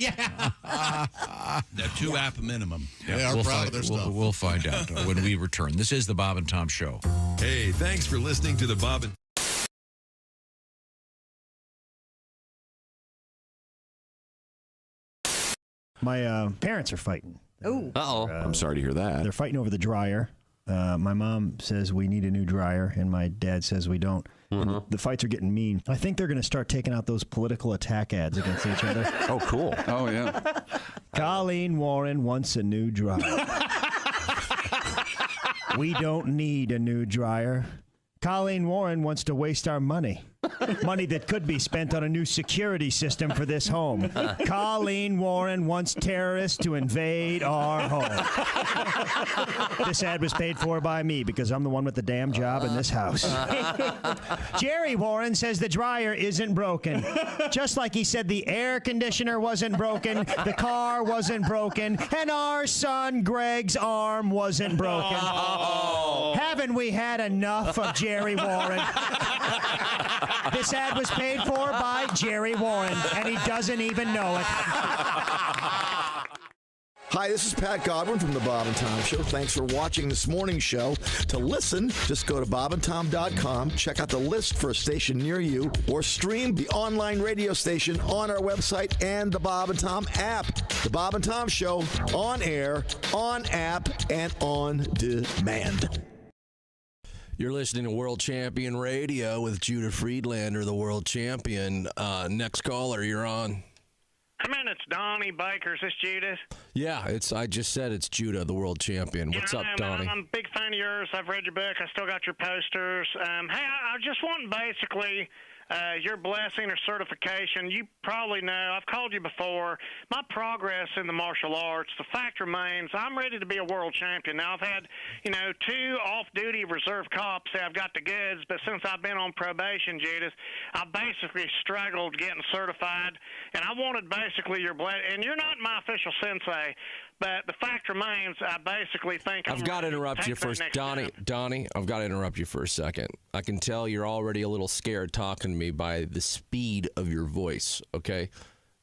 They're 2 app minimum. They are proud of their stuff. We'll find out when we return. This is the Bob and Tom Show. Hey, thanks for listening to the Bob and My parents are fighting. Oh. Uh-oh. I'm sorry to hear that. They're fighting over the dryer. My mom says we need a new dryer, and my dad says we don't. And the fights are getting mean. I think they're going to start taking out those political attack ads against each other. Oh, cool. Oh, yeah. Colleen Warren wants a new dryer. We don't need a new dryer. Colleen Warren wants to waste our money. Money that could be spent on a new security system for this home. Colleen Warren wants terrorists to invade our home. This ad was paid for by me because I'm the one with the damn job in this house. Jerry Warren says the dryer isn't broken. Just like he said the air conditioner wasn't broken, the car wasn't broken, and our son Greg's arm wasn't broken. Haven't we had enough of Jerry Warren? This ad was paid for by Jerry Warren, and he doesn't even know it. Hi, this is Pat Godwin from the Bob and Tom Show. Thanks for watching this morning's show. To listen, just go to bobandtom.com, check out the list for a station near you, or stream the online radio station on our website and the Bob and Tom app. The Bob and Tom Show, on air, on app, and on demand. You're listening to World Champion Radio with Judah Friedlander, the world champion. Next caller, you're on. Come in, it's Donnie Baker. Is this Judah? Yeah, I just said it's Judah, the world champion. What's up, Donnie? I'm a big fan of yours. I've read your book. I still got your posters. Hey, I just want basically your blessing or certification. You probably know, I've called you before, my progress in the martial arts, the fact remains I'm ready to be a world champion. Now, I've had, 2 off-duty reserve cops say I've got the goods, but since I've been on probation, Judas, I've basically struggled getting certified, and I wanted basically your blessing. And you're not my official sensei, but the fact remains, I basically think I've got to interrupt you first. Donnie, I've got to interrupt you for a second. I can tell you're already a little scared talking to me by the speed of your voice, okay?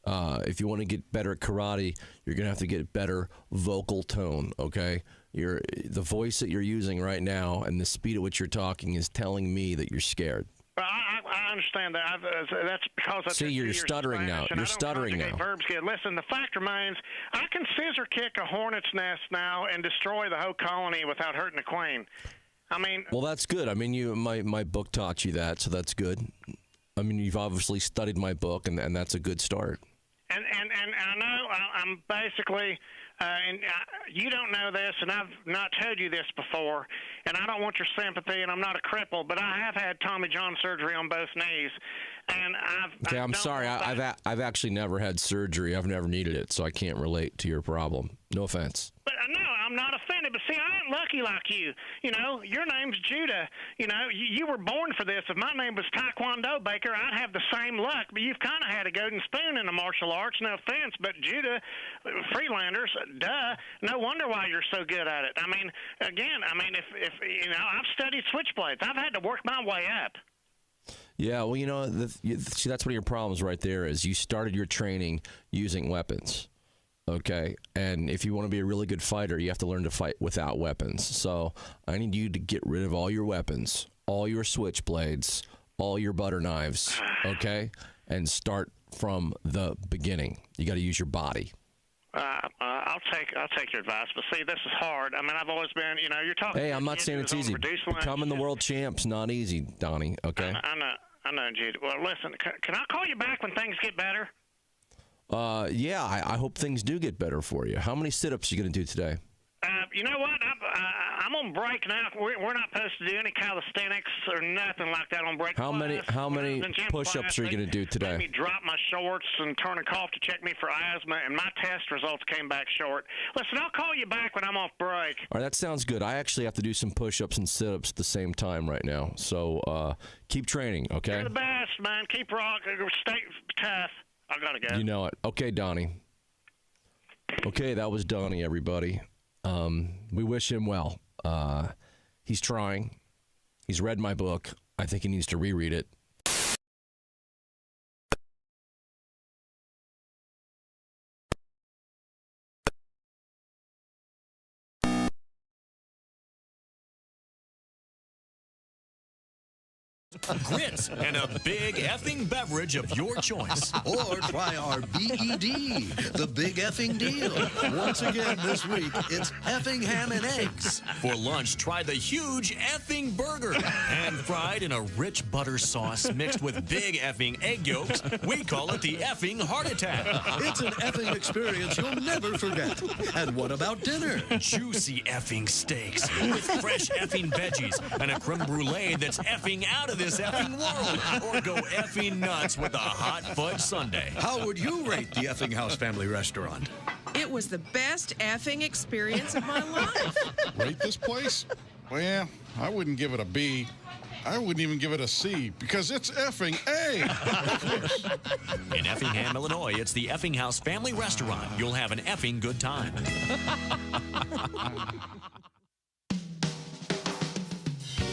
If you want to get better at karate, you're going to have to get better vocal tone, okay? The voice that you're using right now and the speed at which you're talking is telling me that you're scared. I understand that. That's because I see you're stuttering now. You're stuttering now. Verbs good. Listen, the fact remains, I can scissor kick a hornet's nest now and destroy the whole colony without hurting the queen. I mean, well, that's good. I mean, my book taught you that, so that's good. I mean, you've obviously studied my book, and that's a good start. And I know I'm basically. And you don't know this, and I've not told you this before, and I don't want your sympathy, and I'm not a cripple, but I have had Tommy John surgery on both knees, and I'm sorry. I've actually never had surgery. I've never needed it, so I can't relate to your problem. No offense. But no, I'm not offended. But see, I ain't lucky like you. Your name's Judah. You were born for this. If my name was Taekwondo Baker, I'd have the same luck. But you've kind of had a golden spoon in the martial arts. No offense, but Judah, Freelanders, duh. No wonder why you're so good at it. I mean, again, if I've studied switchblades. I've had to work my way up. Yeah, well, see, that's one of your problems right there is you started your training using weapons. Okay, and if you want to be a really good fighter, you have to learn to fight without weapons. So I need you to get rid of all your weapons, all your switchblades, all your butter knives, okay, and start from the beginning. You got to use your body. I'll take your advice, but see, this is hard. I mean, I've always been, you're talking. Hey, I'm not saying it's easy. Becoming the world champ's not easy, Donnie. Okay. I know, Jude. Well, listen, can I call you back when things get better? Yeah, I hope things do get better for you. How many sit-ups are you going to do today? You know what? I'm on break now. We're not supposed to do any calisthenics or nothing like that on break. How many push-ups are you going to do today? Made me drop my shorts and turn a cough to check me for asthma, and my test results came back short. Listen, I'll call you back when I'm off break. All right, that sounds good. I actually have to do some push-ups and sit-ups at the same time right now. So keep training, okay? You're the best, man. Keep rocking. Stay tough. I got to go. You know it. Okay, Donnie. Okay, that was Donnie, everybody. We wish him well. He's trying. He's read my book. I think he needs to reread it. Grits and a big effing beverage of your choice. Or try our BED, the big effing deal. Once again this week, it's effing ham and eggs. For lunch, try the huge effing burger. Pan-fried in a rich butter sauce mixed with big effing egg yolks. We call it the effing heart attack. It's an effing experience you'll never forget. And what about dinner? Juicy effing steaks with fresh effing veggies and a creme brulee that's effing out of this effing world. Or go effing nuts with a hot fudge sundae. How would you rate the Effing House Family Restaurant? It was the best effing experience of my life. Rate this place? Well, I wouldn't give it a B. I wouldn't even give it a C because it's effing A. In Effingham, Illinois, it's the Effing House Family Restaurant. You'll have an effing good time.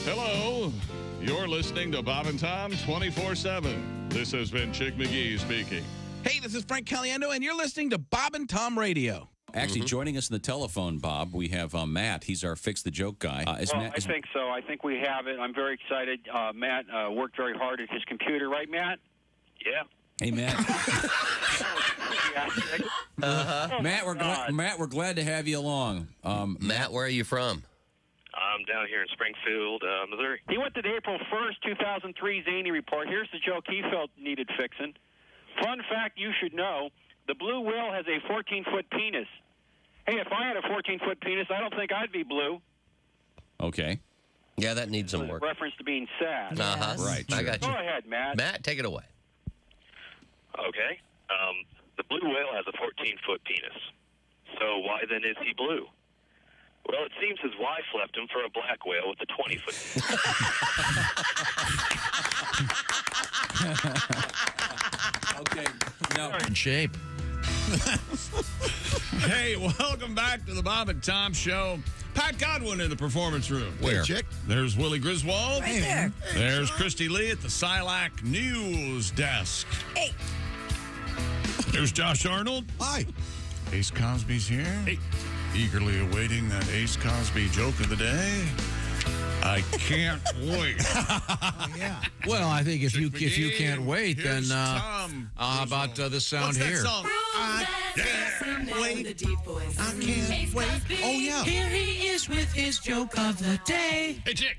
Hello. You're listening to Bob and Tom 24/7. This has been Chick McGee speaking. Hey, this is Frank Caliendo, and you're listening to Bob and Tom Radio. Actually, joining us on the telephone, Bob, we have Matt. He's our Fix the Joke guy. I think so. I think we have it. I'm very excited. Matt worked very hard at his computer, right, Matt? Yeah. Hey, Matt. Matt, we're glad to have you along. Matt, where are you from? I'm down here in Springfield, Missouri. He went to the April 1st, 2003 Zany report. Here's the joke he felt needed fixing. Fun fact you should know, the blue whale has a 14-foot penis. Hey, if I had a 14-foot penis, I don't think I'd be blue. Okay. Yeah, that needs some work. Reference to being sad. Uh-huh. Right. I got you. Go ahead, Matt. Matt, take it away. Okay. The blue whale has a 14-foot penis. So why then is he blue? Well, it seems his wife left him for a black whale with a 20-foot penis. Okay. Now, in shape. Hey, welcome back to the Bob and Tom Show. Pat Godwin in the performance room. Where? Chick. There's Willie Griswold. Right there. There's Christy Lee at the Silac News Desk. Hey. There's Josh Arnold. Hi. Ace Cosby's here. Hey. Eagerly awaiting that Ace Cosby joke of the day. I can't wait. Yeah. Well, I think if you can't wait, then Tom. how about the sound What's that here? song? I can't wait. I can't wait. Oh, yeah. Here he is with his joke of the day. Hey, Chick.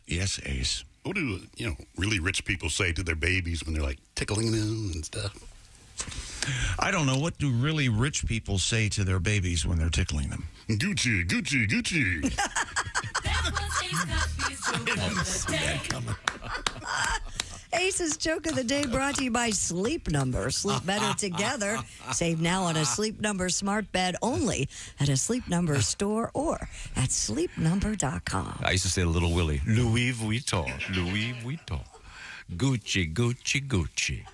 Yes, Ace. What do, really rich people say to their babies when they're like tickling them and stuff? I don't know. What do really rich people say to their babies when they're tickling them? Gucci, Gucci, Gucci. Ace's Joke of the Day brought to you by Sleep Number. Sleep better together. Save now on a Sleep Number smart bed only at a Sleep Number store or at sleepnumber.com. I used to say to little Willie, Louis Vuitton, Louis Vuitton. Gucci, Gucci, Gucci.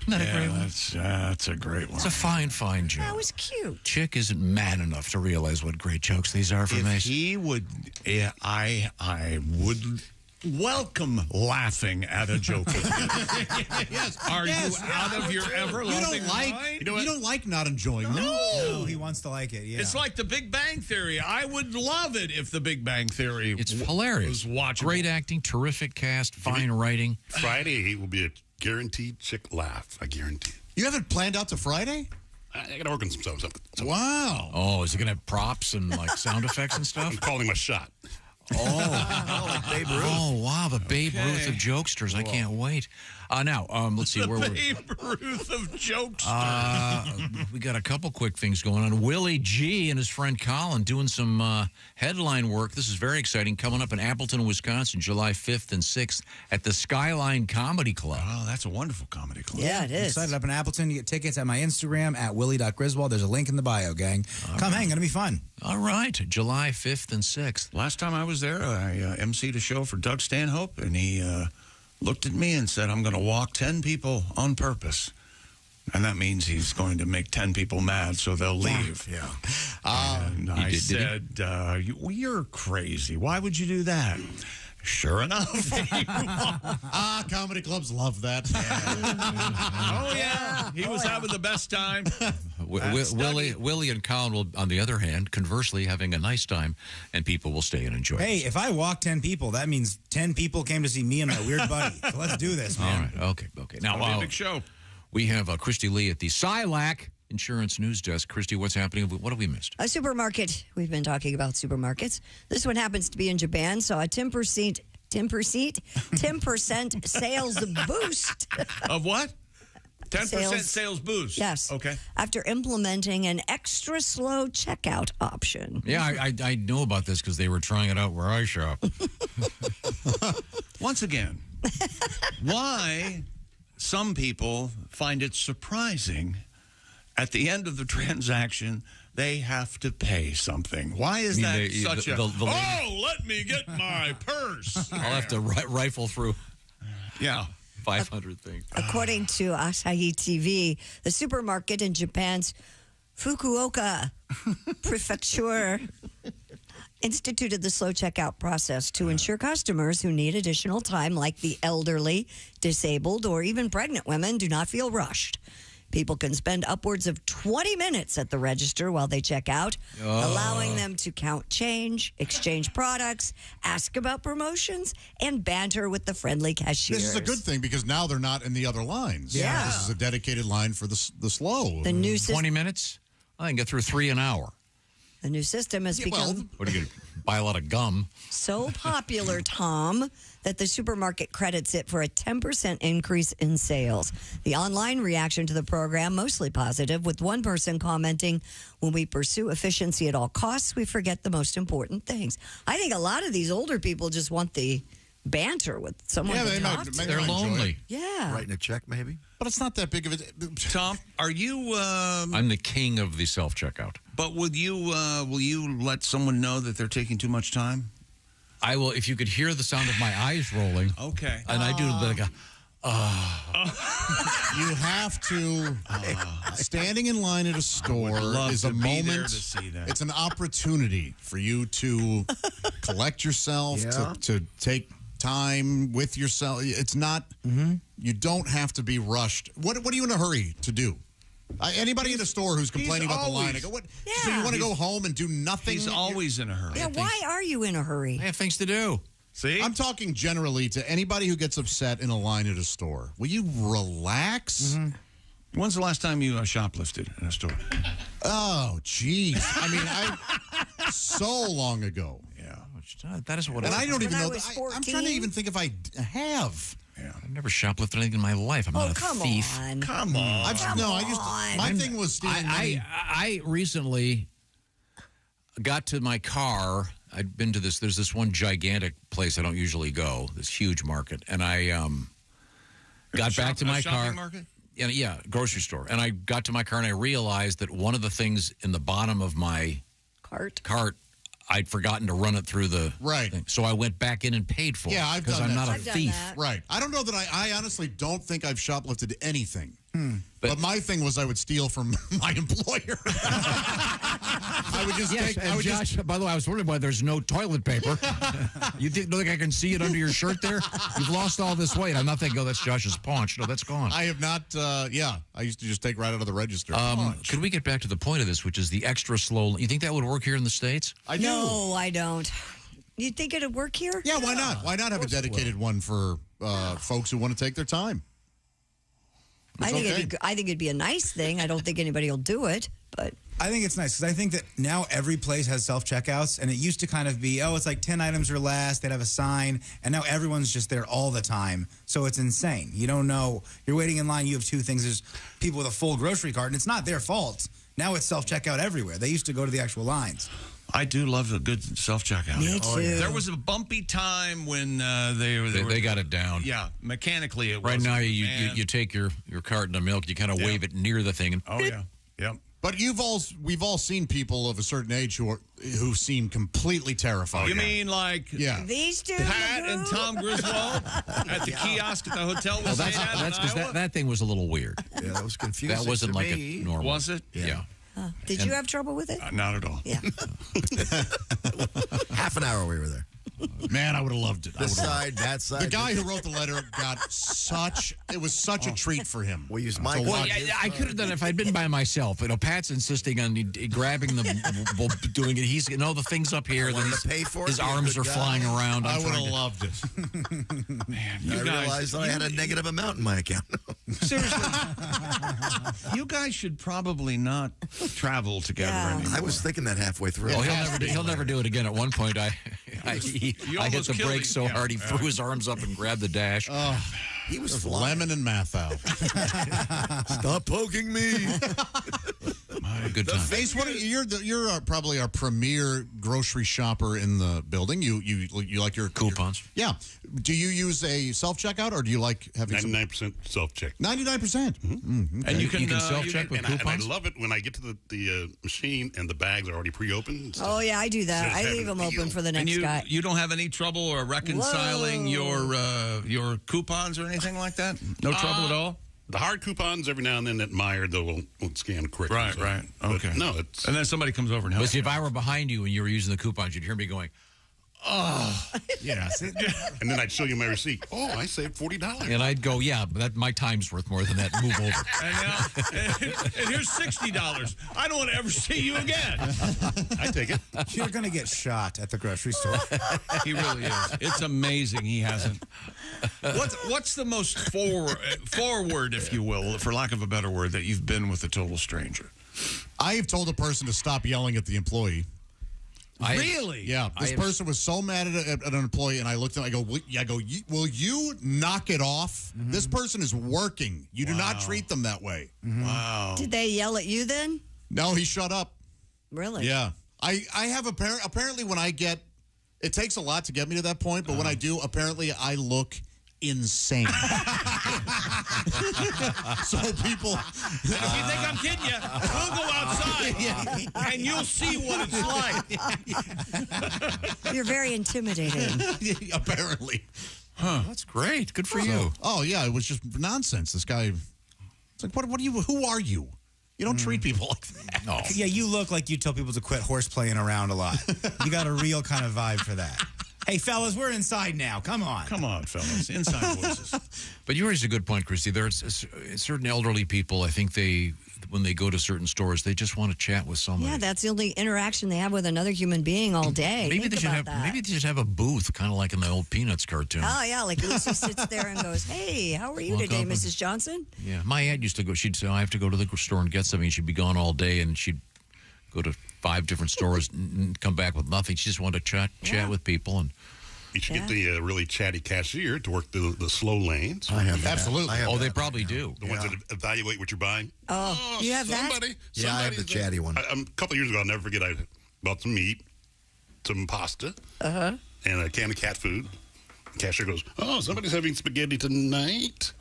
Isn't that a great one? That's a great one. It's a fine joke. That was cute. Chick isn't man enough to realize what great jokes these are from Ace. If he would, I would welcome laughing at a joke. Yes. Are you out of your ever-loving mind? You don't like not enjoying them. No, he wants to like it, yeah. It's like the Big Bang Theory. I would love it if the Big Bang Theory It's hilarious. was watchable. Great acting, terrific cast, fine writing. Friday will be a guaranteed Chick laugh. I guarantee it. You have it planned out to Friday? I got to work on some stuff. Wow. Oh, is it going to have props and like sound effects and stuff? I'm calling my shot. like Babe Ruth. Oh, wow, the Babe Ruth of jokesters. I can't wait. Now, let's see where we're. Babe Ruth of jokesters. We got a couple quick things going on. Willie G and his friend Colin doing some headline work. This is very exciting. Coming up in Appleton, Wisconsin, July 5th and 6th at the Skyline Comedy Club. Oh, that's a wonderful comedy club. Yeah, it is. Excited up in Appleton. You get tickets at my Instagram at willie.griswold. There's a link in the bio, gang. Come hang. Going to be fun. All right. July 5th and 6th. Last time I was there, I emceed a show for Doug Stanhope, and he looked at me and said, I'm going to walk 10 people on purpose. And that means he's going to make 10 people mad, so they'll leave. Yeah. And I said, you're crazy. Why would you do that? Sure enough. Comedy clubs love that. Oh, yeah. He was having the best time. Willie and Colin will, on the other hand, conversely, having a nice time, and people will stay and enjoy it. Hey, if I walk 10 people, that means 10 people came to see me and my weird buddy. So let's do this, man. All right. Okay. Now, It'll be a big show. We have Christy Lee at the SILAC Insurance News Desk. Christy, what's happening? What have we missed? A supermarket. We've been talking about supermarkets. This one happens to be in Japan, saw a 10% sales boost. Of what? 10% sales boost. Yes. Okay. After implementing an extra slow checkout option. Yeah, I know about this because they were trying it out where I shop. Once again, why some people find it surprising at the end of the transaction they have to pay something. Why is that such a... let me get my purse. I'll have to rifle through. Yeah. 500 things. According to Asahi TV, the supermarket in Japan's Fukuoka Prefecture instituted the slow checkout process to ensure customers who need additional time, like the elderly, disabled, or even pregnant women, do not feel rushed. People can spend upwards of 20 minutes at the register while they check out, allowing them to count change, exchange products, ask about promotions, and banter with the friendly cashiers. This is a good thing because now they're not in the other lines. Yeah. This is a dedicated line for the slow. The new 20 minutes? I can get through 3 an hour. The new system has become What are you going to buy a lot of gum? so popular, Tom, that the supermarket credits it for a 10% increase in sales. The online reaction to the program, mostly positive, with one person commenting, when we pursue efficiency at all costs, we forget the most important things. I think a lot of these older people just want the banter with someone to talk to. They're lonely. Yeah. Writing a check, maybe? But it's not that big of a... Tom, are you... I'm the king of the self-checkout. But will you let someone know that they're taking too much time? I will, if you could hear the sound of my eyes rolling. Okay. And I do like a... You have to... standing in line at a store is a moment... To see that. It's an opportunity for you to collect yourself, to take time with yourself. It's not... You don't have to be rushed. What are you in a hurry to do? Anybody in the store who's complaining about the line, I go, "What? So you want to go home and do nothing?" He's always in a hurry. Yeah, why are you in a hurry? I have things to do. See? I'm talking generally to anybody who gets upset in a line at a store. Will you relax? When's the last time you shoplifted in a store? Oh, jeez. I mean, so long ago. Yeah. That is what And I don't even know. I'm trying to even think if I have. Yeah. I've never shoplifted anything in my life. I'm not a thief. Come on. My thing was stealing money. I recently got to my car. I'd been to this. There's this one gigantic place I don't usually go. This huge market, and I got back to my car. Market? Yeah, grocery store. And I got to my car, and I realized that one of the things in the bottom of my cart, I'd forgotten to run it through the thing. So I went back in and paid for it. Yeah, I've done that. Because I'm not a thief. Right. I don't know that I honestly don't think I've shoplifted anything. But my thing was I would steal from my employer. I would just take... Josh, by the way, I was wondering why there's no toilet paper. You don't think I can see it under your shirt there? You've lost all this weight. I'm not thinking, that's Josh's paunch. No, that's gone. I have not, I used to just take right out of the register. Could we get back to the point of this, which is the extra slow... You think that would work here in the States? I do. No, I don't. You think it'd work here? Yeah, why not? Why not have a dedicated one for folks who want to take their time? I think it'd be a nice thing. I don't think anybody will do it. But I think it's nice because I think that now every place has self-checkouts, and it used to kind of be, it's like 10 items or less. They'd have a sign, and now everyone's just there all the time. So it's insane. You don't know. You're waiting in line. You have two things. There's people with a full grocery cart, and it's not their fault. Now it's self-checkout everywhere. They used to go to the actual lines. I do love a good self-checkout. Me too. There was a bumpy time when they got it down. Yeah, mechanically it was. Right now, you take your carton of milk, you kind of wave it near the thing. And Yep. But we've all seen people of a certain age who seem completely terrified. You mean like these two? Pat and Tom Griswold at the kiosk at the hotel? Well, that's because that thing was a little weird. Yeah, that was confusing. That wasn't to like me. a normal. Was it? Yeah. Did you have trouble with it? Not at all. Yeah. Half an hour we were there. Man, I would have loved it. This side, that side. The guy who wrote the letter it was such a treat for him. We used my. Well, I could have done it if I'd been by myself. Pat's insisting on grabbing doing it. He's the thing's up here. Then pay for his it, arms are flying around. I would have loved it. Man, I realized I had a negative amount in my account. Seriously, you guys should probably not travel together anymore. I was thinking that halfway through. Oh, he'll never do it again. At one point, I hit the brakes so hard he threw his arms up and grabbed the dash. He was lemon and Mathau. Stop poking me. A good time. Ace, you're probably our premier grocery shopper in the building. You like your coupons? Yeah. Do you use a self-checkout or do you like having 99% self-check? 99%. Mm-hmm. Okay. And you can self-check with coupons? And I love it when I get to the machine and the bags are already pre-opened. Oh, yeah, I do that. I leave them open for the next guy. You don't have any trouble or reconciling your coupons or anything like that? No trouble at all? The hard coupons, every now and then at Meijer, they'll scan quick. Right. Okay. No, it's... And then somebody comes over and helps. But see, if I were behind you and you were using the coupons, you'd hear me going, oh. Yeah. And then I'd show you my receipt. Oh, I saved $40. And I'd go, yeah, but my time's worth more than that. Move over. And here's $60. I don't want to ever see you again. I take it. You're going to get shot at the grocery store. He really is. It's amazing he hasn't. What's the most forward, if you will, for lack of a better word, that you've been with a total stranger? I have told a person to stop yelling at the employee. Really? Yeah. This person was so mad at an employee, and I looked at him, I go, will you knock it off? Mm-hmm. This person is working. You do not treat them that way. Mm-hmm. Wow. Did they yell at you then? No, he shut up. Really? Yeah. I have apparently when I get, it takes a lot to get me to that point, but when I do, apparently I look insane. So people... If you think I'm kidding you, we'll go outside and you'll see what it's like. You're very intimidating. Apparently. Huh. That's great. Good for you. Oh, yeah. It was just nonsense. This guy... It's like, who are you? You don't treat people like that. No. Yeah, you look like you tell people to quit horse playing around a lot. You got a real kind of vibe for that. Hey, fellas, we're inside now. Come on. Come on, fellas. Inside voices. But you raise a good point, Christy. There's certain elderly people, I think when they go to certain stores, they just want to chat with somebody. Yeah, that's the only interaction they have with another human being all day. Maybe they should have a booth, kind of like in the old Peanuts cartoon. Oh, yeah, like Lucy sits there and goes, hey, how are you today, Mrs. Johnson? Yeah, my aunt used to go, she'd say, I have to go to the store and get something. She'd be gone all day, and she'd go to 5 different stores and come back with nothing. She just wanted to chat with people. And you should get the really chatty cashier to work the slow lanes. I have absolutely. They probably do. The ones that evaluate what you're buying. Oh, you have that? Yeah, I have the chatty one. A couple of years ago, I'll never forget, I bought some meat, some pasta, and a can of cat food. The cashier goes, oh, somebody's having spaghetti tonight.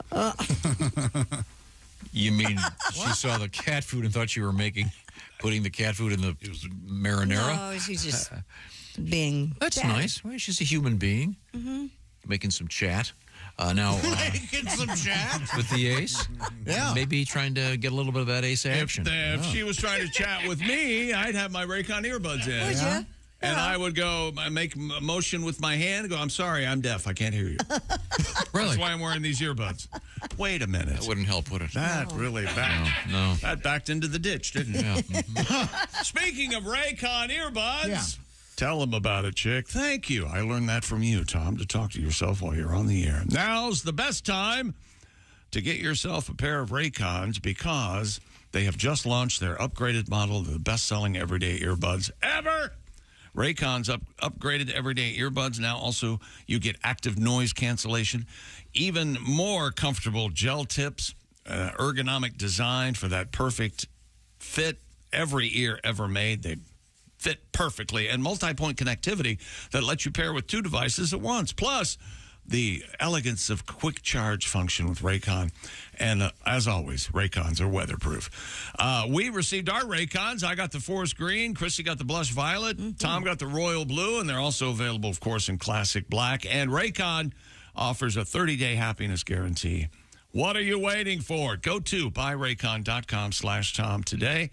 You mean she saw the cat food and thought you were putting the cat food in the marinara? No, she's just being That's nice. Well, she's a human being. Mm-hmm. Making some chat. Making some chat? With the ace? Yeah. Maybe trying to get a little bit of that ace action. If she was trying to chat with me, I'd have my Raycon earbuds in. Would you? And I would go, I make a motion with my hand, and go, I'm sorry, I'm deaf. I can't hear you. Really? That's why I'm wearing these earbuds. Wait a minute. That wouldn't help, would it? That really backed. No. That backed into the ditch, didn't it? Yeah. Speaking of Raycon earbuds, tell them about it, chick. Thank you. I learned that from you, Tom, to talk to yourself while you're on the air. Now's the best time to get yourself a pair of Raycons because They have just launched their upgraded model of the best-selling everyday earbuds ever. Raycon's upgraded everyday earbuds. Now also you get active noise cancellation, even more comfortable gel tips, ergonomic design for that perfect fit, every ear ever made. They fit perfectly, and multi-point connectivity that lets you pair with 2 devices at once. Plus, the elegance of quick charge function with Raycon. And as always, Raycons are weatherproof. We received our Raycons. I got the forest green. Chrissy got the blush violet. Tom got the royal blue. And they're also available, of course, in classic black. And Raycon offers a 30-day happiness guarantee. What are you waiting for? Go to buyraycon.com/Tom today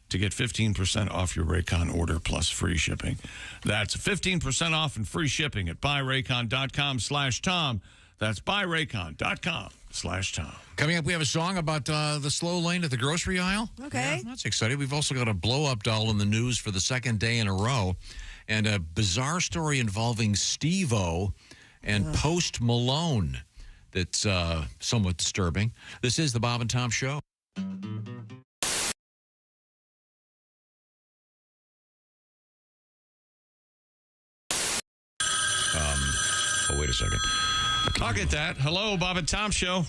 to get 15% off your Raycon order plus free shipping. That's 15% off and free shipping at buyraycon.com/Tom. That's buyraycon.com/Tom. Coming up, we have a song about the slow lane at the grocery aisle. Okay. Yeah, that's exciting. We've also got a blow-up doll in the news for the second day in a row, and a bizarre story involving Steve-O and Post Malone that's somewhat disturbing. This is the Bob and Tom Show. Wait a second. I'll get that. Hello, Bob and Tom Show.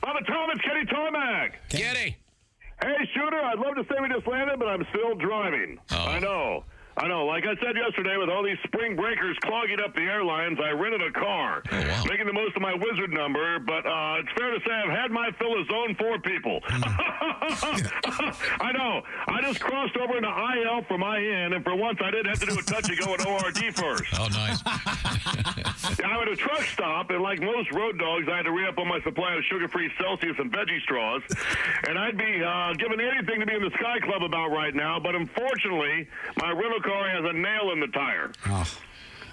Bob and Tom, it's Kenny Tarmac. Kenny. Hey, Shooter, I'd love to say we just landed, but I'm still driving. I know. Like I said yesterday, with all these spring breakers clogging up the airlines, I rented a car, making the most of my wizard number, but it's fair to say I've had my fill of zone 4 people. I know. I just crossed over into IL from IN, and for once I didn't have to do a touch-and-go at ORD first. Oh, nice. I'm at a truck stop, and like most road dogs, I had to re-up on my supply of sugar-free Celsius and veggie straws, and I'd be giving anything to be in the Sky Club about right now, but unfortunately, my rental car has a nail in the tire.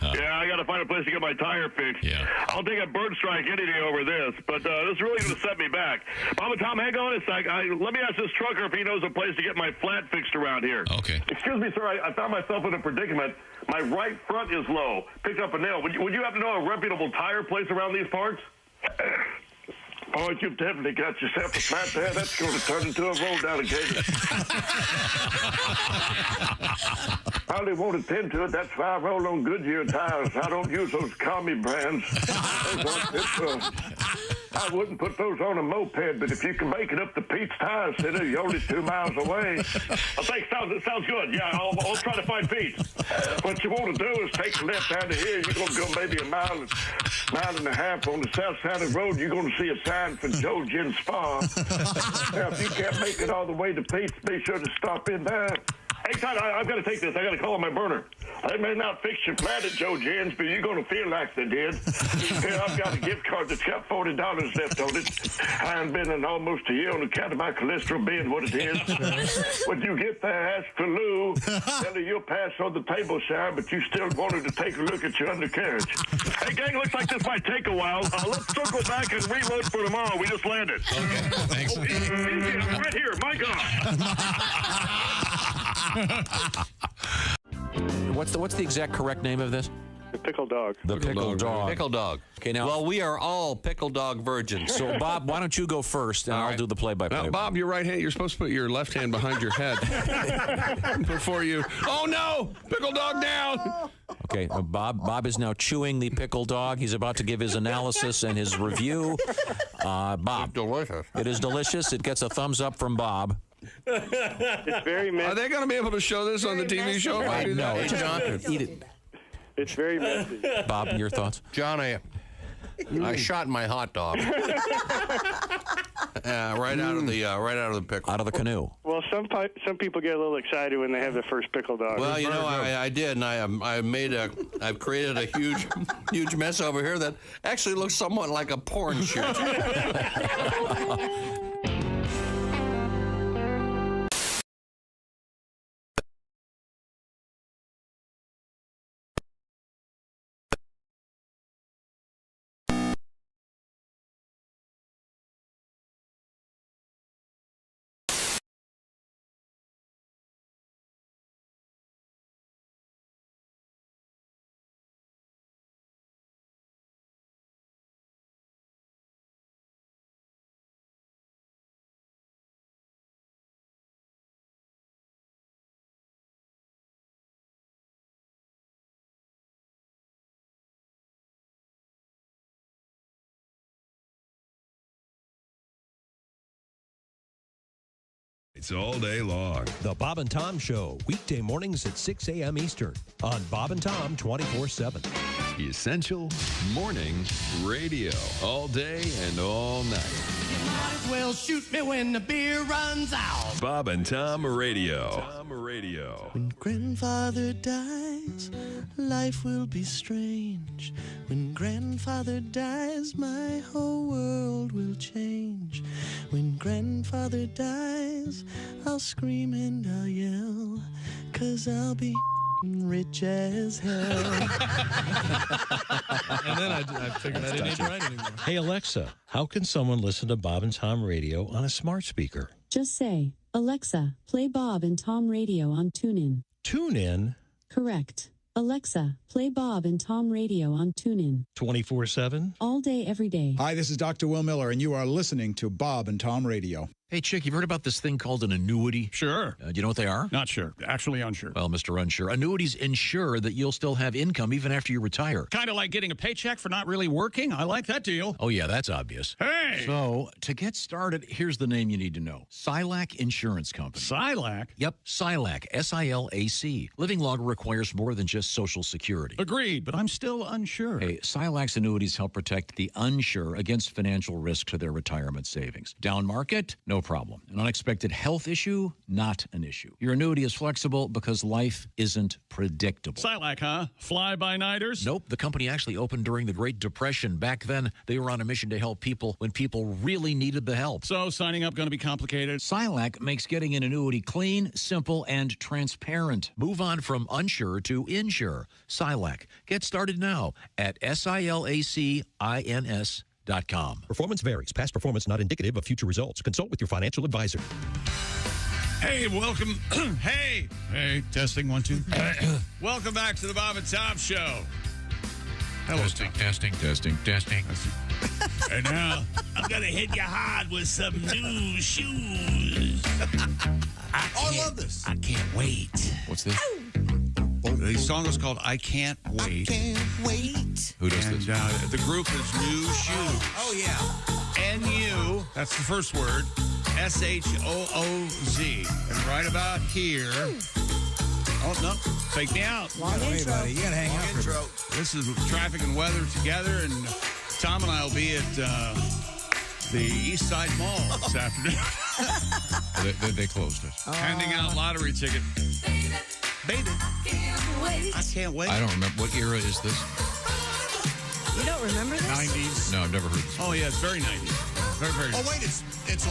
Yeah, I got to find a place to get my tire fixed. Yeah. I'll take a bird strike any day over this, but this is really going to set me back. Mama Tom, hang on a sec. Let me ask this trucker if he knows a place to get my flat fixed around here. Okay. Excuse me, sir. I found myself in a predicament. My right front is low. Picked up a nail. Would you happen to know a reputable tire place around these parts? Oh, you've definitely got yourself a flat there. That's going to turn into a roll down occasion. Probably won't attend to it. That's why I roll on Goodyear tires. I don't use those commie brands. I wouldn't put those on a moped, but if you can make it up to Pete's Tire Center, you're only 2 miles away. Thanks. Sounds good. Yeah, I'll try to find Pete. What you want to do is take a left out of here. You're going to go maybe a mile and a half on the south side of the road. You're going to see a sign for Joe Gin Spa. Now, if you can't make it all the way to Pete's, be sure to stop in there. Hey, Todd, I've got to take this. I got to call on my burner. They may not fix your flat at Joe Gin's, but you're going to feel like they did. Here, I've got a gift card that's got $40 left on it. I haven't been in almost a year on account of my cholesterol being what it is. When you get there, ask for Lou. Tell her you'll pass on the table sign, but you still wanted to take a look at your undercarriage. Hey, gang, looks like this might take a while. Let's circle back and reload for tomorrow. We just landed. Okay, thanks. Easy, I'm right here. My God. What's the exact correct name of this? The pickle dog. The pickle dog. Pickle dog. Okay, now. Well, we are all pickle dog virgins. So, Bob, why don't you go first, and I'll do the play-by-play. Now, Bob, your right hand, you're supposed to put your left hand behind your head before you. Oh, no! Pickle dog down! Okay, Bob is now chewing the pickle dog. He's about to give his analysis and his review. Bob. It's delicious. It is delicious. It gets a thumbs up from Bob. It's very messy. Are they going to be able to show this on the TV show? No, eat it. It's very messy. Bob, your thoughts? Johnny, I shot my hot dog. Right out of the pickle. Out of the canoe. Well, some people get a little excited when they have their first pickle dog. Well, you know, I did, and I've created a huge mess over here that actually looks somewhat like a porn shoot. It's all day long. The Bob and Tom Show, weekday mornings at 6 a.m. Eastern on Bob and Tom 24/7. Essential Morning Radio. All day and all night. You might as well shoot me when the beer runs out. Bob and Tom Radio. When grandfather dies, life will be strange. When grandfather dies, my whole world will change. When grandfather dies, I'll scream and I'll yell, 'cause I'll be rich as hell. And then I figured I didn't need to write anymore. Hey, Alexa, how can someone listen to Bob and Tom Radio on a smart speaker? Just say, Alexa, play Bob and Tom Radio on TuneIn. TuneIn? Correct. Alexa, play Bob and Tom Radio on TuneIn. 24/7? All day, every day. Hi, this is Dr. Will Miller, and you are listening to Bob and Tom Radio. Hey, Chick, you've heard about this thing called an annuity? Sure. Do you know what they are? Not sure. Actually unsure. Well, Mr. Unsure, annuities ensure that you'll still have income even after you retire. Kind of like getting a paycheck for not really working. I like that deal. Oh, yeah, that's obvious. Hey! So, to get started, here's the name you need to know. Silac Insurance Company. Silac? Yep, Silac, S-I-L-A-C. Living longer requires more than just Social Security. Agreed, but I'm still unsure. Hey, Silac's annuities help protect the unsure against financial risk to their retirement savings. Down market? No problem. An unexpected health issue? Not an issue. Your annuity is flexible because life isn't predictable. Silac, huh? Fly-by-nighters? Nope. The company actually opened during the Great Depression. Back then, they were on a mission to help people when people really needed the help. So signing up going to be complicated? Silac makes getting an annuity clean, simple, and transparent. Move on from unsure to insure. Silac. Get started now at SILACINS.com. Performance varies. Past performance not indicative of future results. Consult with your financial advisor. Hey, welcome. Hey, testing 1, 2. Welcome back to the Bob and Tom Show. Hello, testing. And now I'm gonna hit you hard with some new shoes. I love this. I can't wait. What's this? The song is called "I Can't Wait." Can't wait. Who does this? The group is New Shoes. Oh, yeah. N-U, that's the first word, S-H-O-O-Z. And right about here, oh, no, fake me out. Long intro. Buddy. You got to hang out. Intro. This is traffic and weather together, and Tom and I will be at the East Side Mall this afternoon. They closed it. Handing out lottery tickets. Baby. I can't wait. I don't remember. What era is this? You don't remember this? 90s. No, I've never heard this. Oh, yeah, it's very 90s. Very, very. Oh, wait, it's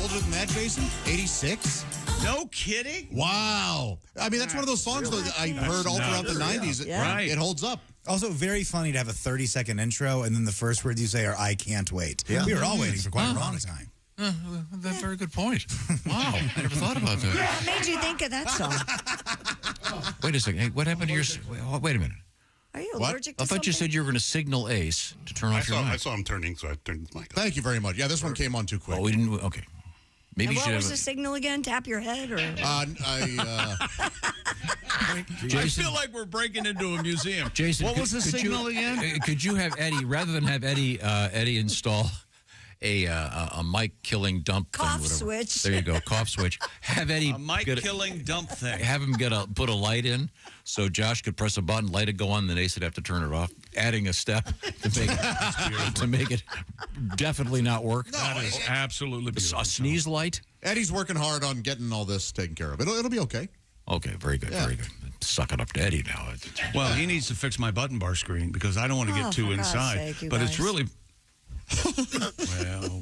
older than that, Jason? 86? No kidding? Wow. I mean, that's one of those songs that I heard all throughout the 90s. Yeah. Right. It holds up. Also, very funny to have a 30-second intro, and then the first words you say are, I can't wait. Yeah. We were all waiting for quite a long time. That's a very good point. Wow. I never thought about that. What made you think of that song? Wait a second. Hey, what happened to your... Wait a minute. Are you What? allergic to I thought you said you were going to signal Ace to turn off your I mic. saw him turning, so I turned his mic off. Thank you very much. Yeah, this one came on too quick. Oh, we didn't... Okay. Maybe And you what should was have... the signal again? Tap your head? Or I feel like we're breaking into a museum. Jason, what was the signal again? Could you have Eddie, rather than have Eddie install a mic-killing dump thing, Cough whatever. switch. There you go, cough switch. Have Eddie A mic-killing dump thing. have him put a light in, so Josh could press a button, light it go on, then Ace would have to turn it off. Adding a step to make it definitely not work. That is absolutely beautiful. A sneeze light. Eddie's working hard on getting all this taken care of. It'll be okay. Okay, very good, very good. Suck it up to Eddie now. Well, he needs to fix my button bar screen because I don't want to get too for God's inside. sake, you but it's guys. really. Well.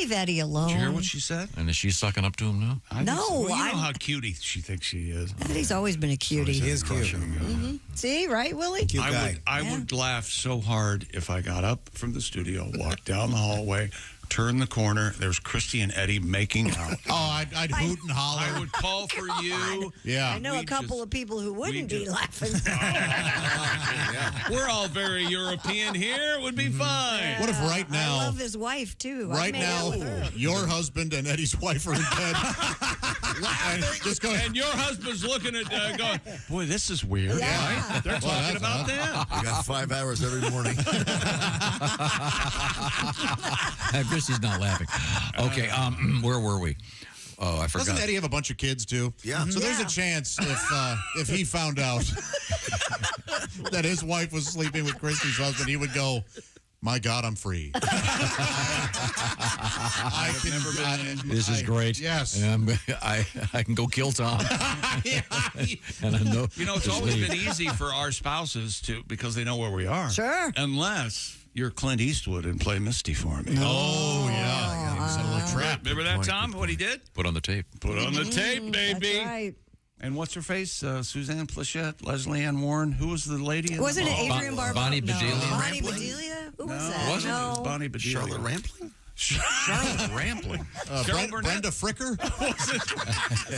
leave Eddie alone. Did you hear what she said? And is she sucking up to him now? Well, you know how cutie she thinks she is. Eddie's always been a cutie. He is cute. See, right, Willie? I would laugh so hard if I got up from the studio, walked down the hallway, turned the corner. There's Christy and Eddie making out. I'd hoot and holler. I would call for you. Yeah. I know a couple of people who wouldn't be laughing. We're all very European here. It would be fine. What if right now... I love his wife, too. Right now, your husband and Eddie's wife are in bed. And your husband's looking at going, boy, this is weird. Yeah. Right? They're talking about them. We got 5 hours every morning. Christy's not laughing. Okay, where were we? Oh, I forgot. Doesn't Eddie have a bunch of kids, too? Yeah. So there's a chance if he found out that his wife was sleeping with Christy's husband, he would go, my God, I'm free. This is great. Yes. And I can go kill Tom. And I know. You know, it's always been easy for our spouses to, because they know where we are. Sure. Unless you're Clint Eastwood and play Misty for me. Oh, yeah. He was a little trap. Remember that, Tom? What he did? Put on the tape. Put on the tape, baby. That's right. And what's her face? Suzanne Plachette, Leslie Ann Warren. Who was the lady? Wasn't it Adrienne Barbeau? Bonnie Bedelia. No. Bonnie Bedelia? Who was that? Wasn't it? It was Bonnie Bedelia. Charlotte Rampling? Charlotte Rampling. Brenda Fricker?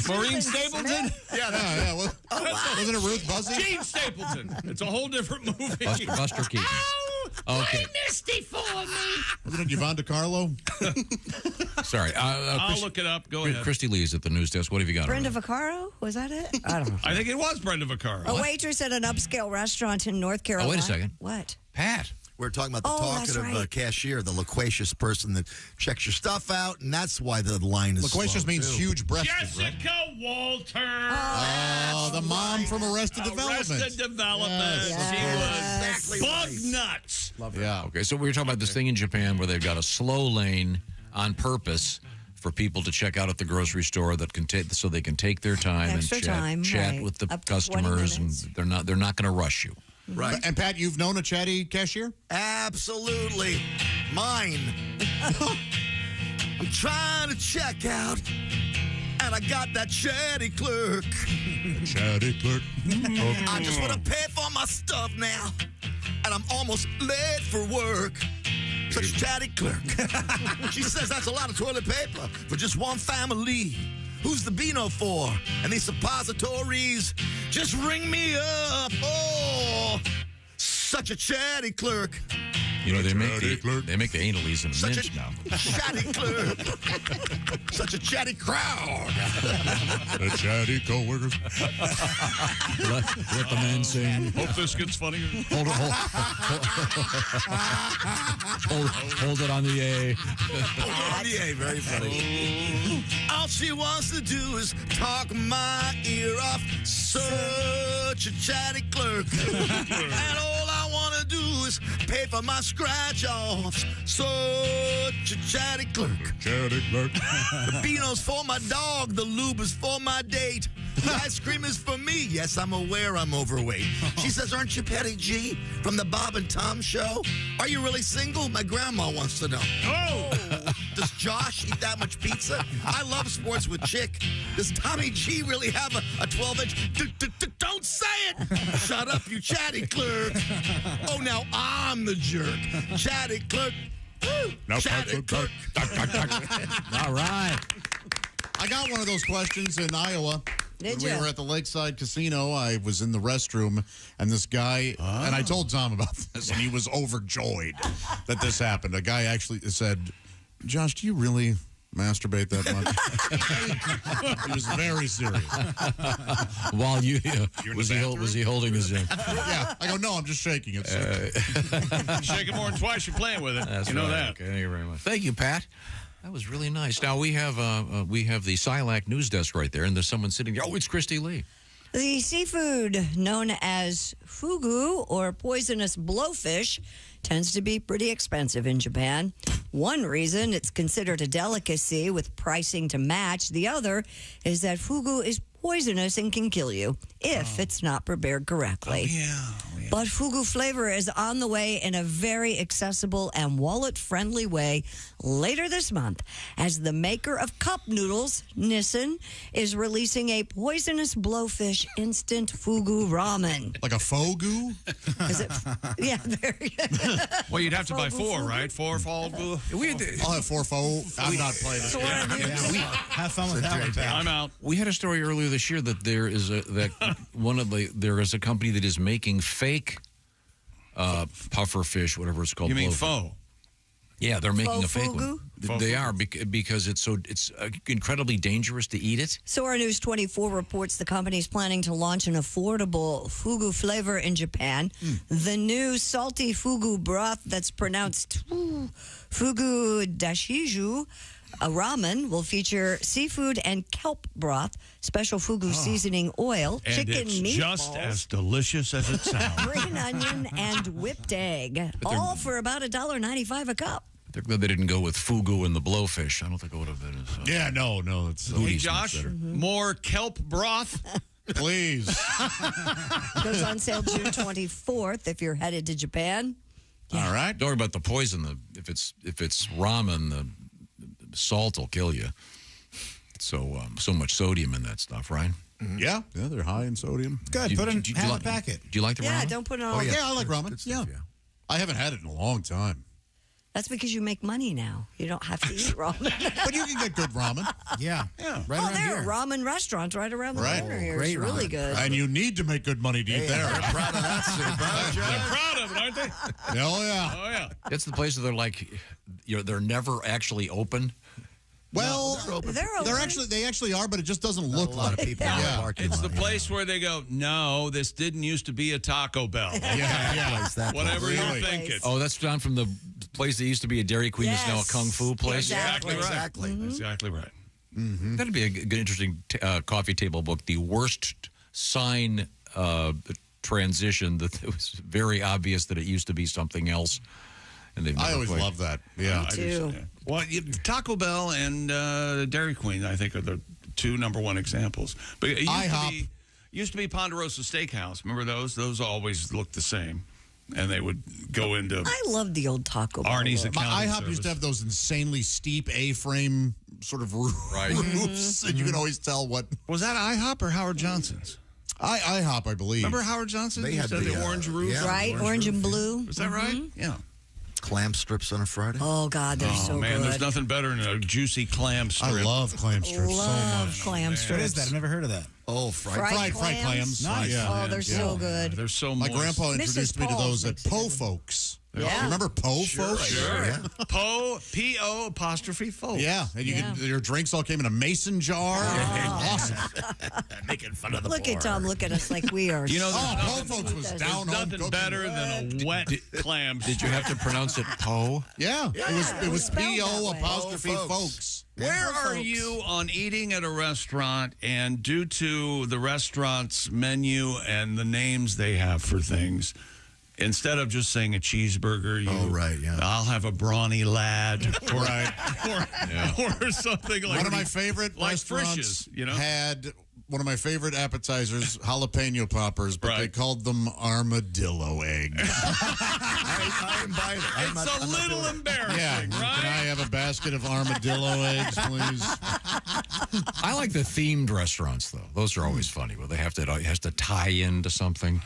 Maureen Stapleton? Yeah. Wasn't it Ruth Buzzy? Gene Stapleton. It's a whole different movie. Buster Keaton. Okay. Misty for me. Wasn't it Yvonne DiCarlo? Sorry. I'll look it up. Go ahead. Christy Lee's at the news desk. What have you got? Brenda Vaccaro? Was that it? I don't know. I think it was Brenda Vaccaro. A waitress at an upscale restaurant in North Carolina. Oh, wait a second. What? Pat. We're talking about the that's talkative right. cashier, the loquacious person that checks your stuff out, and that's why the line is Loquacious slow, means too. huge breasted, right? Jessica Walter. Oh, the mom from Arrested Development. Arrested Development. Yes. She was Exactly bug right. nuts. Love it. Yeah. Okay, so we were talking about this thing in Japan where they've got a slow lane on purpose for people to check out at the grocery store that can take, so they can take their time Extra and time, chat right. with the Up to 20 customers, and minutes. they're not going to rush you. Right. And Pat, you've known a chatty cashier? Absolutely. Mine. I'm trying to check out, and I got that chatty clerk. Chatty clerk. I just want to pay for my stuff now, and I'm almost late for work. Such a chatty clerk. She says that's a lot of toilet paper for just one family. Who's the Beano for? And these suppositories just ring me up. Oh, such a chatty clerk. You know, they make the analies in a Such minute now. a chatty clerk. Such a chatty crowd. The chatty co-workers. Let the men sing. Hope this gets funnier. Hold it on the A. On the A, very funny. All she wants to do is talk my ear off. Such a chatty clerk. And all I want to do is pay for my scratch-offs. Such a chatty clerk. Chatty clerk. The Beano's for my dog. The lube is for my date. The ice cream is for me. Yes, I'm aware I'm overweight. She says, aren't you Petty G from the Bob and Tom show? Are you really single? My grandma wants to know. Oh! Does Josh eat that much pizza? I love sports with Chick. Does Tommy G really have a 12-inch? Don't say it! Shut up, you chatty clerk. Oh, now I'm the jerk. Chatty clerk. Woo! Now Chatty clerk. All right. I got one of those questions in Iowa. Did when ya? we were at the Lakeside Casino, I was in the restroom, and this guy, and I told Tom about this, and he was overjoyed that this happened. A guy actually said, Josh, do you really masturbate that much? He was very serious. While was he holding his? Yeah, I go, no, I'm just shaking it. Shaking more than twice, you're playing with it. That's you know right. that. Okay, thank you very much. Thank you, Pat. That was really nice. Now we have the Silac news desk right there, and there's someone sitting there. Oh, it's Christy Lee. The seafood known as fugu or poisonous blowfish tends to be pretty expensive in Japan. One reason it's considered a delicacy with pricing to match. The other is that fugu is poisonous and can kill you if it's not prepared correctly. But fugu flavor is on the way in a very accessible and wallet-friendly way later this month as the maker of cup noodles, Nissan, is releasing a poisonous blowfish instant fugu ramen. Like a fogu? Is it? Yeah, very Well, you'd have to buy four, right? Four fogu. I'll have four fogu. I'm not playing this game. Have fun with that one, Pat. I'm out. We had a story earlier this year that there is a company that is making fake puffer fish, whatever it's called. You mean blowfish. faux? Yeah, they're making Faux a fake fugu? one. They are because it's incredibly dangerous to eat it. Soar News 24 reports the company is planning to launch an affordable fugu flavor in Japan. The new salty fugu broth that's pronounced fugu dashiju A ramen will feature seafood and kelp broth, special fugu seasoning oil, And chicken it's meatballs, just as delicious as it sounds. green onion, and whipped egg, all for about $1.95 a cup. They're glad they didn't go with fugu and the blowfish. I don't think it would have been as... Yeah, no. It's Hey, Josh, more kelp broth? Please. Goes on sale June 24th if you're headed to Japan. All right. Don't worry about the poison. If it's ramen, the salt will kill you. So much sodium in that stuff, right? Yeah, they're high in sodium. Good. Put in half a packet. Do you like the ramen? Yeah, don't put it on. Yeah, I like ramen. Yeah. I haven't had it in a long time. That's because you make money now. You don't have to eat ramen. But you can get good ramen. Yeah. Right there are ramen restaurants right around the corner here. Great It's really ramen. good. And you need to make good money to eat there. I'm proud of that soup. They're proud of it, aren't they? Oh, yeah. Oh, yeah. It's the place where they're like, they're never actually open. Well, they're they actually are, but it just doesn't look a lot of people in the parking It's lot. the place where they go, no, this didn't used to be a Taco Bell. Yeah. Whatever Really? you think it. Oh, that's down from the place that used to be a Dairy Queen is now a Kung Fu place? Exactly right. Exactly. Exactly right. That'd be a good, interesting coffee table book. The worst sign transition that it was very obvious that it used to be something else. And I always love that. Yeah. Me too. Well, Taco Bell and Dairy Queen, I think, are the two #1 examples. But it used to be Ponderosa Steakhouse. Remember those? Those always looked the same. And they would go into I love the old Taco Bell. Arnie's look. accounting IHOP used to have those insanely steep A-frame sort of roofs, and you can always tell what... Was that IHOP or Howard Johnson's? IHOP, I believe. Remember Howard Johnson? They He had said the orange roof? yeah, Right? Orange and blue. Is that right? Yeah. Clam strips on a Friday. Oh, God, they're so man, good. there's nothing better than a juicy clam strip. I love clam strips so Love much. clam strips. What is that? I've never heard of that. Oh, Fried clams. Nice. Yeah. Oh, they're so good. They're so My moist. grandpa introduced me to Paul's those at makes a Po good Folks. Yeah. Remember Po Folks? Sure. Yeah. Po, P-O apostrophe folks. Yeah, and your drinks all came in a mason jar. Awesome. Making fun of the Look at Tom. Look at us like we are. You know, Po Folks was down home nothing cooking. better than a wet clam. Did you have to pronounce it Po? Yeah, it was spelled P-O that way. apostrophe Po folks. Where are you on eating at a restaurant, and due to the restaurant's menu and the names they have for things, instead of just saying a cheeseburger, I'll have a brawny lad, or something like One of my favorite like restaurants Frisch's, you know? had one of my favorite appetizers, jalapeno poppers, but they called them armadillo eggs. I invite it. It's a little embarrassing, Yeah, right? can I have a basket of armadillo eggs, please? I like the themed restaurants, though. Those are always funny. Where they have to, it has to tie into something.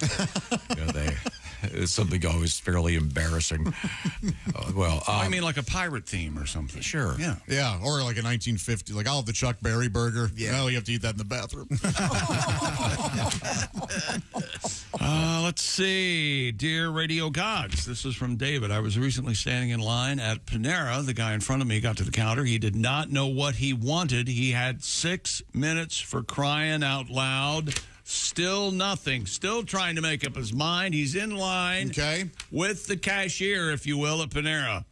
It's something always fairly embarrassing. I mean, like a pirate theme or something. Sure. Yeah. Yeah, or like a 1950, like I'll have the Chuck Berry burger. Yeah. No, you have to eat that in the bathroom. Let's see. Dear Radio Gods, this is from David. I was recently standing in line at Panera. The guy in front of me got to the counter. He did not know what he wanted. He had 6 minutes for crying out loud. Still nothing. Still trying to make up his mind. He's in line with the cashier, if you will, at Panera.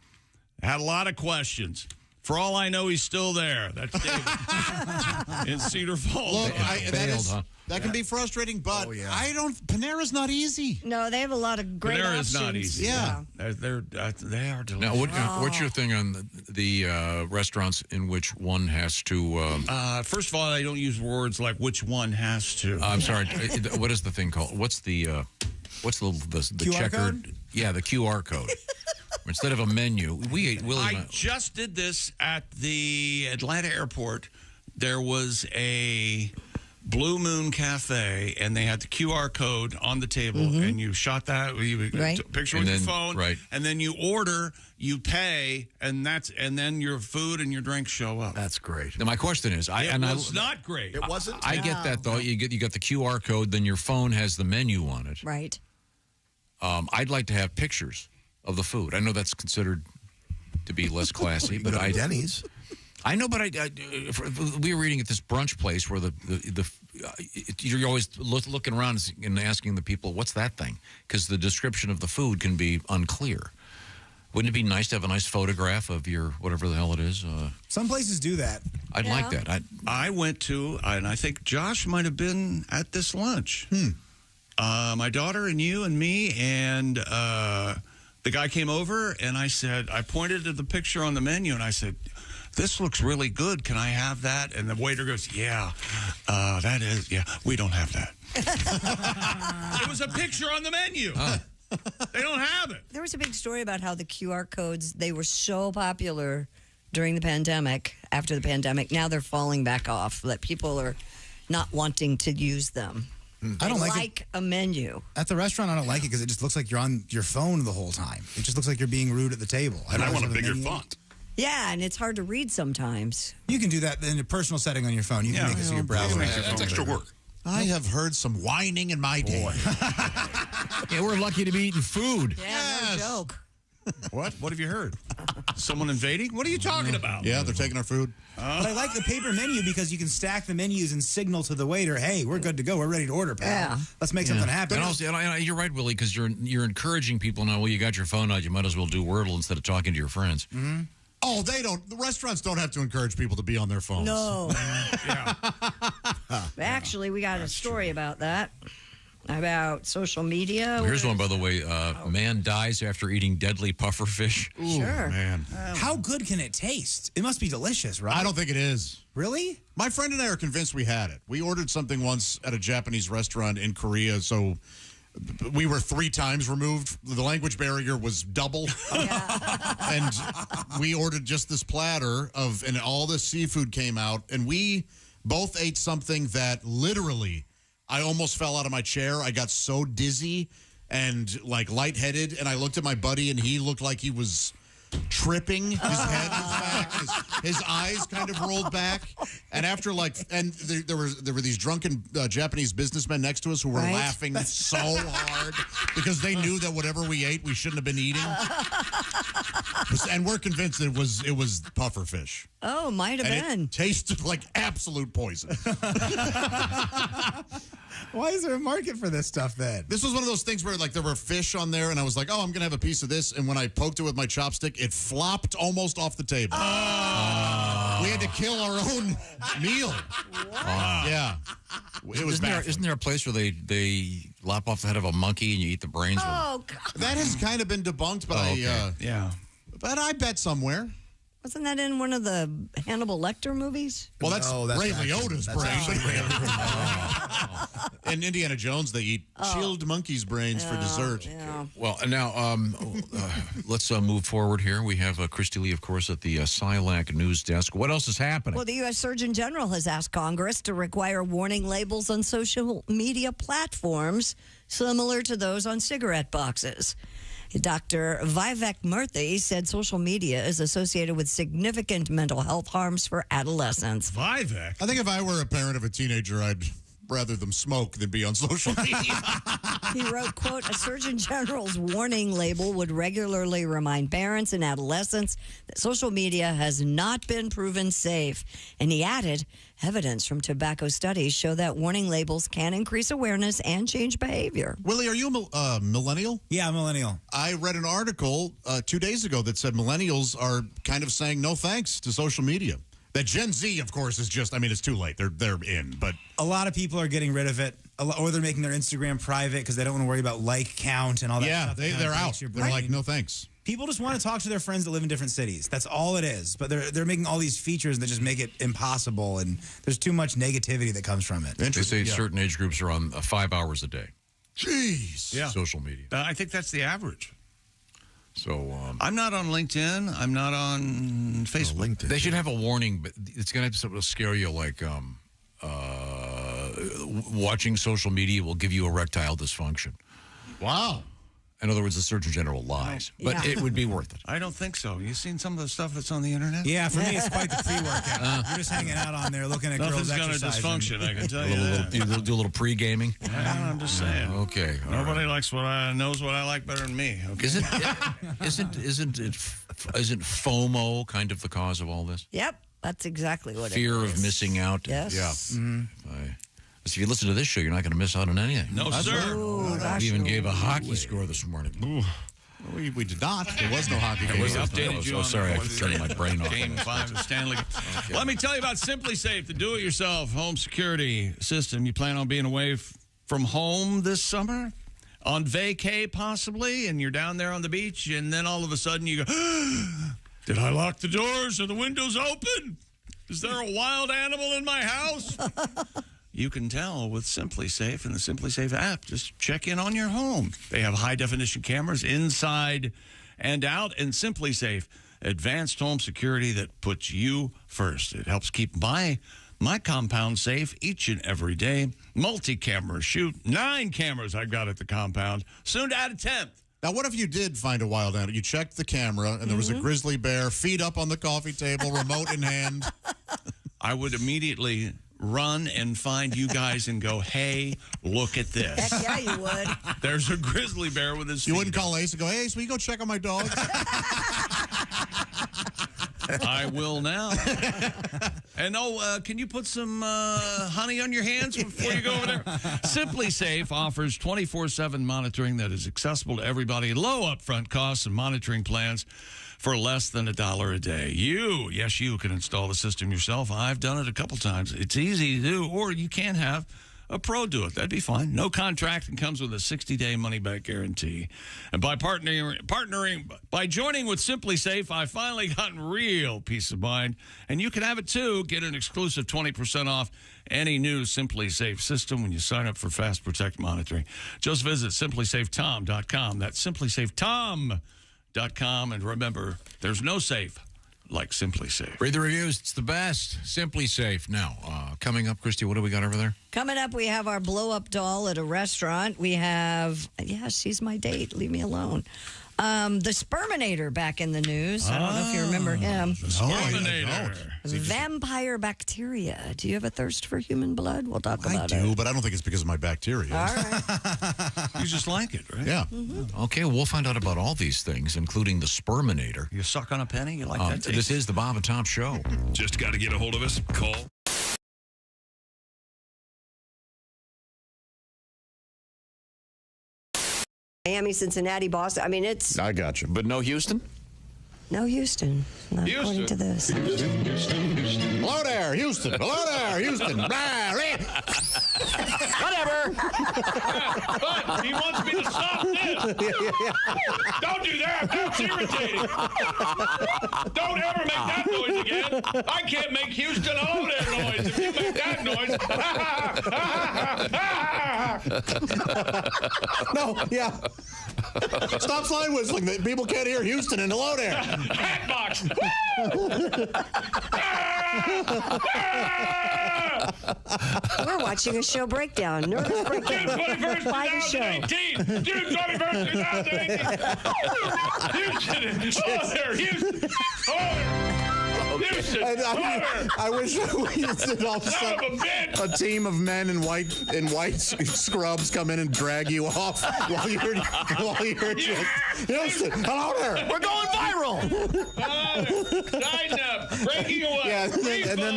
Had a lot of questions. For all I know, he's still there. That's David in Cedar Falls. Look, that can be frustrating, but Panera's not easy. No, they have a lot of great Panera's options. not easy. Yeah. They are delicious. Now, what's your thing on the restaurants in which one has to... first of all, I don't use words like which one has to. I'm sorry. What is the thing called? What's the QR checkered... code? Yeah, the QR code. Instead of a menu, I just did this at the Atlanta airport. There was a Blue Moon Cafe, and they had the QR code on the table, and you shot that. You took a picture with your phone, and then you order, you pay, and then your food and your drinks show up. That's great. Now, my question is, it was not great. It wasn't? I get that, though. You got the QR code, then your phone has the menu on it. Right. I'd like to have pictures of the food. I know that's considered to be less classy, but Denny's. I know, but we were eating at this brunch place where you're always looking around and asking the people, "What's that thing?" Because the description of the food can be unclear. Wouldn't it be nice to have a nice photograph of your whatever the hell it is? Some places do that. I'd like that. I went to, and I think Josh might have been at this lunch. My daughter and you and me, and the guy came over, and I pointed to the picture on the menu, and I said, this looks really good. Can I have that? And the waiter goes, yeah, that is, yeah, we don't have that. It was a picture on the menu. They don't have it. There was a big story about how the QR codes, they were so popular during the pandemic, after the pandemic. Now they're falling back off, that people are not wanting to use them. I don't like a menu. At the restaurant, I don't like it because it just looks like you're on your phone the whole time. It just looks like you're being rude at the table. And I want a bigger font. Yeah, and it's hard to read sometimes. You can do that in a personal setting on your phone. You can make it so your browser. That's extra work. I have heard some whining in my day. Yeah, we're lucky to be eating food. Yeah, no joke. What? What have you heard? Someone invading? What are you talking about? Yeah, they're taking our food. But I like the paper menu because you can stack the menus and signal to the waiter, hey, we're good to go. We're ready to order, pal. Yeah. Let's make something happen. And also, you're right, Willie, because you're encouraging people now. Well, you got your phone out. You might as well do Wordle instead of talking to your friends. Mm-hmm. Oh, they don't. The restaurants don't have to encourage people to be on their phones. No. Yeah. Actually, we got a story about that. About social media. Well, here's one, by the way. Man dies after eating deadly puffer fish. Ooh, sure. Man. How good can it taste? It must be delicious, right? I don't think it is. Really? My friend and I are convinced we had it. We ordered something once at a Japanese restaurant in Korea, so we were 3 times removed. The language barrier was double. And we ordered just this platter and all the seafood came out, and we both ate something that literally, I almost fell out of my chair. I got so dizzy and like lightheaded, and I looked at my buddy, and he looked like he was tripping. His head was back. His eyes kind of rolled back. And after there were these drunken Japanese businessmen next to us who were laughing so hard because they knew that whatever we ate, we shouldn't have been eating. And we're convinced it was puffer fish. Oh, might have been. It tasted like absolute poison. Why is there a market for this stuff then? This was one of those things where there were fish on there, and I was like, oh, I'm going to have a piece of this. And when I poked it with my chopstick, it flopped almost off the table. Oh. We had to kill our own meal. Yeah. It was Isn't there a place where they lop off the head of a monkey and you eat the brains? Oh, God. That has kind of been debunked, but but I bet somewhere. Wasn't that in one of the Hannibal Lecter movies? Well, that's Ray Liotta's brain. In Indiana Jones, they eat chilled monkey's brains for dessert. Yeah. Well, now let's move forward here. We have Christy Lee, of course, at the SILAC news desk. What else is happening? Well, the U.S. Surgeon General has asked Congress to require warning labels on social media platforms similar to those on cigarette boxes. Dr. Vivek Murthy said social media is associated with significant mental health harms for adolescents. Vivek? I think if I were a parent of a teenager, I'd rather them smoke than be on social media. He wrote, quote, a Surgeon General's warning label would regularly remind parents and adolescents that social media has not been proven safe. And he added, evidence from tobacco studies show that warning labels can increase awareness and change behavior. Willie, are you a millennial? Yeah, millennial. I read an article 2 days ago that said millennials are kind of saying no thanks to social media. That Gen Z, of course, is just, it's too late. They're in, but a lot of people are getting rid of it, or they're making their Instagram private because they don't want to worry about like count and all that stuff. Yeah, they're out. They're like, no thanks. People just want to talk to their friends that live in different cities. That's all it is. But they're making all these features that just make it impossible, and there's too much negativity that comes from it. They say certain age groups are on 5 hours a day. Jeez. Yeah. Social media. I think that's the average. So I'm not on LinkedIn. I'm not on Facebook. They should have a warning, but it's going to have something to scare you, like watching social media will give you erectile dysfunction. Wow. In other words, the Surgeon General lies, but it would be worth it. I don't think so. You seen some of the stuff that's on the internet? Yeah, for me, it's quite the pre-workout. You're just hanging out on there looking at girls exercising. Nothing's going to dysfunction, I can tell you that. Do a little pre-gaming? Yeah, I'm just saying. Okay. Nobody knows what I like better than me. Okay? Isn't FOMO kind of the cause of all this? Yep, that's exactly what Fear it is. of missing out? Yes. Yeah. Mm-hmm. If you listen to this show, you're not going to miss out on anything. No, sir. We even gave a hockey score this morning. We did not. There was no hockey game. We updated you on sorry, I turned my brain off. Game 5 of the Stanley Cup. Okay. Let me tell you about Simply Safe, the do-it-yourself home security system. You plan on being away from home this summer? On vacay, possibly, and you're down there on the beach, and then all of a sudden you go, did I lock the doors? Are the windows open? Is there a wild animal in my house? You can tell with Simply Safe and the Simply Safe app. Just check in on your home. They have high-definition cameras inside and out, and Simply Safe, advanced home security that puts you first. It helps keep my compound safe each and every day. Multi-camera shoot. 9 cameras I've got at the compound. Soon to add a 10th. Now, what if you did find a wild animal? You checked the camera, and there was a grizzly bear, feet up on the coffee table, remote in hand. I would immediately run and find you guys and go, hey, look at this. Heck yeah, you would. There's a grizzly bear with his feet. You wouldn't call Ace and go, hey, Ace, will you go check on my dogs? I will now. And can you put some honey on your hands before you go over there? Simply Safe offers 24/7 monitoring that is accessible to everybody. Low upfront costs and monitoring plans for less than $1 a day. You can install the system yourself. I've done it a couple times. It's easy to do, or you can have a pro do it. That'd be fine. No contract and comes with a 60-day money-back guarantee. And by by joining with Simply Safe, I've finally gotten real peace of mind. And you can have it too. Get an exclusive 20% off any new Simply Safe system when you sign up for Fast Protect monitoring. Just visit simplysafetom.com. That's simplysafetom.com. And remember, there's no safe like Simply Safe. Read the reviews. It's the best. Simply Safe. Now, coming up, Christy, what do we got over there? Coming up, we have our blow-up doll at a restaurant. We have, she's my date. Leave me alone. The Sperminator back in the news. I don't know if you remember him. The Sperminator. Vampire bacteria. Do you have a thirst for human blood? We'll talk about it. I do, but I don't think it's because of my bacteria. All right. You just like it, right? Yeah. Mm-hmm. Okay, we'll find out about all these things, including the Sperminator. You suck on a penny? You like that taste? This is the Bob and Tom Show. Just got to get a hold of us. Call. Miami, Cincinnati, Boston. I mean, it's... I got you. But no Houston? No Houston. Not according to this. Hello there, Houston. Hello there, Houston. Whatever. But he wants me to stop this. Don't do that. That's irritating. Don't ever make that noise again. I can't make Houston all their noise. If you make that noise. No, yeah. Stop slide whistling. People can't hear Houston and hello there. Hatbox. We're watching a show breakdown. Nervous breakdown. June 21st, By the show. 2018. June 21st, 2018. Houston. Oh, there. Houston. Oh, Houston. I wish we did all of a sudden a team of men in white scrubs come in and drag you off while you're just Houston. Hello there. We're going viral. Sign up. Breaking away. Yeah, and then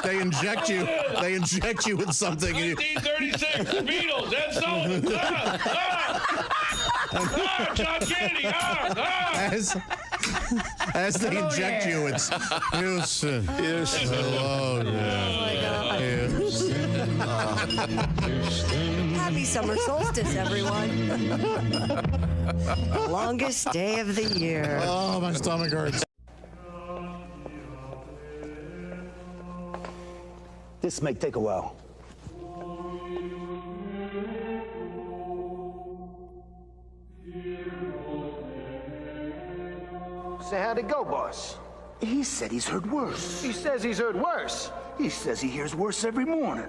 they inject you. They inject you with something. 1936. Beatles. Ed Sullivan. John Candy. As they inject you, it's Houston. Houston. Hello there. Houston. Happy summer solstice, everyone. Longest day of the year. Oh, my stomach hurts. This may take a while. Say, how'd it go, boss? He said he's heard worse. He says he's heard worse. He says he hears worse every morning.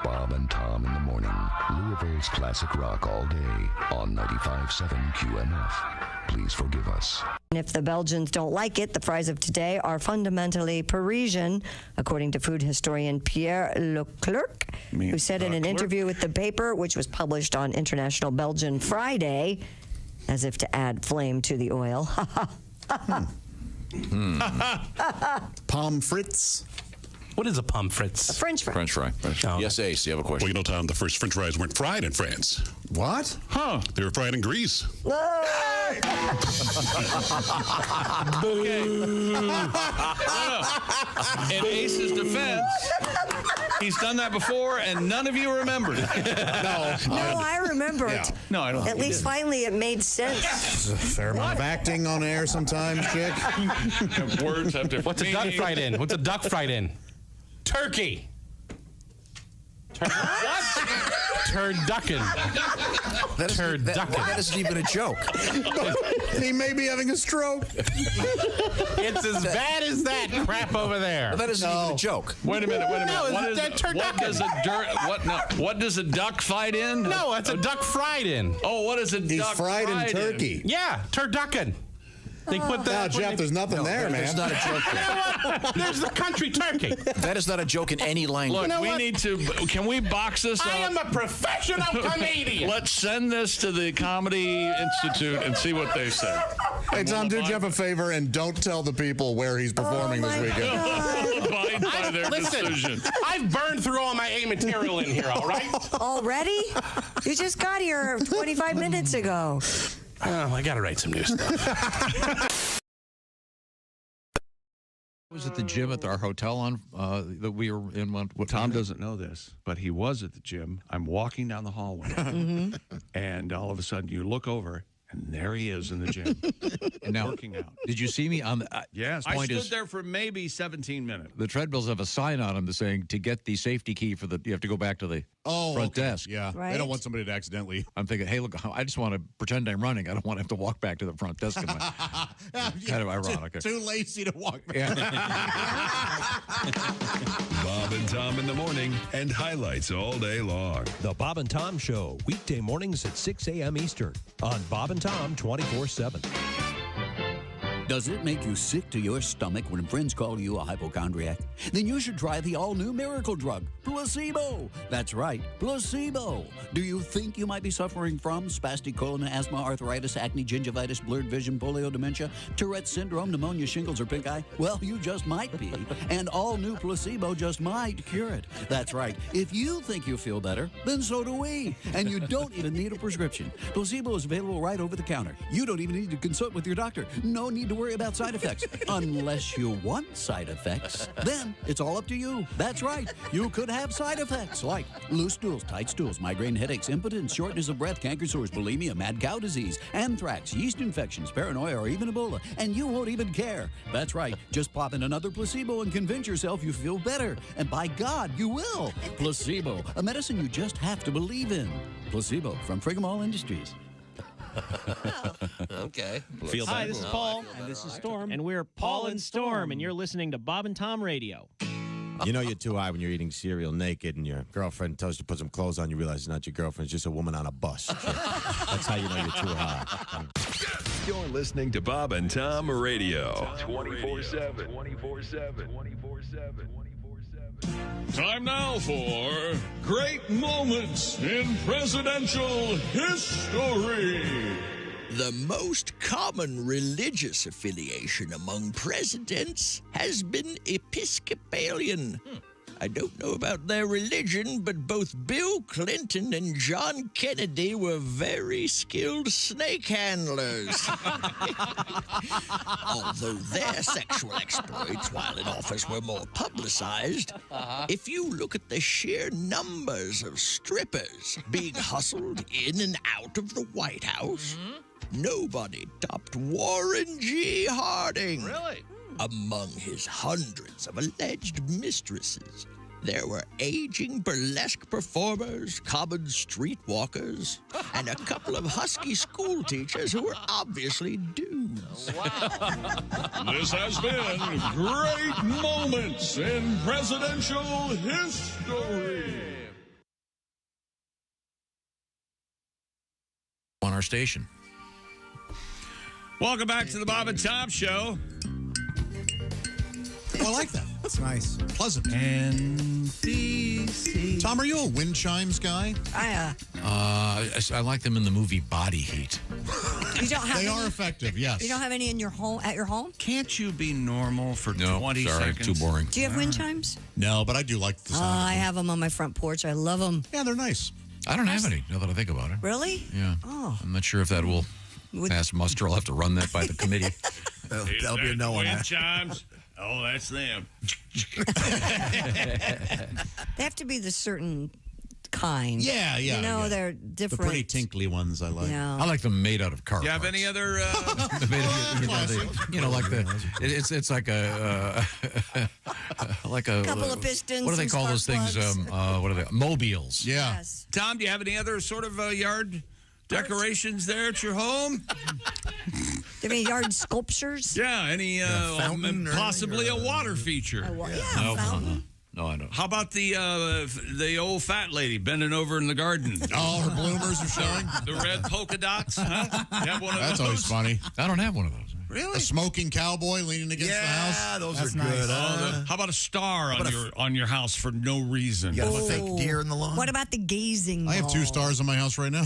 Bob and Tom in the morning. Louisville's classic rock all day on 95.7 QMF. Please forgive us. And if the Belgians don't like it, the fries of today are fundamentally Parisian, according to food historian Pierre Leclerc, who said in an interview with the paper, which was published on International Belgian Friday, as if to add flame to the oil. Pommes frites. What is a pomfrits? A French fry. French fry. Oh. Yes, Ace, you have a question. Well, you know, Tom, the first French fries weren't fried in France. What? Huh? They were fried in grease. In Ace's defense, he's done that before, and none of you remembered it. No, I remember it. No, I don't. At least finally it made sense. There's a fair amount of acting on air sometimes, chick. Words have different What's a duck fried in? What's a duck fried in? Turkey. What? Turducken. Turducken. That isn't even a joke. He may be having a stroke. It's as bad as that crap over there. That isn't even a joke. Wait a minute. No, What does a duck fight in? No, it's a duck fried in. Oh, what is a He's duck fried in turkey. Yeah, turducken. They put that. Now, Jeff, there's nothing there, man. That's not a joke. You know what? There's the country turkey. That is not a joke in any language. Look, we need to. Can we box this up? I am a professional comedian. Let's send this to the Comedy Institute and see what they say. Hey, Tom, do Jeff a favor and don't tell the people where he's performing this weekend. Abide by their decision. I've burned through all my A material in here, all right? Already? You just got here 25 minutes ago. Oh, I got to write some new stuff. I was at the gym at our hotel on that we were in. Tom doesn't know this, but he was at the gym. I'm walking down the hallway, and all of a sudden you look over, and there he is in the gym, and now, working out. Did you see me on the? Yes, I stood there for maybe 17 minutes. The treadmills have a sign on them saying to get the safety key for you have to go back to the front desk. Yeah, right? They don't want somebody to accidentally. I'm thinking, hey, look, I just want to pretend I'm running. I don't want to have to walk back to the front desk. Kind of ironic. Too lazy to walk back. Yeah. Bob and Tom in the morning and highlights all day long. The Bob and Tom Show, weekday mornings at 6 a.m. Eastern on Bob and Tom 24/7. Does it make you sick to your stomach when friends call you a hypochondriac? Then you should try the all-new miracle drug, placebo. That's right, placebo. Do you think you might be suffering from spastic colon, asthma, arthritis, acne, gingivitis, blurred vision, polio, dementia, Tourette's syndrome, pneumonia, shingles, or pink eye? Well, you just might be. And all-new placebo just might cure it. That's right. If you think you feel better, then so do we. And you don't even need a prescription. Placebo is available right over the counter. You don't even need to consult with your doctor. No need to worry about side effects. Unless you want side effects, then it's all up to you. That's right. You could have side effects like loose stools, tight stools, migraine headaches, impotence, shortness of breath, canker sores, bulimia, mad cow disease, anthrax, yeast infections, paranoia, or even Ebola. And you won't even care. That's right. Just pop in another placebo and convince yourself you feel better. And by God, you will. Placebo, a medicine you just have to believe in. Placebo from Frigamall Industries. Okay. Hi, this is Paul. And this is Storm. And we're Paul and Storm, and you're listening to Bob and Tom Radio. You know you're too high when you're eating cereal naked and your girlfriend tells you to put some clothes on. You realize it's not your girlfriend. It's just a woman on a bus. That's how you know you're too high. You're listening to Bob and Tom Radio. 24/7. 24/7. 24/7. Time now for Great Moments in Presidential History. The most common religious affiliation among presidents has been Episcopalian. I don't know about their religion, but both Bill Clinton and John Kennedy were very skilled snake handlers. Although their sexual exploits while in office were more publicized, if you look at the sheer numbers of strippers being hustled in and out of the White House, nobody topped Warren G. Harding. Really? Among his hundreds of alleged mistresses, there were aging burlesque performers, common streetwalkers, and a couple of husky school teachers who were obviously dudes. This has been Great Moments in Presidential History. On our station. Welcome back to the Bob and Tom Show. Well, I like that. It's nice. Pleasant. NBC. Tom, are you a wind chimes guy? I like them in the movie Body Heat. You don't have They any? are effective, yes. You don't have any in your home at your home? Can't you be normal for 20 sorry, seconds? too boring. Do you have wind chimes? No, but I do like the sound. I have them on my front porch. I love them. Yeah, they're nice. I don't have any, now that I think about it. Really? Yeah. Oh. I'm not sure if that will pass muster. I'll have to run that by the committee. That'll be a no on Wind that. chimes. Oh, that's them. They have to be the certain kind. Yeah, yeah. You know, yeah. they're The different. pretty tinkly ones I like. Yeah. I like them made out of car You have parts. any other? Like it's like a like a Couple of pistons, What do they some call those spark things? plugs. What are they? Mobiles. Yeah. Yes. Tom, do you have any other sort of yard decorations there at your home? Do you have any yard sculptures? Yeah, any fountain or possibly anything, a water feature. Yeah, fountain. No, I don't. How about the old fat lady bending over in the garden? Oh, her bloomers are showing. The red polka dots, huh? You have one of That's those? always funny. I don't have one of those. Really? A smoking cowboy leaning against the house. Yeah, those That's are nice. good. How about a star on your house for no reason? You got a fake deer in the lawn? What about the gazing I have 2 ball? stars on my house right now.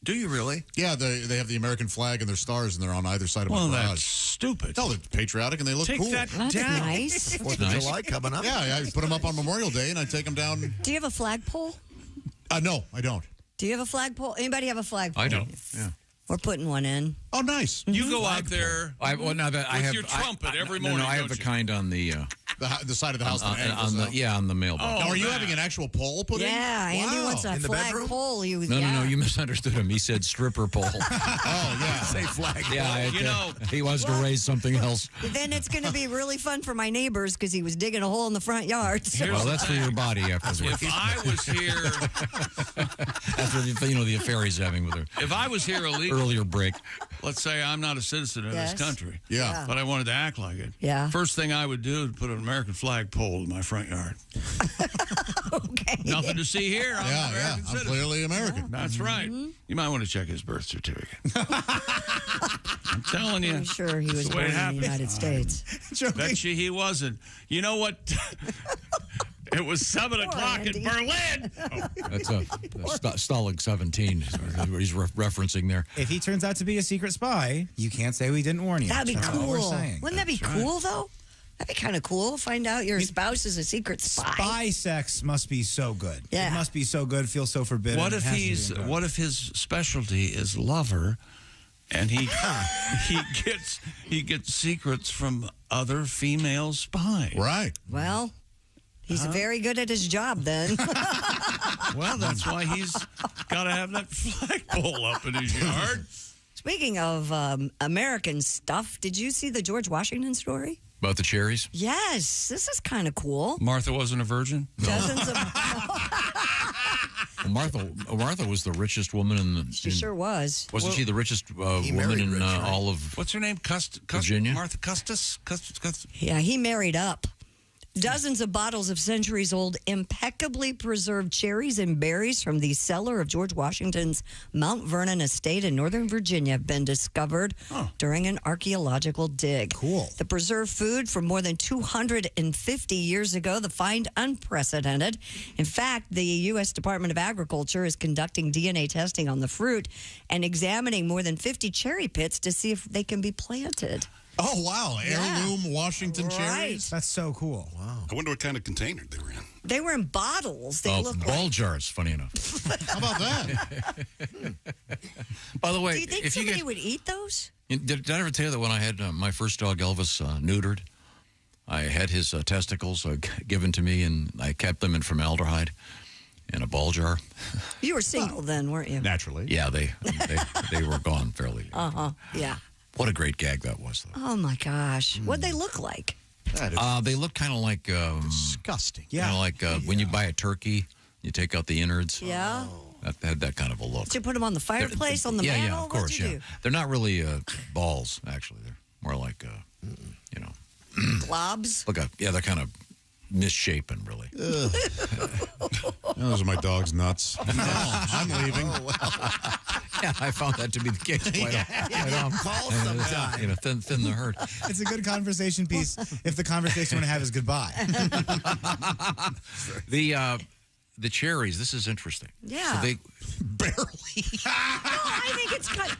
Do you really? Yeah, they have the American flag and their stars, and they're on either side of Well, my that's garage. stupid. No, they're patriotic and they look Take cool. that That's down. nice. 4th of Nice. July coming up. Yeah, I put them up on Memorial Day and I take them down. Do you have a flagpole? No, I don't. Do you have a flagpole? Anybody have a flagpole? I don't. Yeah. We're putting one in. Oh, nice. You go out there I have your trumpet every No, morning. I have don't the you? kind on the The side of the house that angles on the out. on the mailbox. Now, are you having an actual pole put in? Yeah, Andy Wow. wants a In the bedroom? flagpole. No, you misunderstood him. He said stripper pole. Oh, yeah. Say flag. Yeah, You know- he wants to raise something else. Then it's going to be really fun for my neighbors because he was digging a hole in the front yard. So. Well, that's for your body after If I was here, after the affair he's having with her. if I was here illegally, Earlier break. let's say I'm not a citizen of Yes. this country. Yeah. But I wanted to act like it. Yeah. First thing I would do is put an American flag pole in my front yard. Okay. Nothing to see here. I'm an Yeah, American I'm citizen. clearly American. That's right. You might want to check his birth certificate. I'm telling you. I'm sure he was That's the way born it in the happens. United States. Bet you he wasn't. You know what? It was 7 o'clock in Andy. Berlin. That's Stalag 17 is what he's referencing there. If he turns out to be a secret spy, you can't say we didn't warn you. That'd be That's all we're cool. saying. Wouldn't that be cool, though? That'd be kind of cool. Find out your spouse is a secret spy. Spy sex must be so good. Yeah. It must be so good, feel so forbidden. What It if has to be he's? incredible. What if his specialty is lover, and he gets secrets from other female spies? Right. Well, he's very good at his job then. Well, that's why he's got to have that flagpole up in his yard. Speaking of American stuff, did you see the George Washington story? About the cherries? Yes, this is kind of cool. Martha wasn't a virgin. Dozens of. Well, Martha was the richest woman in the. She sure was. Wasn't she the richest woman married in rich, right? all of What's her name? Virginia? Martha Custis. Yeah, he married up. Dozens of bottles of centuries-old, impeccably preserved cherries and berries from the cellar of George Washington's Mount Vernon estate in Northern Virginia have been discovered during an archaeological dig. Cool. The preserved food from more than 250 years ago, the find unprecedented. In fact, the U.S. Department of Agriculture is conducting DNA testing on the fruit and examining more than 50 cherry pits to see if they can be planted. Oh, wow. Heirloom Washington cherries? That's so cool. Wow. I wonder what kind of container they were in. They were in bottles. They look ball like... jars, funny enough. How about that? By the way, Do you think if you somebody get, would eat those? did I ever tell you that when I had my first dog, Elvis, neutered, I had his testicles given to me, and I kept them in formaldehyde in a ball jar. You were single then, weren't you? Naturally. Yeah, they were gone fairly. Yeah. What a great gag that was, though. Oh my gosh. What'd they look like? They look kind of like disgusting. Kind of like when you buy a turkey, you take out the innards. Yeah. That had that kind of a look. Did you put them on the fireplace, on the yeah, mantle? yeah, of course, What'd you yeah. They're not really balls, actually. They're more like, do? Globs? look, they're kind of misshapen, really. Those are my dog's nuts. No, I'm leaving. Yeah, I found that to be the case. Call sometime. Thin the herd. It's a good conversation piece if the conversation you want to have is goodbye. The cherries, this is interesting. Yeah. So they barely. I think it's kind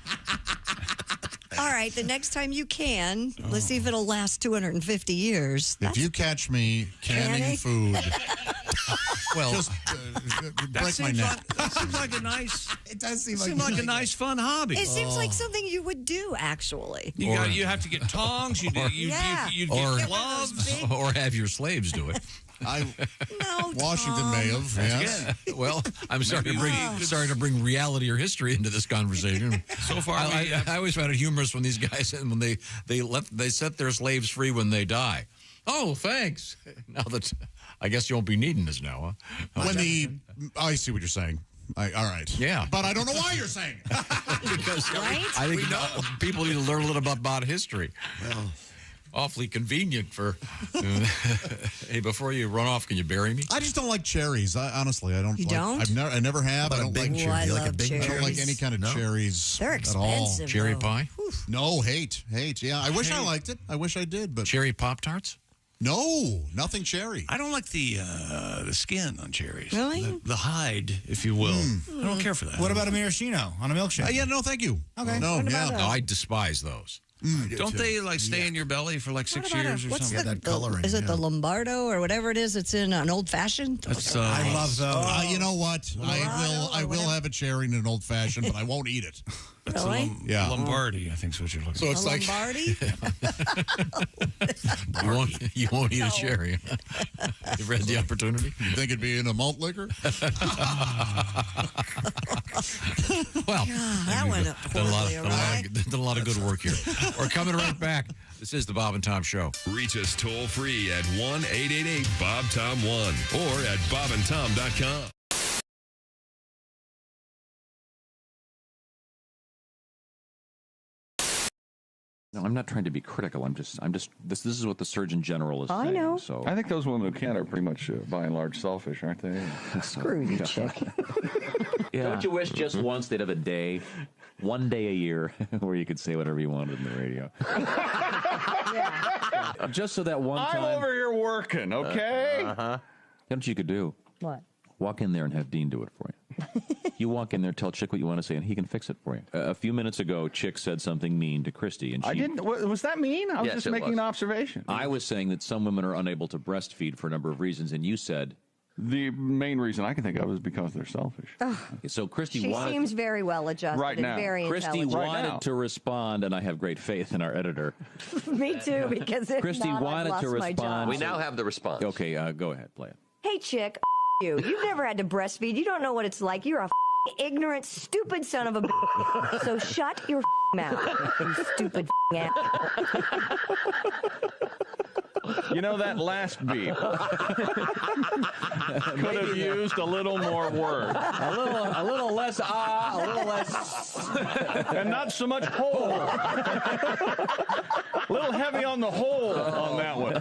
All right, the next time you can, let's see if it'll last 250 years. If you catch me canning food, well, just break my neck. That seems like a nice. It does seem like a nice, fun hobby. It seems like something you would do, actually. You have to get tongs. You get gloves, or have your slaves do it. Washington may have. Yes. Well, I'm starting to bring reality or history into this conversation. So far, I always found it humorous when these guys, when they set their slaves free when they die. Oh, thanks. Now that I guess you won't be needing this now, huh? I see what you're saying. All right. Yeah. But I don't know why you're saying it. Because I think people need to learn a little bit about history. Well, awfully convenient for. Hey, before you run off, can you bury me? I just don't like cherries. Honestly, I don't. You don't? I never have. I don't like cherries. I love cherries. I don't like any kind of cherries. They're expensive. At all. Cherry pie? No, hate. Yeah, I wish I liked it. I wish I did, but cherry Pop-Tarts? No, nothing cherry. I don't like the skin on cherries. Really? The hide, if you will. I don't care for that. What about a maraschino on a milkshake? Yeah, no, thank you. Okay. No, I despise those. Don't they stay in your belly for like 6 years or something? that coloring. Is it the Lombardo or whatever it is? It's in an old fashioned. I love those. You know what? I will have a cherry in an old fashioned, but I won't eat it. Really? Yeah. Lombardi, I think is what you're looking for. So it's Lombardi? You won't eat a cherry. You've read The Opportunity? You think it'd be in a malt liquor? Well, that went up poorly, done a lot of good work here. We're coming right back. This is the Bob and Tom Show. Reach us toll free at 1-888-BOB-TOM-1 or at bobandtom.com. No, I'm not trying to be critical. I'm just. This is what the Surgeon General is saying. I know. So I think those women who can't are pretty much, by and large, selfish, aren't they? Screw you, Chuck. Yeah. Don't you wish just once they'd have a day, one day a year, where you could say whatever you wanted in the radio? Just so that one time. I'm over here working, okay? You know what you could do? What? Walk in there and have Dean do it for you. You walk in there, tell Chick what you want to say, and he can fix it for you. A few minutes ago, Chick said something mean to Christy, and she... I didn't. Was that mean? I was Yes, just it making was. an observation. I was saying that some women are unable to breastfeed for a number of reasons, and you said... The main reason I can think of is because they're selfish. Okay, so Christy She wanted... seems very well adjusted Right now. and very Christy intelligent. wanted to respond, and I have great faith in our editor. Me too, because if Christy not, I've wanted lost to my respond. job. We now have the response. Okay, go ahead, play it. Hey, chick, you. You've never had to breastfeed. You don't know what it's like. You're a ignorant, stupid son of a So shut your mouth, you stupid ass. You know, that last beep could have used a little more word. A little less a little less... And not so much hole. A little heavy on the hole on that one.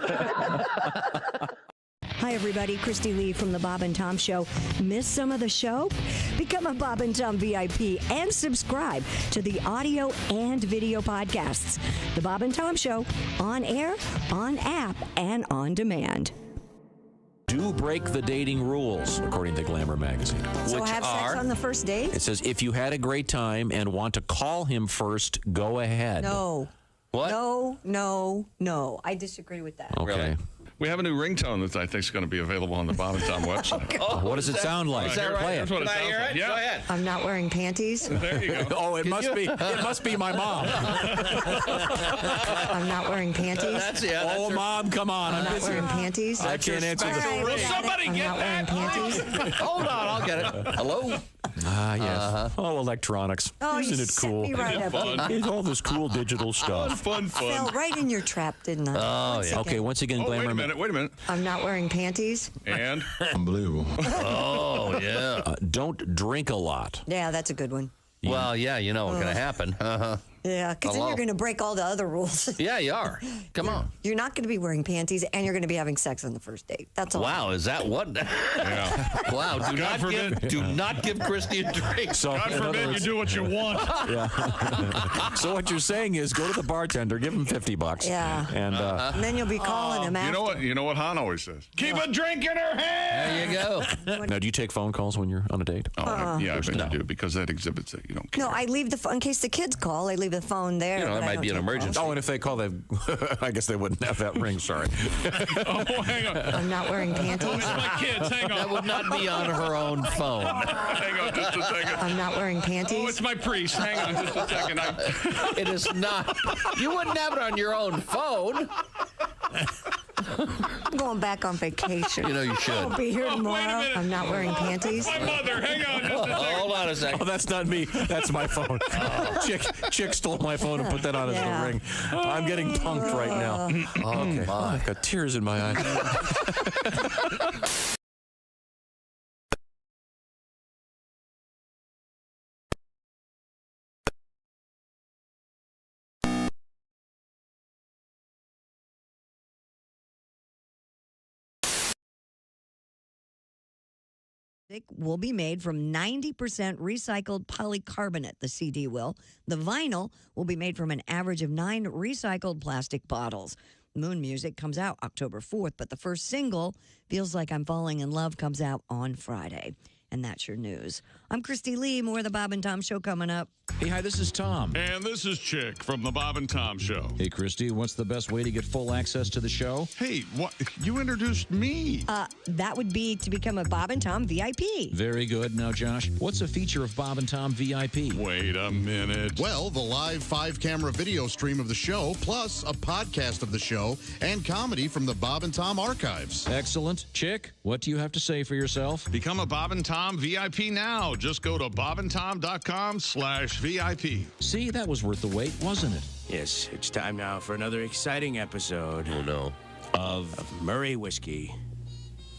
Hi, everybody. Christy Lee from the Bob and Tom Show. Miss some of the show? Become a Bob and Tom VIP and subscribe to the audio and video podcasts. The Bob and Tom Show, on air, on app, and on demand. Do break the dating rules, according to Glamour magazine. So have sex on the first date? It says, if you had a great time and want to call him first, go ahead. No. What? No. I disagree with that. Okay. Really? We have a new ringtone that I think is going to be available on the Bob and Tom website. What does it sound like? Is that right? Play it. That's what it Can I sounds hear like. it? Yeah. Go ahead. I'm not wearing panties. There you go. Oh, it must be my mom. I'm not wearing panties. Oh, Mom, come on. I'm not wearing panties. I can't answer the phone. Will somebody I'm get not wearing that? panties. Hold on, I'll get it. Hello? Yes. Oh, electronics. Oh, Isn't you it set cool? me right up. It's all this cool digital stuff. Fun. Fell right in your trap, didn't I? Oh, Once yeah. again. Okay, once again, Oh, Glamour. wait a minute. I'm not wearing panties. And? Unbelievable. Oh, yeah. Don't drink a lot. Yeah, that's a good one. Well, yeah, you know what's going to happen. Yeah, because then Hello. you're going to break all the other rules. Yeah, you are. Come on. You're not going to be wearing panties, and you're going to be having sex on the first date. That's all. Wow, is that what? Wow, do not give Christy a drink. So, God forbid you do what you want. Yeah. So what you're saying is go to the bartender, give him $50. Yeah. And And then you'll be calling him after. You know what Han always says? Keep a drink in her hand. There you go. now, do you take phone calls when you're on a date? Oh, yeah, I bet you do, because that exhibits that you don't care. No, I leave the phone in case the kids call. I leave the phone there. You know, but there I might don't be an take emergency. calls. Oh, and if they call, I guess they wouldn't have that ring. Sorry. Oh, hang on. I'm not wearing panties. It's my kids. Hang on. That would not be on her own phone. Hang on just a second. I'm not wearing panties. Oh, it's my priest. Hang on just a second. It is not. You wouldn't have it on your own phone. I'm going back on vacation. You know you should. I'll be here Oh, wait a tomorrow. minute. I'm not wearing panties. My mother. Hang on just a second. Hold on a second. Oh, that's not me. That's my phone. Chick stole my phone and put that on as the ring. I'm getting punked right now. Okay. I've got tears in my eyes. Will be made from 90% recycled polycarbonate, the CD will. The vinyl will be made from an average of 9 recycled plastic bottles. Moon Music comes out October 4th, but the first single, Feels Like I'm Falling in Love, comes out on Friday. And that's your news. I'm Christy Lee. More of the Bob and Tom Show coming up. Hey, hi, this is Tom. And this is Chick from the Bob and Tom Show. Hey, Christy, what's the best way to get full access to the show? Hey, what? You introduced me. That would be to become a Bob and Tom VIP. Very good. Now, Josh, what's a feature of Bob and Tom VIP? Wait a minute. Well, the live 5-camera video stream of the show, plus a podcast of the show, and comedy from the Bob and Tom archives. Excellent. Chick, what do you have to say for yourself? Become a Bob and Tom VIP now. Just go to bobandtom.com/VIP. See, that was worth the wait, wasn't it? Yes, it's time now for another exciting episode. Oh, no. Of Murray Whiskey,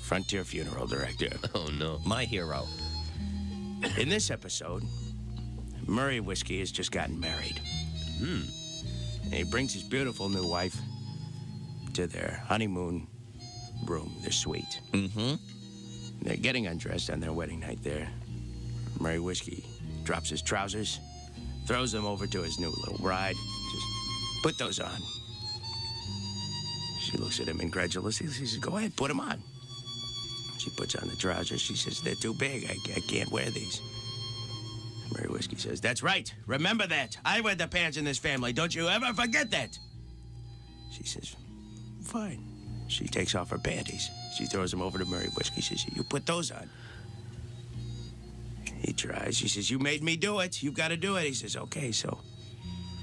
Frontier Funeral Director. Oh, no. My hero. In this episode, Murray Whiskey has just gotten married. And he brings his beautiful new wife to their honeymoon room, their suite. Mm-hmm. They're getting undressed on their wedding night there. Murray Whiskey drops his trousers, throws them over to his new little bride. Says, put those on. She looks at him incredulously. She says, go ahead, put them on. She puts on the trousers. She says, they're too big. I can't wear these. Murray Whiskey says, that's right. Remember that. I wear the pants in this family. Don't you ever forget that. She says, fine. She takes off her panties. She throws them over to Murray Whiskey. She says, you put those on. He tries. She says, you made me do it. You've got to do it. He says, okay. So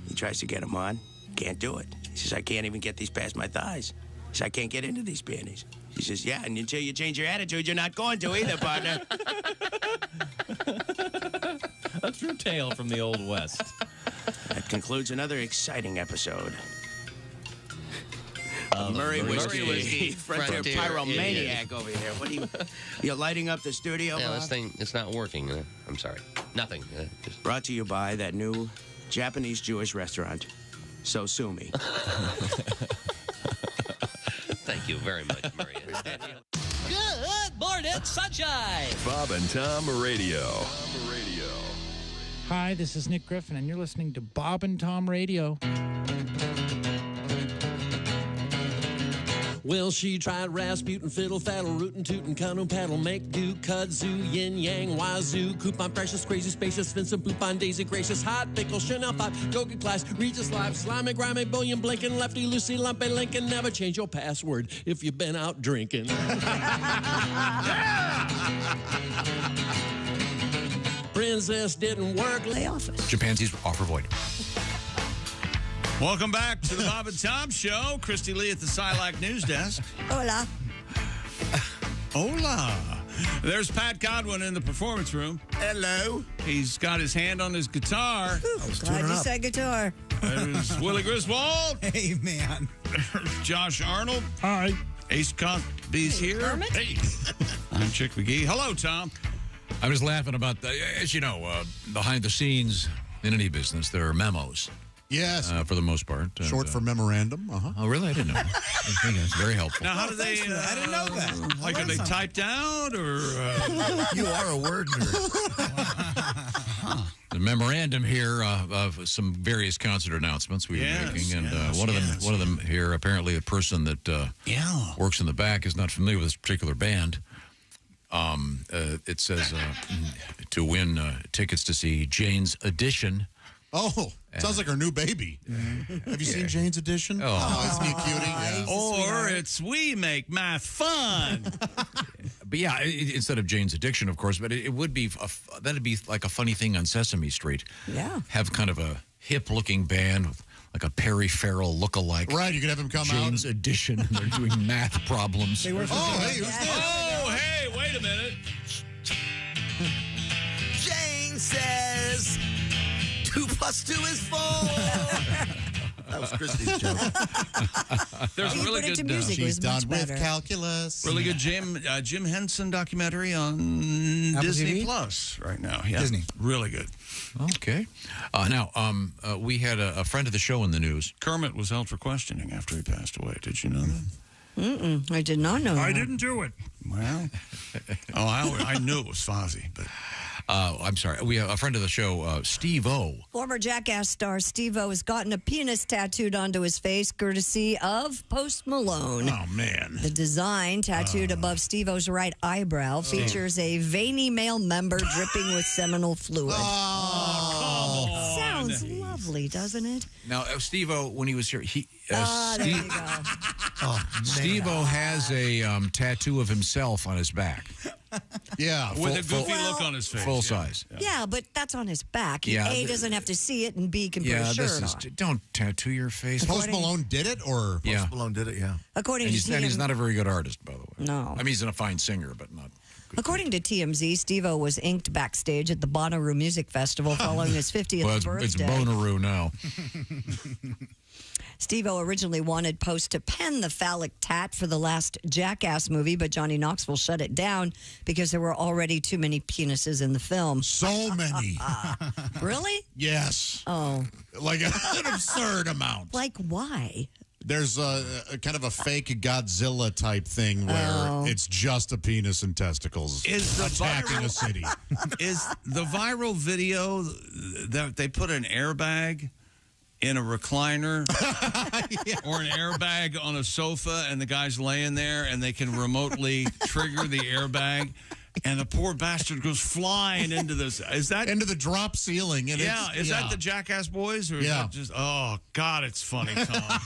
he tries to get them on. Can't do it. He says, I can't even get these past my thighs. He says, I can't get into these panties. He says, yeah, and until you change your attitude, you're not going to either, partner. A true tale from the Old West. That concludes another exciting episode. Murray Whiskey, Frontier Pyromaniac over here. What are you lighting up the studio? Yeah, Bob? this thing, it's not working. I'm sorry. Nothing. Just... Brought to you by that new Japanese-Jewish restaurant, So Sue Me. Thank you very much, Maria. Good morning, sunshine. Bob and Tom Radio. Hi, this is Nick Griffin, and you're listening to Bob and Tom Radio. Well, she tried Rasputin, fiddle, faddle, rootin', tootin', canoe, paddle, make do, kudzu, yin, yang, wazoo, coupon, precious, crazy, spacious, Vincent, poupon, daisy, gracious, hot, pickle, Chanel 5, Yoga class, Regis Live, slimy, grimy, bullion, blinking, lefty, Lucy, lumpy, Lincoln, never change your password if you've been out drinking. Princess didn't work. Lay off it. Chimpanzees offer void. Welcome back to the Bob and Tom Show. Christy Lee at the Silac News Desk. Hola. Hola. There's Pat Godwin in the performance room. Hello. He's got his hand on his guitar. Glad you said guitar. There's Willie Griswold. Hey, man. Josh Arnold. Hi. Ace Conby's here. Hey. I'm Chick McGee. Hello, Tom. I was laughing about, as you know, behind the scenes in any business, there are memos. Yes. For the most part. Short for memorandum. Oh, really? I didn't know. I think it's very helpful. Now, how do they? I didn't know that. Like, are they typed out or? You are a word nerd. The memorandum here of some various concert announcements we were making, and one of them here. Apparently, a person that works in the back is not familiar with this particular band. It says to win tickets to see Jane's Addition. Oh, sounds like our new baby. Have you seen Jane's Edition? Oh, isn't he cutie? Yeah. Or it's We Make Math Fun. But yeah, instead of Jane's Addiction, of course, but it would be, that'd be like a funny thing on Sesame Street. Yeah. Have kind of a hip-looking band with like a Perry Farrell look-alike. Right, you could have him come Jane's Addition, and they're doing math problems. Hey, who's this? Oh, hey, wait a minute. Jane says 2 + 2 is 4. That was Christy's joke. There's a really good. She's done with calculus. Really good Jim Henson documentary on Apple Disney TV? Plus right now. Yeah, Disney. Really good. Okay. Now, we had a friend of the show in the news. Kermit was held for questioning after he passed away. Did you know that? I did not know that. I didn't do it. Well, I knew it was Fozzie, but. I'm sorry. We have a friend of the show, Steve-O. Former Jackass star Steve-O has gotten a penis tattooed onto his face, courtesy of Post Malone. Oh, man. The design, tattooed above Steve-O's right eyebrow, features a veiny male member dripping with seminal fluid. Oh, sounds lovely, doesn't it? Now, Steve-O, when he was here, there you go. Steve-O has a tattoo of himself on his back. Yeah. With a goofy look on his face. Full size. Yeah, but that's on his back. Yeah, A, doesn't have to see it, and B, can put a shirt on. Don't tattoo your face. Post Malone did it, or Post Malone did it, yeah. According and to he's TMZ, not a very good artist, by the way. No. I mean, he's a fine singer, but not. According to TMZ, Steve-O was inked backstage at the Bonnaroo Music Festival following his 50th birthday. It's Bonnaroo now. Steve-O originally wanted Post to pen the phallic tat for the last Jackass movie, but Johnny Knoxville shut it down because there were already too many penises in the film. So many. Really? Yes. Oh. Like an absurd amount. Like what? There's a kind of a fake Godzilla type thing where it's just a penis and testicles attacking a city. Is the viral video that they put an airbag in a recliner or an airbag on a sofa and the guy's laying there and they can remotely trigger the airbag and the poor bastard goes flying into this? Is that into the drop ceiling? And is that the Jackass Boys, or is that just? Oh God, it's funny, Tom.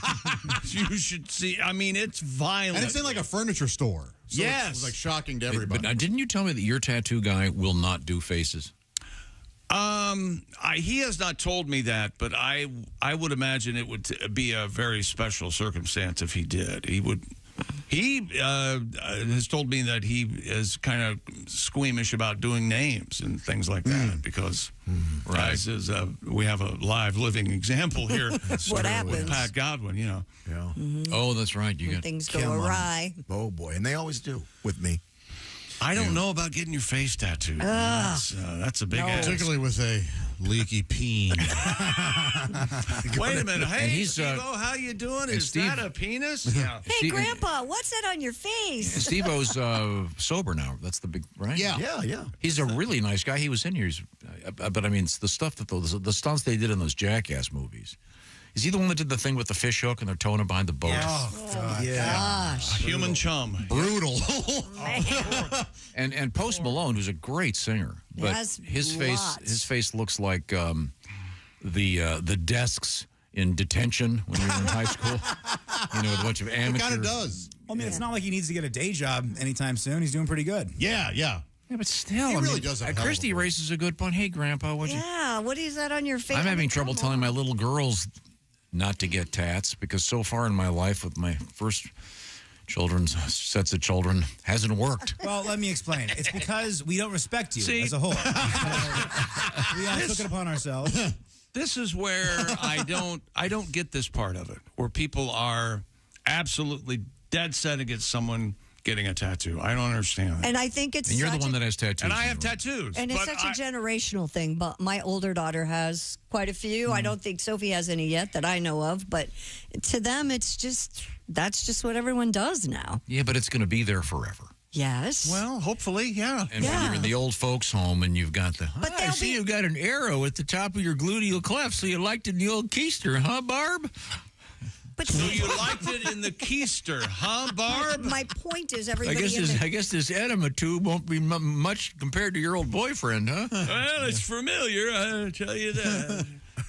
You should see. I mean, it's violent, and it's in like a furniture store. So yes, it's like shocking to everybody. But didn't you tell me that your tattoo guy will not do faces? He has not told me that, but I would imagine it would be a very special circumstance if he did. He would. He has told me that he is kind of squeamish about doing names and things like that because, guys, we have a live living example here. What happens? With Pat Godwin, you know. Yeah. Oh, that's right. When things go awry. Oh boy, and they always do with me. I don't know about getting your face tattooed. That's a big ask. Particularly with a leaky peen. Wait a minute. Hey, Steve-O, how you doing? Is that a penis? Yeah. Hey, Grandpa, what's that on your face? Steve-O's sober now. That's the big, right? Yeah. He's a really nice guy. He was in here. But, I mean, it's the stuff that the stunts they did in those Jackass movies. Is he the one that did the thing with the fish hook and they're towing him behind the boat? Oh, God. Gosh. Human chum. Brutal. And Post Malone, who's a great singer, but his face looks like the desks in detention when you were in high school. You know, with a bunch of amateurs. It kind of does. I mean, it's not like he needs to get a day job anytime soon. He's doing pretty good. Yeah. Yeah, but still, He really does have a hell of a Christy voice. raises a good point. Hey, Grandpa, what you? Yeah, what is that on your face? I'm having trouble telling my little girls not to get tats because so far in my life with my first sets of children hasn't worked. Well, let me explain. It's because we don't respect you as a whole. We all took it upon ourselves. This is where I don't get this part of it, where people are absolutely dead set against someone getting a tattoo. I don't understand that. And I think it's And you're the such one a- that has tattoos. And I have tattoos. And it's but such a generational thing. But my older daughter has quite a few. I don't think Sophie has any yet that I know of. But to them, it's just, that's just what everyone does now. Yeah, but it's going to be there forever. Yes. Well, hopefully, yeah. And when you're in the old folks' home and you've got the, I see you've got an arrow at the top of your gluteal cleft, so you liked it in the old keister, huh, Barb? But so you liked it in the keister, huh, Barb? My point is I everybody guess this enema tube won't be much compared to your old boyfriend, huh? Well, it's familiar, I'll tell you that.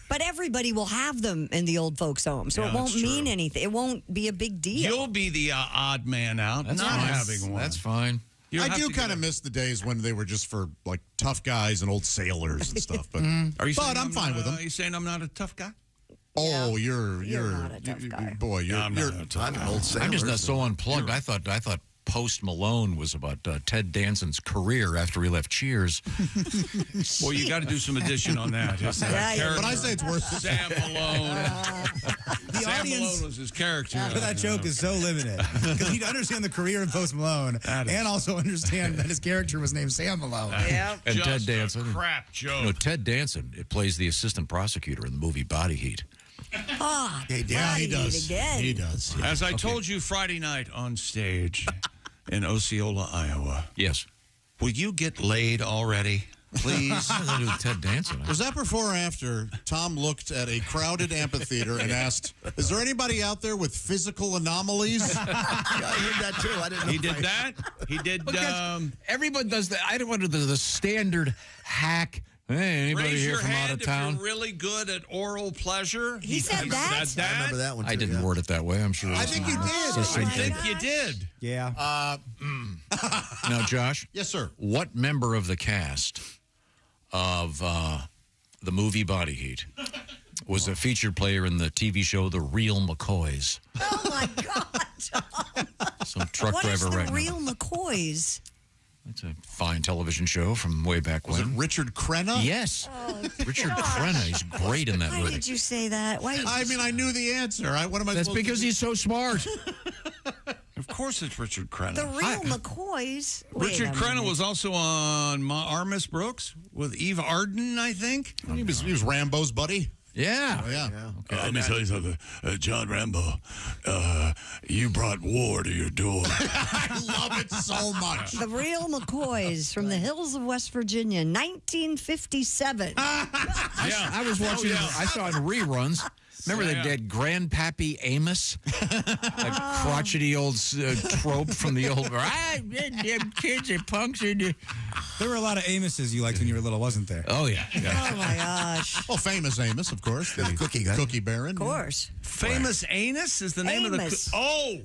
But everybody will have them in the old folks' home, so Yeah, it won't that's mean anything. It won't be a big deal. You'll be the odd man out, That's not fine. having one. That's fine. I do kind of miss the days when they were just for like tough guys and old sailors and stuff. But Are you but saying I'm fine with them. Are you saying I'm not a tough guy? Oh, you're not a tough guy. Boy, you're I'm not a tough guy. an old sailor. I'm just not so unplugged. I thought Post Malone was about Ted Danson's career after he left Cheers. Well, you got to do some addition on that. His, But I say it's worth it. Sam Malone. The Sam audience Malone was his character. for that joke is so limited because you'd understand the career of Post Malone and also understand that his character was named Sam Malone. And Ted Danson. Crap joke. No, Ted Danson. It plays the assistant prosecutor in the movie Body Heat. Ah, Yeah, he does. again. He does. Yeah. As I told you Friday night on stage in Osceola, Iowa. Yes. Will you get laid already? Please. What does that do with Ted Danson? Was that before or after Tom looked at a crowded amphitheater and asked, is there anybody out there with physical anomalies? Yeah, I heard that too. I didn't know. He did that. He did. Everyone does that. I don't want to do the standard hack. Hey, anybody Raise here your from hand out of if town? You're really good at oral pleasure. He said that? I remember that one too. I didn't word it that way. I'm sure. I think you did. I think you did. Yeah. Now, Josh. Yes, sir. What member of the cast of the movie Body Heat was a featured player in the TV show The Real McCoys? Oh, my God. Some truck What is driver the right now. real McCoys? It's a fine television show from way back Was when. it Richard Crenna? Yes. Oh, Richard gosh. Crenna. He's great in that Why movie. did you say that? Why? I mean, I knew the answer. What am I That's supposed because to he's so smart. Of course, it's Richard Crenna. The real McCoys. Wait Richard a Crenna minute. was also on Our Miss Brooks with Eve Arden, I think. He was Rambo's buddy. Yeah. Oh, yeah. Let me tell you something. John Rambo, you brought war to your door. I love it so much. The Real McCoys from the hills of West Virginia, 1957. I was watching, I saw in reruns. Remember that dead Grandpappy Amos? That crotchety old trope from the old, them kids are punks. There were a lot of Amoses you liked when you were little, wasn't there? Oh, yeah. Oh, my gosh. Well, famous Amos, of course. The cookie guy. Cookie Baron. Of course. Famous Anus is the name of Amos. the... Oh!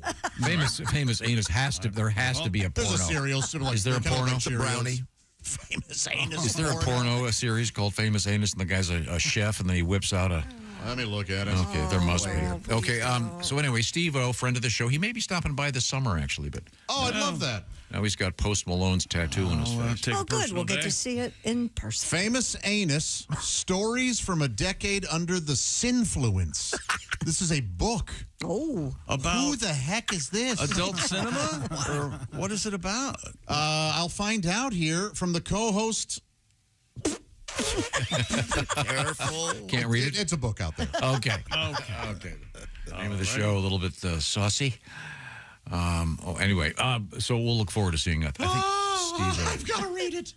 Famous Anus there has to be a porno. There's a cereal. Sort of like, Is there a kind of porno? like Cheerios. Brownie. Famous Anus. Is there a porno, a series called Famous Anus, and the guy's a chef, and then he whips out a... Let me look at it. Okay, there must wow. be. Okay, so anyway, Steve-O, friend of the show, he may be stopping by this summer, actually, but Oh, I'd love that. now he's got Post Malone's tattoo on his face. Oh, good. We'll get to see it in person. Famous Anus, Stories from a Decade Under the Sinfluence. This is a book. Oh. About Who the heck is this? adult cinema? Or what is it about? I'll find out here from the co-host. Careful. Can't read it? It's a book out there. Okay. Okay. Name of the show, a little bit saucy. Anyway, so we'll look forward to seeing that. I think I've got to read it.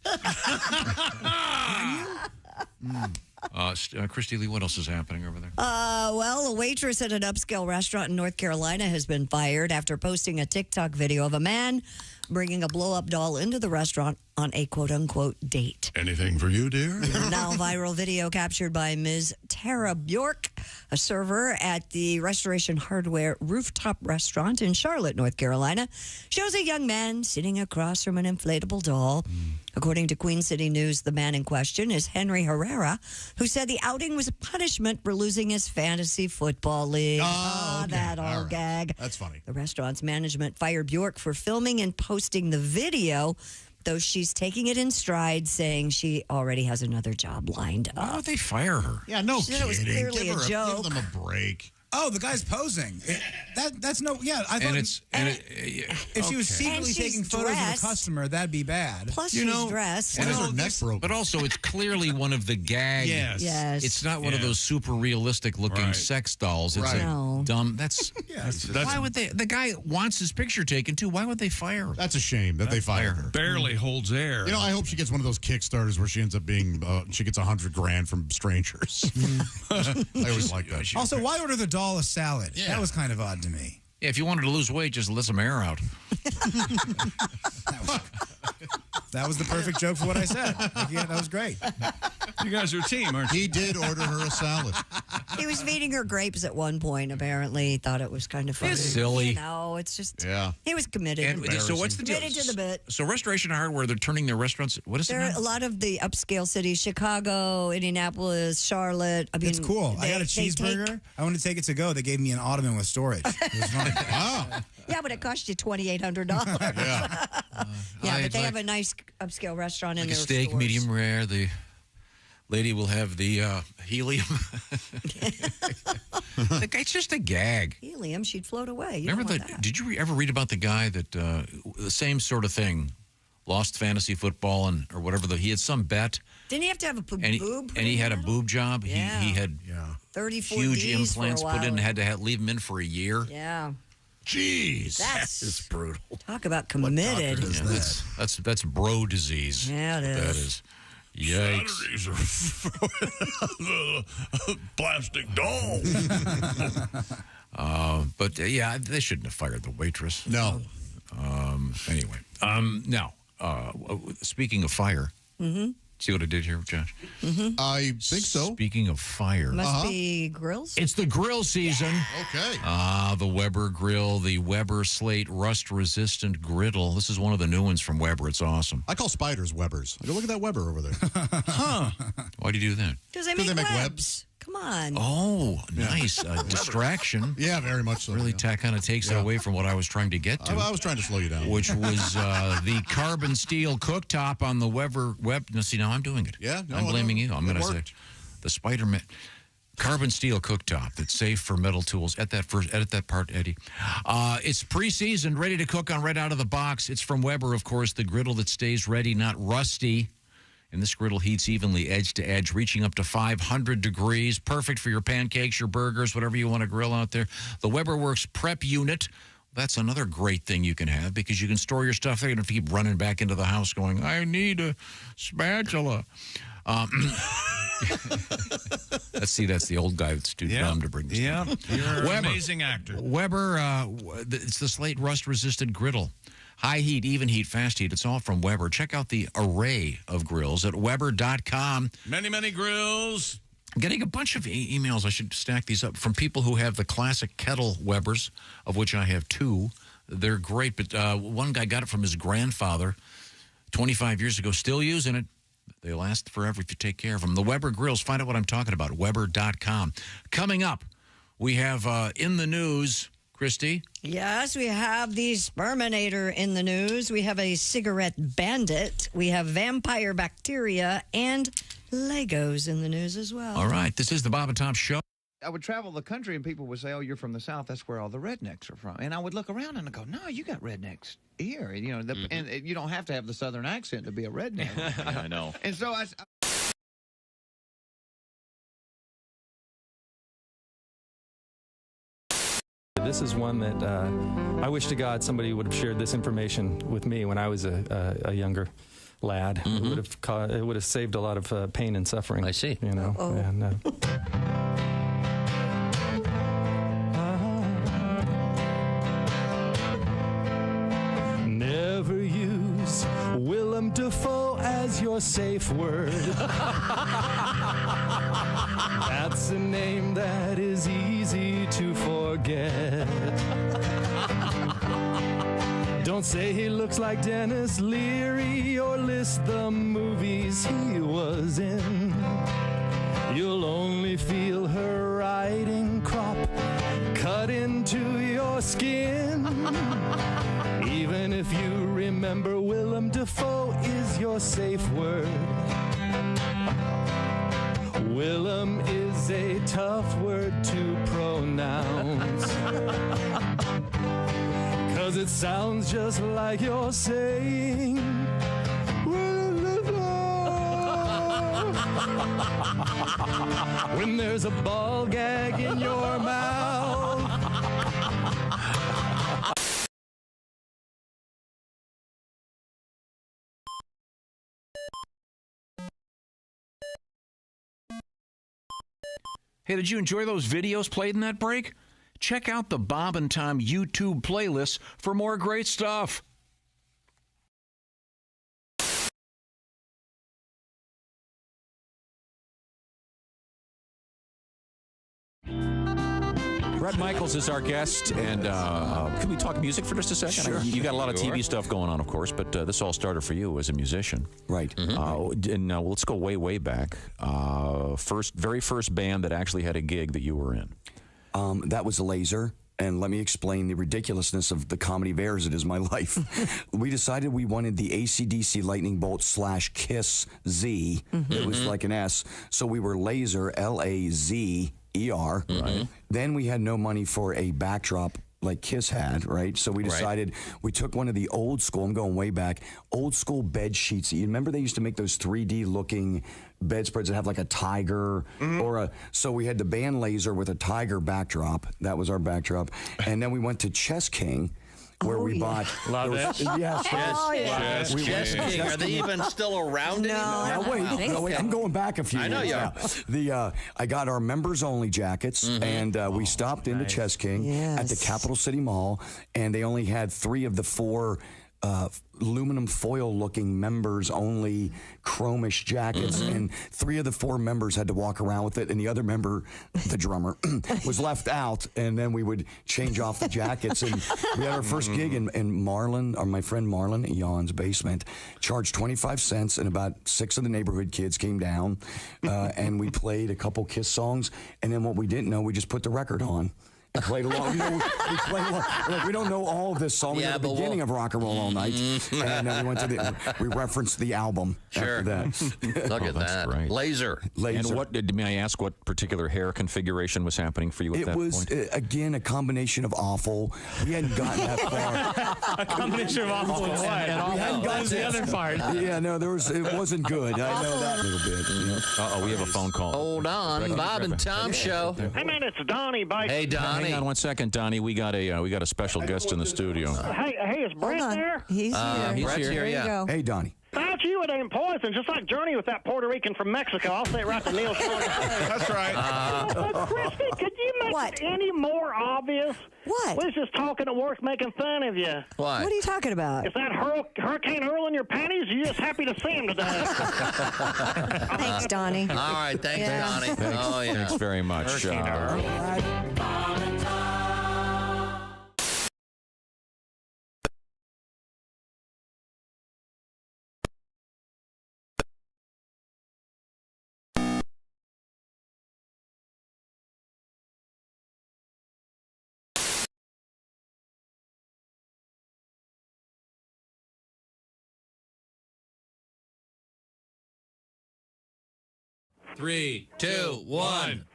Christy Lee, what else is happening over there? Well, a waitress at an upscale restaurant in North Carolina has been fired after posting a TikTok video of a man bringing a blow-up doll into the restaurant on a quote-unquote date. Anything for you, dear? Now viral video captured by Ms. Tara Bjork, a server at the Restoration Hardware rooftop restaurant in Charlotte, North Carolina, shows a young man sitting across from an inflatable doll. According to Queen City News, the man in question is Henry Herrera, who said the outing was a punishment for losing his fantasy football league. Okay. That All right. gag. That's funny. The restaurant's management fired Bjork for filming and posting the video, though she's taking it in stride, saying she already has another job lined up. Why would they fire her? Yeah, no She said it was kidding. clearly Give a joke. Give them a break. Oh, the guy's posing. That's no. Yeah, I thought. If she was secretly taking photos of a customer, that'd be bad. Plus, she's dressed. And her neck broke. But also, it's clearly one of the gag. Yes. It's not one of those super realistic looking sex dolls. It's a dumb. That's. Why would they? The guy wants his picture taken too. Why would they fire her? That's a shame that they fired her. Barely holds air. You know, I hope she gets one of those Kickstarters where she ends up being she gets $100,000 from strangers. I always like that. Also, why order the doll a salad? Yeah. That was kind of odd to me. Yeah, if you wanted to lose weight, just let some air out. That was the perfect joke for what I said. Yeah, that was great. You guys are a team, aren't you? He did order her a salad. He was feeding her grapes at one point, apparently. He thought it was kind of funny. It's silly. No, it's just, yeah. He was committed. And so what's the deal? Committed to the bit. So Restoration Hardware, they're turning their restaurants, what is it There now? are a lot of the upscale cities, Chicago, Indianapolis, Charlotte. I mean, It's cool. I got a cheeseburger. I wanted to take it to go. They gave me an ottoman with storage. It was fun. Wow. Yeah, but it cost you $2,800. Yeah, but they have a nice upscale restaurant in Like their a steak, stores. medium rare. The lady will have the helium. It's just a gag. Helium, she'd float away. You Remember don't that? want that? Did you ever read about the guy that the same sort of thing, lost fantasy football or whatever? He had some bet. Didn't he have to have a boob? And he had a boob job. Yeah. He had 34 huge Ds implants for a put in and while. had to leave him in for a year. Yeah. Jeez, That's brutal. Talk about committed. That's bro disease. Yeah, it That is. is. Yikes. Saturdays are plastic doll. But yeah, they shouldn't have fired the waitress. No. Anyway, now, speaking of fire, see what I did here, Josh? I think so. Speaking of fire, Must be grills. it's the grill season. Okay. The Weber grill, the Weber Slate rust-resistant griddle. This is one of the new ones from Weber. It's awesome. I call spiders Webers. I go, look at that Weber over there. Huh? Why do you do that? Because they make webs. Come on. Oh, nice. Distraction. Yeah, very much so. Really kind of takes it away from what I was trying to get to. I was trying to slow you down. Which was the carbon steel cooktop on the Weber Web. Now, see, now I'm doing it. Yeah, no, I'm blaming no, you. I'm going to say the Spider-Man carbon steel cooktop that's safe for metal tools. Edit that part, Eddie. It's pre-seasoned, ready to cook on right out of the box. It's from Weber, of course, the griddle that stays ready, not rusty. And this griddle heats evenly edge to edge, reaching up to 500 degrees. Perfect for your pancakes, your burgers, whatever you want to grill out there. The Weber Works Prep Unit. That's another great thing you can have because you can store your stuff there. You don't have to keep running back into the house going, I need a spatula. That's the old guy that's too dumb to bring this Yeah, up. you're an amazing actor. Weber, it's the Slate rust-resistant griddle. High heat, even heat, fast heat. It's all from Weber. Check out the array of grills at Weber.com. Many, many grills. I'm getting a bunch of emails. I should stack these up from people who have the classic kettle Webers, of which I have two. They're great, but one guy got it from his grandfather 25 years ago, still using it. They last forever if you take care of them. The Weber grills, find out what I'm talking about, Weber.com. Coming up, we have in the news, Christy. Yes, we have the Sperminator in the news. We have a cigarette bandit. We have vampire bacteria and Legos in the news as well. All right, this is the Bob and Tom Show. I would travel the country and people would say, oh, you're from the South. That's where all the rednecks are from. And I would look around and I go, no, you got rednecks here. You know, and you don't have to have the Southern accent to be a redneck. I know. And so This is one that I wish to God somebody would have shared this information with me when I was a younger lad. It would have saved a lot of pain and suffering. I see. You know. And, never use Willem Dafoe as your safe word. That's a name that is easy to forget. Don't say he looks like Dennis Leary or list the movies he was in. You'll only feel her riding crop cut into your skin. Even if you remember Willem Dafoe is your safe word. Willem is a tough word to pronounce. 'Cause it sounds just like you're saying when there's a ball gag in your mouth. Hey, did you enjoy those videos played in that break? Check out the Bob and Tom YouTube playlist for more great stuff. Brett Michaels is our guest, and can we talk music for just a second? Sure. You got a lot of Sure. TV stuff going on, of course, but this all started for you as a musician. Right. And let's go way, way back. Very first band that actually had a gig that you were in. That was Laser. And let me explain the ridiculousness of the comedy of errors that is my life. We decided we wanted the AC/DC Lightning Bolt / Kiss Z. It was like an S. So we were Laser, Lazer. Right. Then we had no money for a backdrop like Kiss had, right? So we decided we took one of the old school, I'm going way back, old school bed sheets. You remember they used to make those 3D looking bedspreads that have like a tiger or a, so we had the band Laser with a tiger backdrop. That was our backdrop. And then we went to Chess King, where we bought. Love it. Yes. Chess King. Are they even still around anymore? No, wait. I'm going back a few years. I know you are. I got our members only jackets, and we stopped into Chess King at the Capital City Mall, and they only had 3 of the 4 aluminum foil looking members only chromish jackets, and 3 of the 4 members had to walk around with it, and the other member, the drummer, was left out, and then we would change off the jackets. And we had our first gig in Marlon, or my friend Marlon at Jan's basement, charged 25 cents, and about 6 of the neighborhood kids came down, and we played a couple Kiss songs, and then what we didn't know, we just put the record on. We played along. We played along. Like, we don't know all of this song. We know the beginning of Rock and Roll All Night, and then we went to we referenced the album after that. Look at that. Great. Laser. And may I ask what particular hair configuration was happening for you at that point? It was, again, a combination of awful. We hadn't gotten that far. A combination of awful and what? We hadn't gotten the other part. Yeah, no, it wasn't good. I know that little bit. You know? Uh-oh, we have a phone call. Hold on. Bob and Tom show. Hey, man, it's Donnie. Hey, Donnie. Hang on one second, Donnie. We got a special guest in the studio. Hey, is Brent there? He's here. Brett's here, There you go. Hey, Donnie. Thought you were damn poison, just like Journey with that Puerto Rican from Mexico. I'll say it right to Neil Sean. That's right. Christy, could you make it any more obvious? What? We was just talking at work making fun of you. Why? What are you talking about? Is that Hurricane Earl in your panties? Or you just happy to see him today? Thanks, Donnie. All right, thanks, Donnie. Oh, yeah. Thanks very much. Three, 2, 1.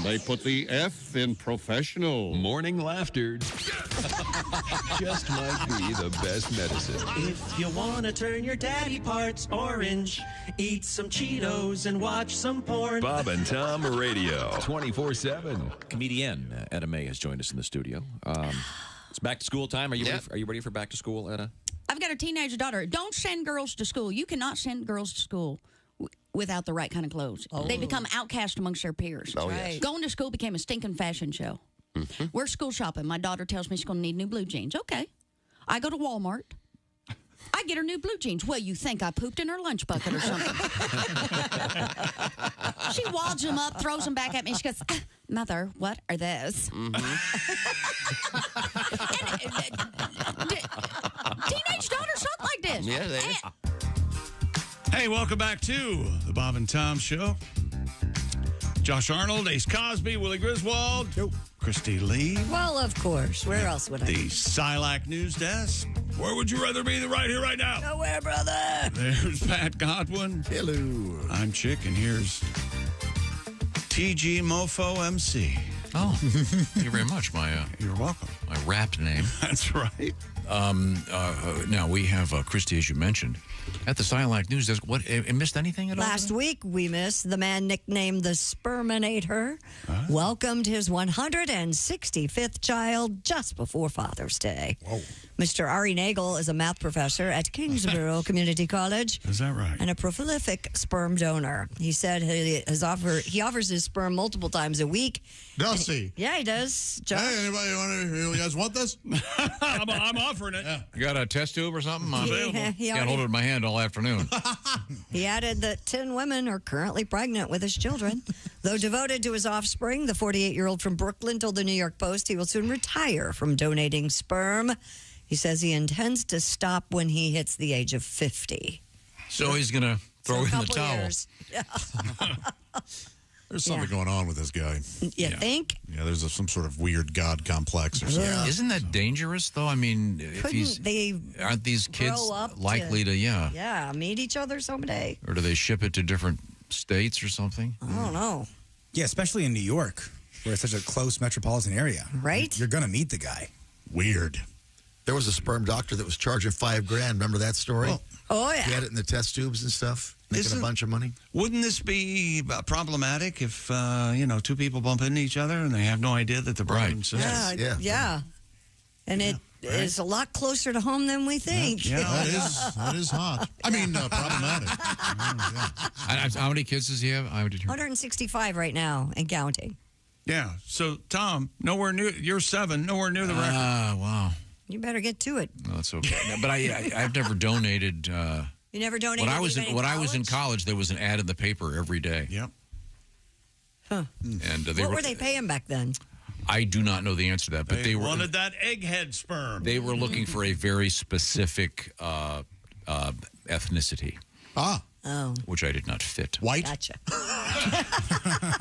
They put the F in professional. Morning laughter just might be the best medicine. If you want to turn your daddy parts orange, eat some Cheetos and watch some porn. Bob and Tom Radio, 24/7. Comedian Etta May has joined us in the studio. It's back to school time. Are you ready for back to school, Etta? I've got a teenage daughter. Don't send girls to school. You cannot send girls to school without the right kind of clothes. They become outcast amongst their peers. Oh, yes. Going to school became a stinking fashion show. We're school shopping. My daughter tells me she's going to need new blue jeans. Okay. I go to Walmart. I get her new blue jeans. Well, you think I pooped in her lunch bucket or something. She wads them up, throws them back at me. She goes, Mother, what are those? Teenage daughters talk like this. Yeah, they Hey, welcome back to the Bob and Tom Show. Josh Arnold, Ace Cosby, Willie Griswold, Christy Lee. Well, of course. Where else would I The be? Silac News Desk. Where would you rather be right here, right now? Nowhere, brother. There's Pat Godwin. Hello. I'm Chick, and here's TG Mofo MC. Oh, thank you very much. You're welcome. My rap name. That's right. Now we have Christy, as you mentioned, at the Silac News Desk. What? Missed anything at all? Last week, we missed the man nicknamed the Sperminator welcomed his 165th child just before Father's Day. Whoa. Mr. Ari Nagel is a math professor at Kingsborough Community College. Is that right? And a prolific sperm donor. He said he offers his sperm multiple times a week. Does he? Yeah, he does. Josh. Hey, anybody you guys want this? I'm offering it. You got a test tube or something? I'm available. He Can't hold it in my hand all afternoon. He added that 10 women are currently pregnant with his children. Though devoted to his offspring, the 48-year-old from Brooklyn told the New York Post he will soon retire from donating sperm. He says he intends to stop when he hits the age of 50. So he's going to throw in the towel. Years. Yeah. There's something going on with this guy. You think? Yeah, there's some sort of weird God complex or something. Yeah. Isn't that dangerous, though? I mean, aren't these kids grow up likely to Yeah, meet each other someday. Or do they ship it to different states or something? I don't know. Yeah, especially in New York, where it's such a close metropolitan area. Right? You're going to meet the guy. Weird. There was a sperm doctor that was charging $5,000. Remember that story? Oh, yeah. He had it in the test tubes and stuff, making a bunch of money. Wouldn't this be problematic if, two people bump into each other and they have no idea that they're brother and sister? Yeah. And it is a lot closer to home than we think. Yeah, that is hot. I mean, problematic. How many kids does he have? 165 right now and counting. Yeah. So, Tom, nowhere near, you're 7, nowhere near the record. Wow. You better get to it. No, that's okay. No, but I've never donated. You never donated? When I was in college, there was an ad in the paper every day. Yep. Huh. And what were they paying back then? I do not know know the answer to that, but they wanted that egghead sperm. They were looking for a very specific ethnicity. Which I did not fit. White? Gotcha.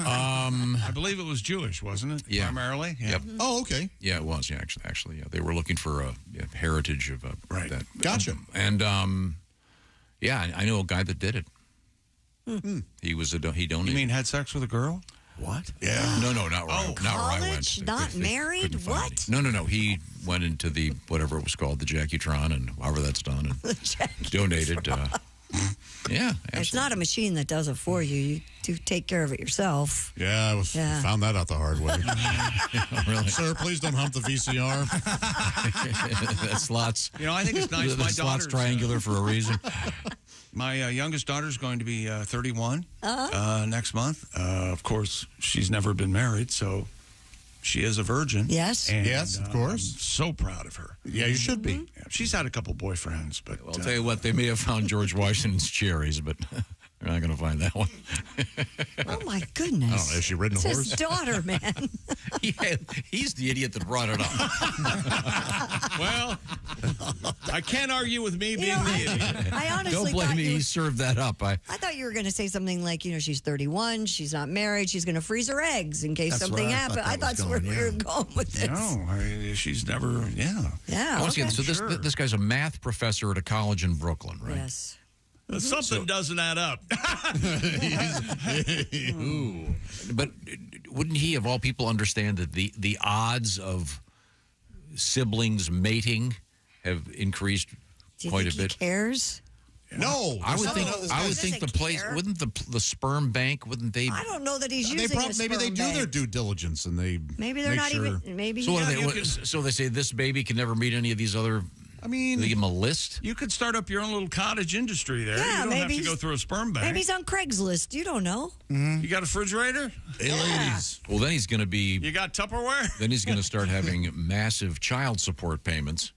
I believe it was Jewish, wasn't it? Yeah. Primarily? Yeah. Yep. Oh, okay. Yeah, it was. Yeah, actually, yeah. They were looking for a heritage of that. Gotcha. And I know a guy that did it. He was he donated. You mean had sex with a girl? What? Yeah. No, not where I College? went. Not married? What? No. He went into the whatever it was called, the Jackie-tron, and however that's done, and donated. Yeah, absolutely. It's not a machine that does it for you. You do take care of it yourself. Yeah, found that out the hard way. Really? Sir, please don't hump the VCR. That slot's. I think it's nice. My slot's triangular for a reason. My youngest daughter's going to be 31 next month. Of course, she's never been married, so she is a virgin. Yes. And, yes, of course. I'm so proud of her. Yeah, you should be. Yeah, she's had a couple boyfriends, but I'll tell you what, they may have found George Washington's cherries, but they're not going to find that one. Oh my goodness! I don't know. Has she ridden a horse? His daughter, man. He's the idiot that brought it up. Well, I can't argue with me being the idiot. I honestly don't blame thought me. He served that up. I thought you were going to say something like, she's 31, she's not married, she's going to freeze her eggs in case something happened. I thought that's where we were going with this. No, she's never. Yeah. Once again, so this guy's a math professor at a college in Brooklyn, right? Yes. Something doesn't add up. But wouldn't he, of all people, understand that the odds of siblings mating have increased quite a bit? He cares? No, I would think the place wouldn't the sperm bank wouldn't they? I don't know that he's using a sperm maybe they do bank. their due diligence and they maybe they're not sure. even maybe. So they say this baby can never meet any of these other. I mean, they give him a list. You could start up your own little cottage industry there. Yeah, you don't have to go through a sperm bank. Maybe he's on Craigslist. You don't know. You got a refrigerator? Hey, ladies. Well, then he's going to be. You got Tupperware? Then he's going to start having massive child support payments.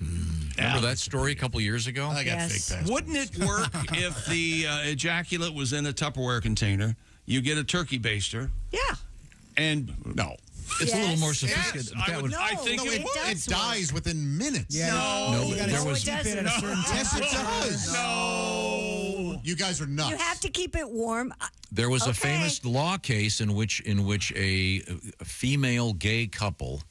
Remember that story a couple years ago? I got fake passports. Wouldn't it work if the ejaculate was in a Tupperware container? You get a turkey baster. Yeah. And no. It's a little more sophisticated. Yes, I think it dies within minutes. Yeah, no, you got to keep it at a certain temperature. No. You guys are nuts. You have to keep it warm. There was a Okay. famous law case in which a female gay couple,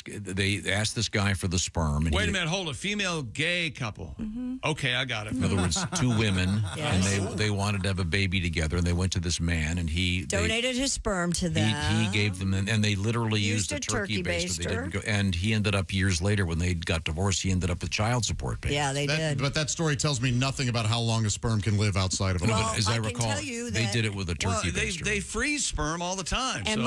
they asked this guy for the sperm. And Wait a minute, hold a female gay couple. Okay, I got it. In other words, two women, Yes. and they wanted to have a baby together, and they went to this man, and he Donated his sperm to them. He gave them, and they literally used a turkey baster. They didn't go, and he ended up years later when they got divorced. He ended up with child support payments. Yeah, they did. But that story tells me nothing about how long a sperm can live outside of a Well, mother. as I can recall, tell you they that- did it with a turkey baster. They freeze sperm all the time. And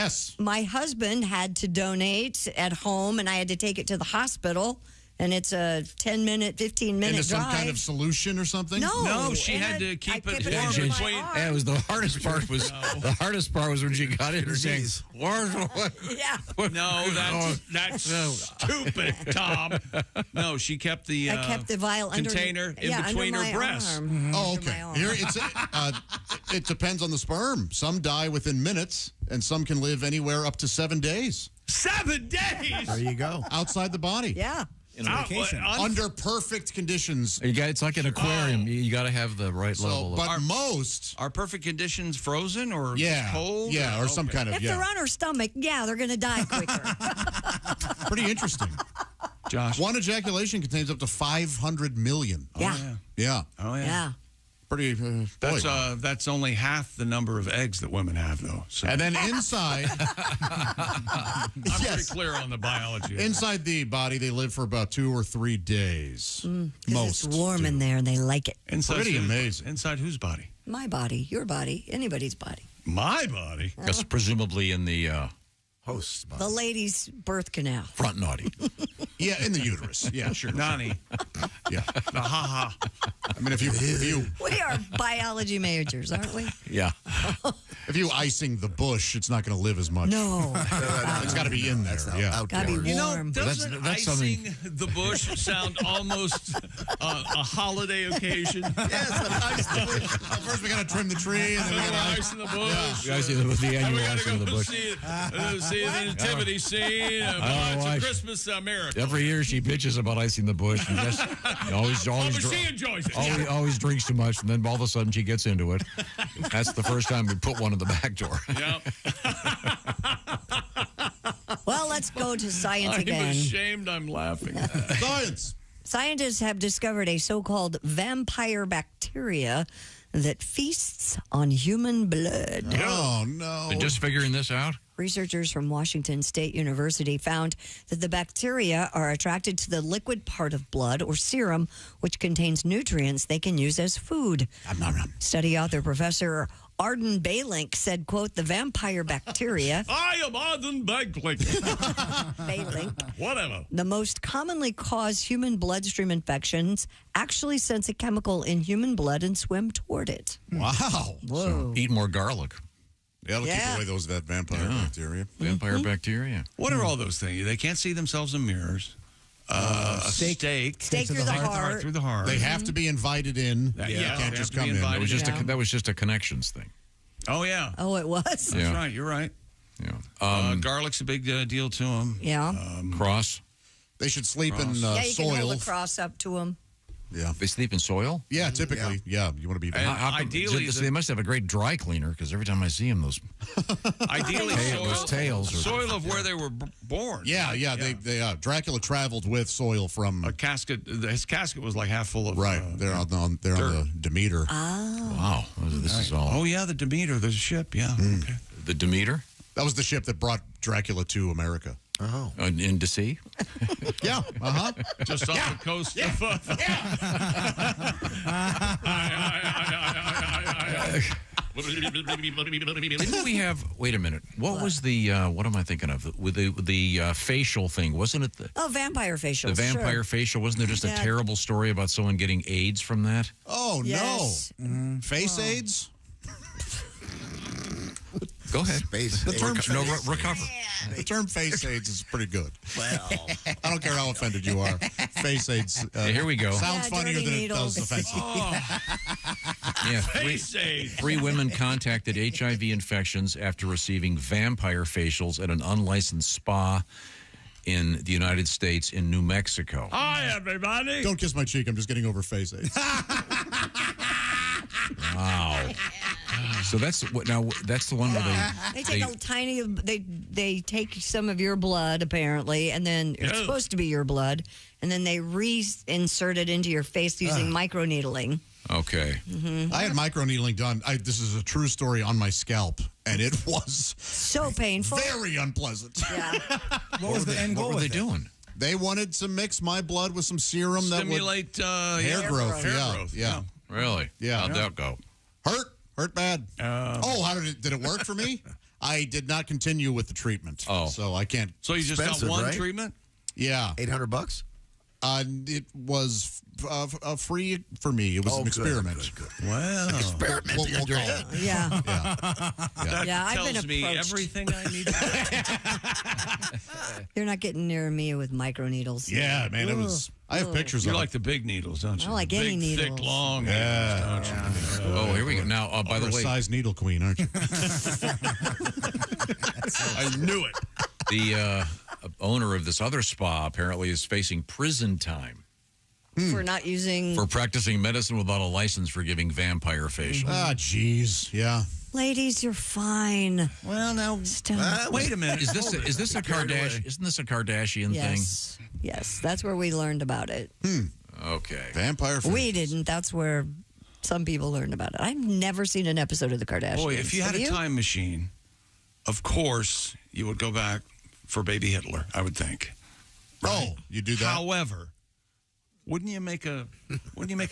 so. my husband had to donate at home, and I had to take it to the hospital. And it's a 10-minute, 15-minute Into drive. some kind of solution or something? No, she had to keep it warm under my between. arm. Yeah, it was the hardest part. The hardest part was when she got in and saying, Yeah. No, that's stupid, Tom. No, she kept the I kept the vial container in between under her my breasts. arm. Oh, Under okay. my arm. Here, it depends on the sperm. Some die within minutes, and some can live anywhere up to 7 days. 7 days? There you go. Outside the body. Yeah. In a vacation. Under perfect conditions. It's like an aquarium. You got to have the right level. But most are perfect conditions frozen or cold? or some kind of If they're on her stomach, they're going to die quicker. Pretty interesting. Josh, one ejaculation contains up to 500 million. Yeah. Yeah. Oh yeah. Yeah. Pretty. That's only half the number of eggs that women have, though. So. And then inside, I'm pretty clear on the biology. Inside the body, they live for about 2 or 3 days. Most. It's warm in there, and they like it. Pretty amazing. Inside whose body? My body, your body, anybody's body. My body? That's presumably in the host's body. The lady's birth canal. Front naughty. Yeah, in the uterus. Yeah, sure. Nani. Yeah. The ha-ha. I mean, if you We are biology majors, aren't we? Yeah. If you icing the bush, it's not going to live as much. No. It's got to be in there. Yeah. Gotta be warm. You know, doesn't that's icing the bush sound almost a holiday occasion? First, we got to trim the tree, and then we got to ice in the bush. You guys see the annual we ice in the bush. See the nativity scene. It's a Christmas miracle. Every year she bitches about icing the bush. And just always but she enjoys it. Always drinks too much, and then all of a sudden she gets into it. That's the first time we put one in the back door. Yep. Well, let's go to science I'm again. ashamed I'm laughing. Science. Scientists have discovered a so-called vampire bacteria that feasts on human blood. Oh, no. They're just figuring this out? Researchers from Washington State University found that the bacteria are attracted to the liquid part of blood or serum, which contains nutrients they can use as food. Study author Professor Arden Baylink said, quote, the vampire bacteria... I am Arden Baylink. Whatever. The most commonly cause human bloodstream infections actually sense a chemical in human blood and swim toward it. Wow. Whoa. So eat more garlic. Yeah, it'll keep away that vampire bacteria. Vampire bacteria. What are all those things? They can't see themselves in mirrors. A steak through the heart. Through the heart. They have to be invited in. Yeah, They can't just come in. That was just a connections thing. Oh, yeah. Oh, it was? That's right. You're right. Yeah. Garlic's a big deal to them. Yeah. Cross. They should sleep in yeah, you soil. can hold a cross up to them. Yeah. They sleep in soil? Yeah, typically. Yeah, you want to be. Ideally, they must have a great dry cleaner because every time I see them, those ideally those tails. Soil of where they were born. Yeah. They Dracula traveled with soil from a casket. His casket was like half full of they're on the Demeter. Oh. Wow, this is all. Oh yeah, the Demeter, the ship. Yeah. Okay. The Demeter. That was the ship that brought Dracula to America. Oh, into sea. Yeah. Just off the coast. Didn't we have? Wait a minute. What was the? What am I thinking of? With the facial thing? Wasn't it the? Oh, vampire facial. The vampire facial. Wasn't there just a terrible story about someone getting AIDS from that? Oh Yes. no! Face AIDS. Go ahead. The term recover. The term face AIDS is pretty good. Well, I don't care how offended you are. Face AIDS. Here we go. Sounds funnier than needles. it does offensive. Yeah, Face AIDS. 3 women contacted HIV infections after receiving vampire facials at an unlicensed spa in the United States in New Mexico. Hi, everybody. Don't kiss my cheek. I'm just getting over face AIDS. Wow. So that's what now. That's the one where They take a tiny. They take some of your blood apparently, and then it's supposed to be your blood, and then they reinsert it into your face using microneedling. Okay. Mm-hmm. I had microneedling done. This is a true story on my scalp, and it was so painful, very unpleasant. Yeah. What was the end goal? What were they doing? They wanted to mix my blood with some serum that would stimulate hair growth. Hair growth. Yeah. Really? Yeah. How'd that go? Hurt bad. How did it work for me? I did not continue with the treatment. So I can't. So you just got one treatment? Yeah. $800? It was free for me. It was an good, experiment. good. Wow. Experimenting on your head. Yeah. That I've been tells me approached. everything I need to know. You're not getting near me with microneedles. Yeah, man, it was. I have pictures You of like it. the big needles, don't you? I like big, any needles. thick, long Yeah. needles, don't you? Oh, here we go. Now, by the You're a way, size needle queen, aren't you? I knew it. the owner of this other spa apparently is facing prison time For not using. for practicing medicine without a license for giving vampire facials. Ah, jeez. Yeah. Ladies, you're fine. Well, now, wait a minute. Is this a Kardashian? Isn't this a Kardashian Yes. Yes, that's where we learned about it. thing? Okay. Vampire facials. We didn't. That's where some people learned about it. I've never seen an episode of the Kardashians. Boy, if you had Have a time machine, of course you would go back for baby Hitler, I would think. Oh, you do that? However, wouldn't you make a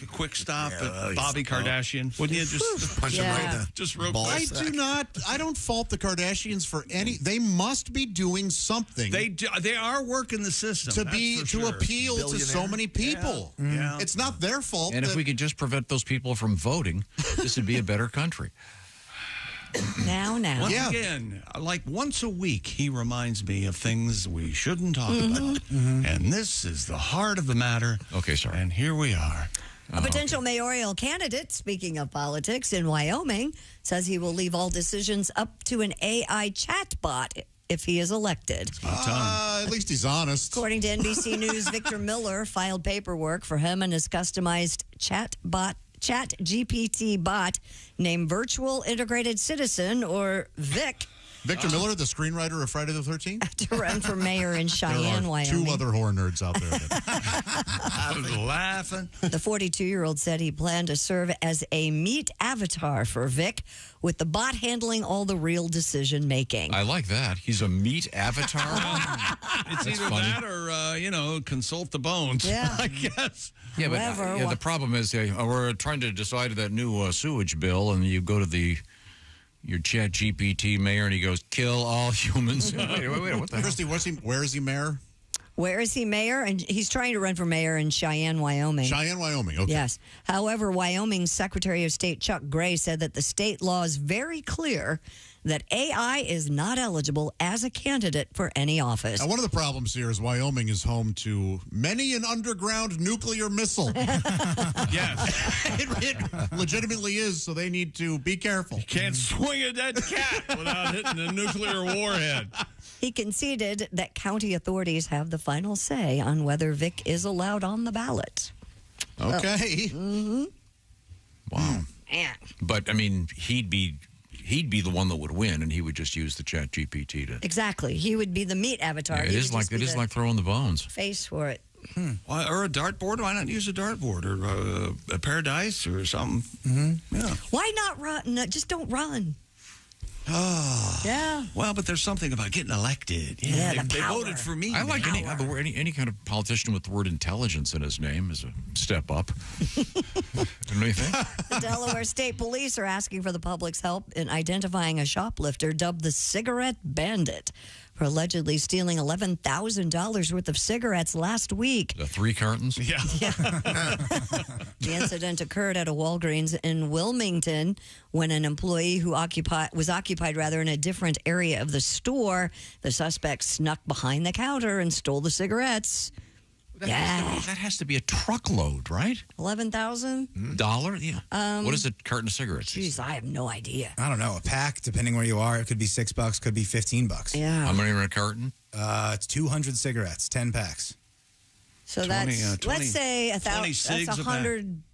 quick stop at Bobby Kardashian? Wouldn't you just punch him right in the just real ball quick? sack. I don't fault the Kardashians for any. They must be doing something. They are working the system to appeal to so many people. Yeah. It's not their fault. And if we could just prevent those people from voting, this would be a better country. Now. Once again, like once a week, he reminds me of things we shouldn't talk about. And this is the heart of the matter. Okay, sorry. And here we are. A potential mayoral candidate, speaking of politics, in Wyoming, says he will leave all decisions up to an AI chatbot if he is elected. At least he's honest. According to NBC News, Victor Miller filed paperwork for him and his customized chat GPT bot named Virtual Integrated Citizen, or VIC, Victor Miller, the screenwriter of Friday the 13th? to run for mayor in Cheyenne, There are Wyoming. two other horror nerds out there. I was laughing. The 42-year-old said he planned to serve as a meat avatar for Vic, with the bot handling all the real decision-making. I like that. He's a meat avatar. It's either funny. that or, consult the bones. Yeah. I guess. Yeah, but However, the problem is we're trying to decide that new sewage bill, and you go to your chat GPT mayor, and he goes, kill all humans. wait, what the hell? Christy, where is he mayor? Where is he mayor? And he's trying to run for mayor in Cheyenne, Wyoming. Cheyenne, Wyoming. Okay. Yes. However, Wyoming's Secretary of State Chuck Gray said that the state law is very clear that AI is not eligible as a candidate for any office. Now, one of the problems here is Wyoming is home to many an underground nuclear missile. Yes. It legitimately is, so they need to be careful. Can't swing a dead cat without hitting a nuclear warhead. He conceded that county authorities have the final say on whether Vic is allowed on the ballot. Okay. Wow. Man. But, I mean, he'd be the one that would win, and he would just use the chat GPT to... Exactly. He would be the meat avatar. Yeah, it He is would just be the like throwing the bones. face for it. Or a dartboard? Why not use a dartboard or a pair of dice or something? Yeah. Why not run? No, just don't run. Oh. Yeah. Well, but there's something about getting elected. Yeah, they voted for me. I like any kind of politician with the word intelligence in his name is a step up. Don't you think? The Delaware State Police are asking for the public's help in identifying a shoplifter dubbed the Cigarette Bandit for allegedly stealing $11,000 worth of cigarettes last week. The 3 cartons? Yeah. The incident occurred at a Walgreens in Wilmington when an employee who was occupied in a different area of the store. The suspect snuck behind the counter and stole the cigarettes. That has to be a truckload, right? $11,000? Yeah. What is a carton of cigarettes? Jeez, I have no idea. I don't know. A pack, depending where you are, it could be $6, could be $15. Yeah. How many are in a carton? It's 200 cigarettes, 10 packs. So 20, that's, let's say, 20 that's cigs a pack.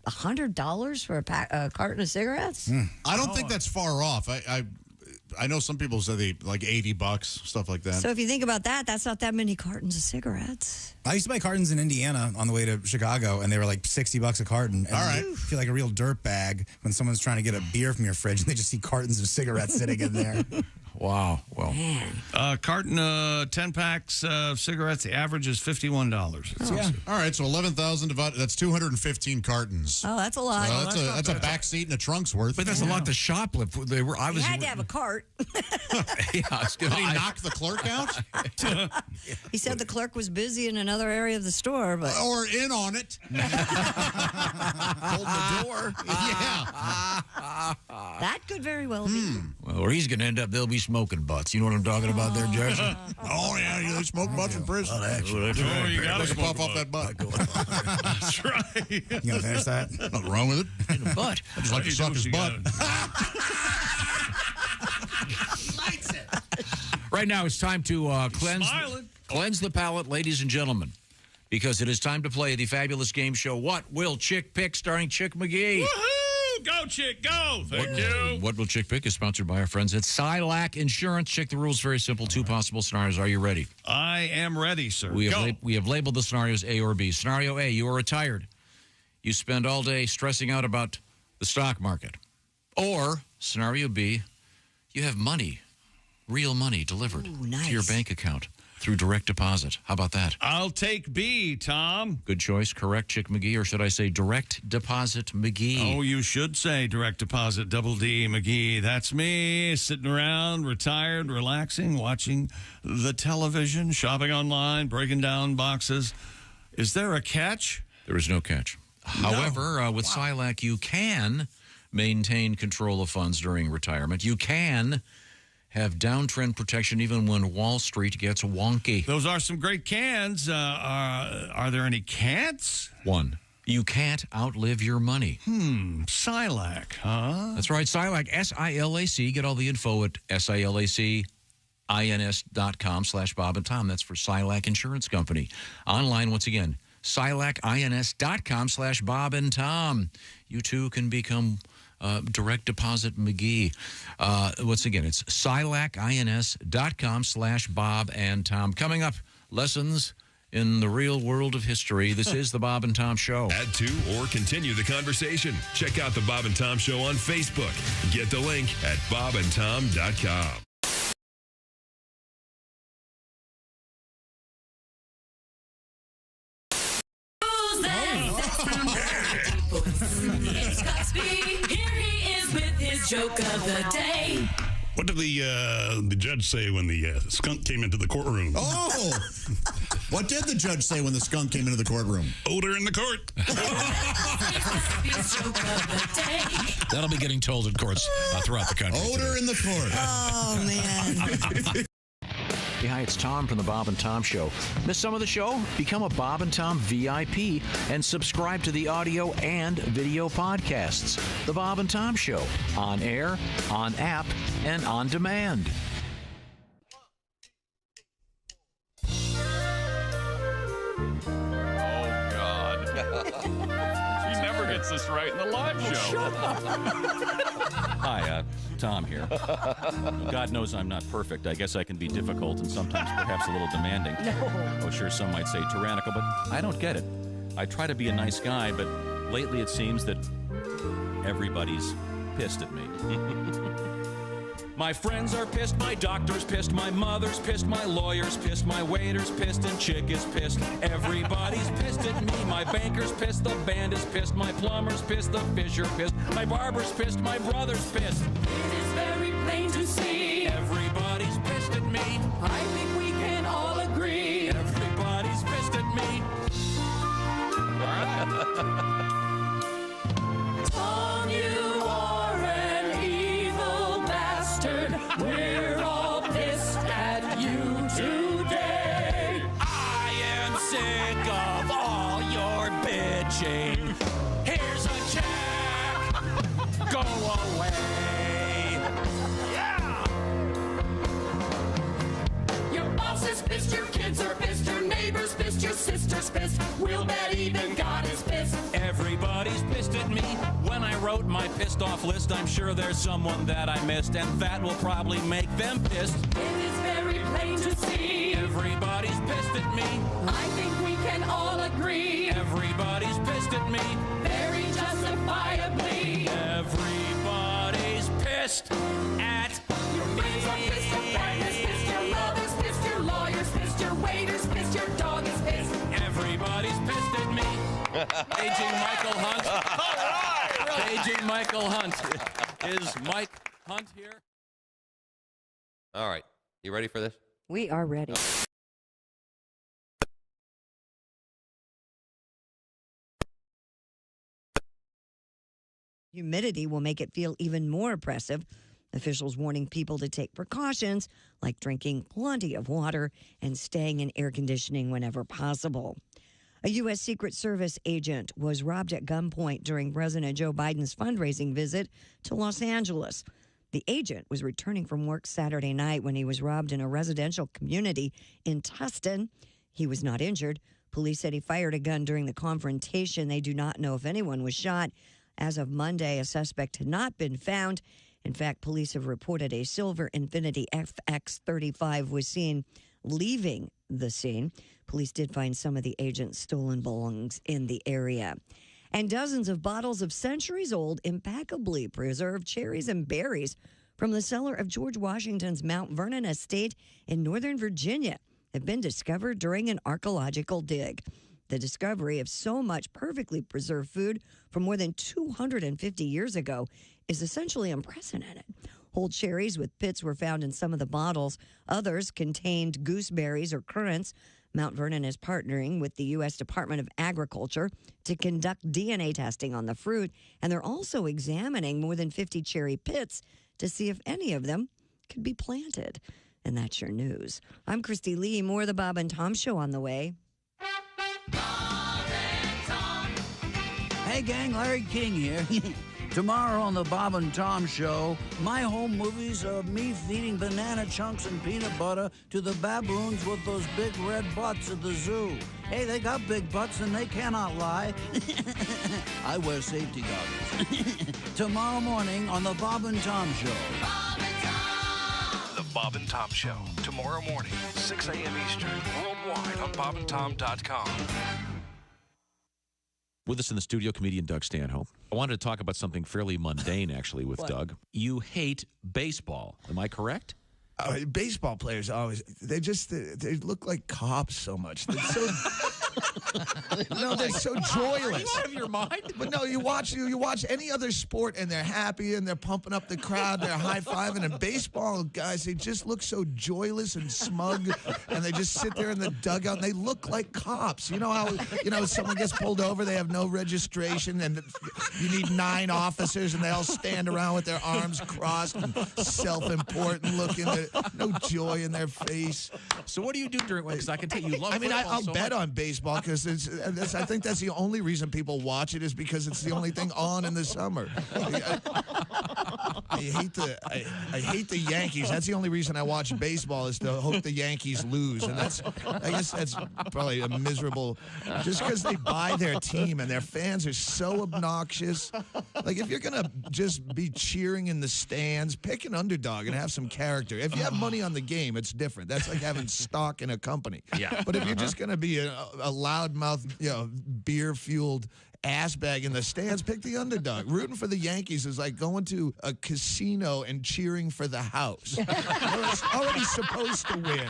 $100 for a carton of cigarettes? I don't think that's far off. I know some people say they like $80, stuff like that. So if you think about that, that's not that many cartons of cigarettes. I used to buy cartons in Indiana on the way to Chicago, and they were like $60 a carton. And all right. I feel like a real dirt bag when someone's trying to get a beer from your fridge and they just see cartons of cigarettes sitting in there. Wow. Well, carton 10 packs of cigarettes. The average is $51. Yeah. All right, so 11,000 divided. That's 215 cartons. Oh, that's a lot. That's a back seat and a trunk's worth. but that's a lot to shoplift. You had to have a cart. Yeah, Did he knock the clerk out? He said the clerk was busy in another area of the store, but Or in on it. hold the door. Yeah. that could very well be. Well, or he's going to end up, they'll be smoking butts. You know what I'm talking about there, Judge? Oh, yeah, they smoke butts in prison. That's Oh, you got to Take a puff off that butt. That's right. You gonna finish that? Nothing wrong with it. In a butt. I just like to suck his butt. Right now, it's time to cleanse the palate, ladies and gentlemen, because it is time to play the fabulous game show, What Will Chick Pick, starring Chick McGee. Woohoo! Go, Chick, go! Thank you. What Will Chick Pick is sponsored by our friends at Silac Insurance. Check the rules, very simple. Two possible scenarios. Are you ready? I am ready, sir. We go. have labeled the scenarios A or B. Scenario A, you are retired. You spend all day stressing out about the stock market. Or, scenario B, you have money, real money delivered to your bank account through direct deposit. How about that? I'll take B, Tom. Good choice. Correct, Chick McGee. Or should I say direct deposit McGee? Oh, you should say direct deposit, double D, McGee. That's me, sitting around, retired, relaxing, watching the television, shopping online, breaking down boxes. Is there a catch? There is no catch. However, with Silac, you can maintain control of funds during retirement. You can have downtrend protection even when Wall Street gets wonky. Those are some great cans. Are there any cants? One, you can't outlive your money. Silac, huh? That's right, Silac, S-I-L-A-C. Get all the info at silacins.com/Bob and Tom. That's for Silac Insurance Company. Online, once again, silacins.com/Bob and Tom. You too can become direct deposit McGee. Once again, it's silacins.com/Bob and Tom. Coming up, lessons in the real world of history. This is the Bob and Tom Show. Add to or continue the conversation. Check out the Bob and Tom Show on Facebook. Get the link at bobandtom.com. It's Cosby. Here he is with his joke of the day. What did the judge say when the skunk came into the courtroom? Oh! What did the judge say when the skunk came into the courtroom? Odor in the court. That'll be getting told in courts throughout the country. Odor in the court. Oh, man. Hey, hi, it's Tom from the Bob and Tom Show. Miss some of the show? Become a Bob and Tom VIP and subscribe to the audio and video podcasts. The Bob and Tom Show, on air, on app, and on demand. Oh, God. He never gets this right in the live show. Hi, Tom here. God knows I'm not perfect. I guess I can be difficult and sometimes perhaps a little demanding. Oh, sure, some might say tyrannical, but I don't get it. I try to be a nice guy, but lately it seems that everybody's pissed at me. My friends are pissed, my doctor's pissed, my mother's pissed, my lawyer's pissed, my waiter's pissed, and Chick is pissed. Everybody's pissed at me. My banker's pissed, the band is pissed, my plumber's pissed, the fisher pissed, my barber's pissed, my brother's pissed. It is very plain to see. Everybody's pissed at me. I think we can all agree. Everybody's pissed at me. Tom, you are an evil bastard. We're all pissed at you today. I am sick of all your bitching. Here's a check. Go away. Yeah. Your boss is pissed, your kids are pissed, your neighbors pissed, your sister's pissed. We'll bet even God is pissed. Everybody's pissed at me. When I wrote my pissed off list, I'm sure there's someone that I missed, and that will probably make them pissed. It is very plain to see. Everybody's pissed at me. I think we can all agree. Everybody's pissed at me. Very justifiably. Everybody's pissed at your friends are pissed, your partner's pissed, your mother's pissed, your lawyer's pissed, your waiter's pissed, your dog is pissed. Everybody's pissed at me. Paging Michael Hunt. All right. Paging Michael Hunt. Is Mike Hunt here? All right. You ready for this? We are ready. Humidity will make it feel even more oppressive. Officials warning people to take precautions like drinking plenty of water and staying in air conditioning whenever possible. A U.S. Secret Service agent was robbed at gunpoint during President Joe Biden's fundraising visit to Los Angeles. The agent was returning from work Saturday night when he was robbed in a residential community in Tustin. He was not injured. Police said he fired a gun during the confrontation. They do not know if anyone was shot. As of Monday, a suspect had not been found. In fact, police have reported a silver Infiniti FX35 was seen leaving the scene. Police did find some of the agent's stolen belongings in the area. And dozens of bottles of centuries-old, impeccably preserved cherries and berries from the cellar of George Washington's Mount Vernon estate in Northern Virginia have been discovered during an archaeological dig. The discovery of so much perfectly preserved food from more than 250 years ago is essentially unprecedented. Whole cherries with pits were found in some of the bottles. Others contained gooseberries or currants. Mount Vernon is partnering with the U.S. Department of Agriculture to conduct DNA testing on the fruit, and they're also examining more than 50 cherry pits to see if any of them could be planted. And that's your news. I'm Christy Lee. More of the Bob and Tom Show on the way. Hey, gang, Larry King here. Tomorrow on the Bob and Tom Show, my home movies of me feeding banana chunks and peanut butter to the baboons with those big red butts at the zoo. Hey, they got big butts and they cannot lie. I wear safety goggles. Tomorrow morning on the Bob and Tom Show. Bob and Tom! The Bob and Tom Show. Tomorrow morning, 6 a.m. Eastern. Worldwide on bobandtom.com. With us in the studio, comedian Doug Stanhope. I wanted to talk about something fairly mundane, actually, with Doug. You hate baseball. Am I correct? Baseball players always, they look like cops so much. They're so, no, they're so joyless. Are you out of your mind? But no, you watch any other sport and they're happy and they're pumping up the crowd, they're high-fiving. And baseball guys, they just look so joyless and smug, and they just sit there in the dugout and they look like cops. You know how someone gets pulled over, they have no registration, and you need 9 officers and they all stand around with their arms crossed and self-important looking. No joy in their face. So what do you do during? Because I can tell you love. I mean, football I'll so bet much. on baseball because I think that's the only reason people watch it is because it's the only thing on in the summer. I hate the Yankees. That's the only reason I watch baseball is to hope the Yankees lose, and I guess that's probably a miserable. Just because they buy their team and their fans are so obnoxious. Like if you're gonna just be cheering in the stands, pick an underdog and have some character. If you have money on the game, it's different. That's like having stock in a company. Yeah. But if you're just going to be a loudmouth, beer-fueled ass bag in the stands, pick the underdog. Rooting for the Yankees is like going to a casino and cheering for the house. You're already supposed to win.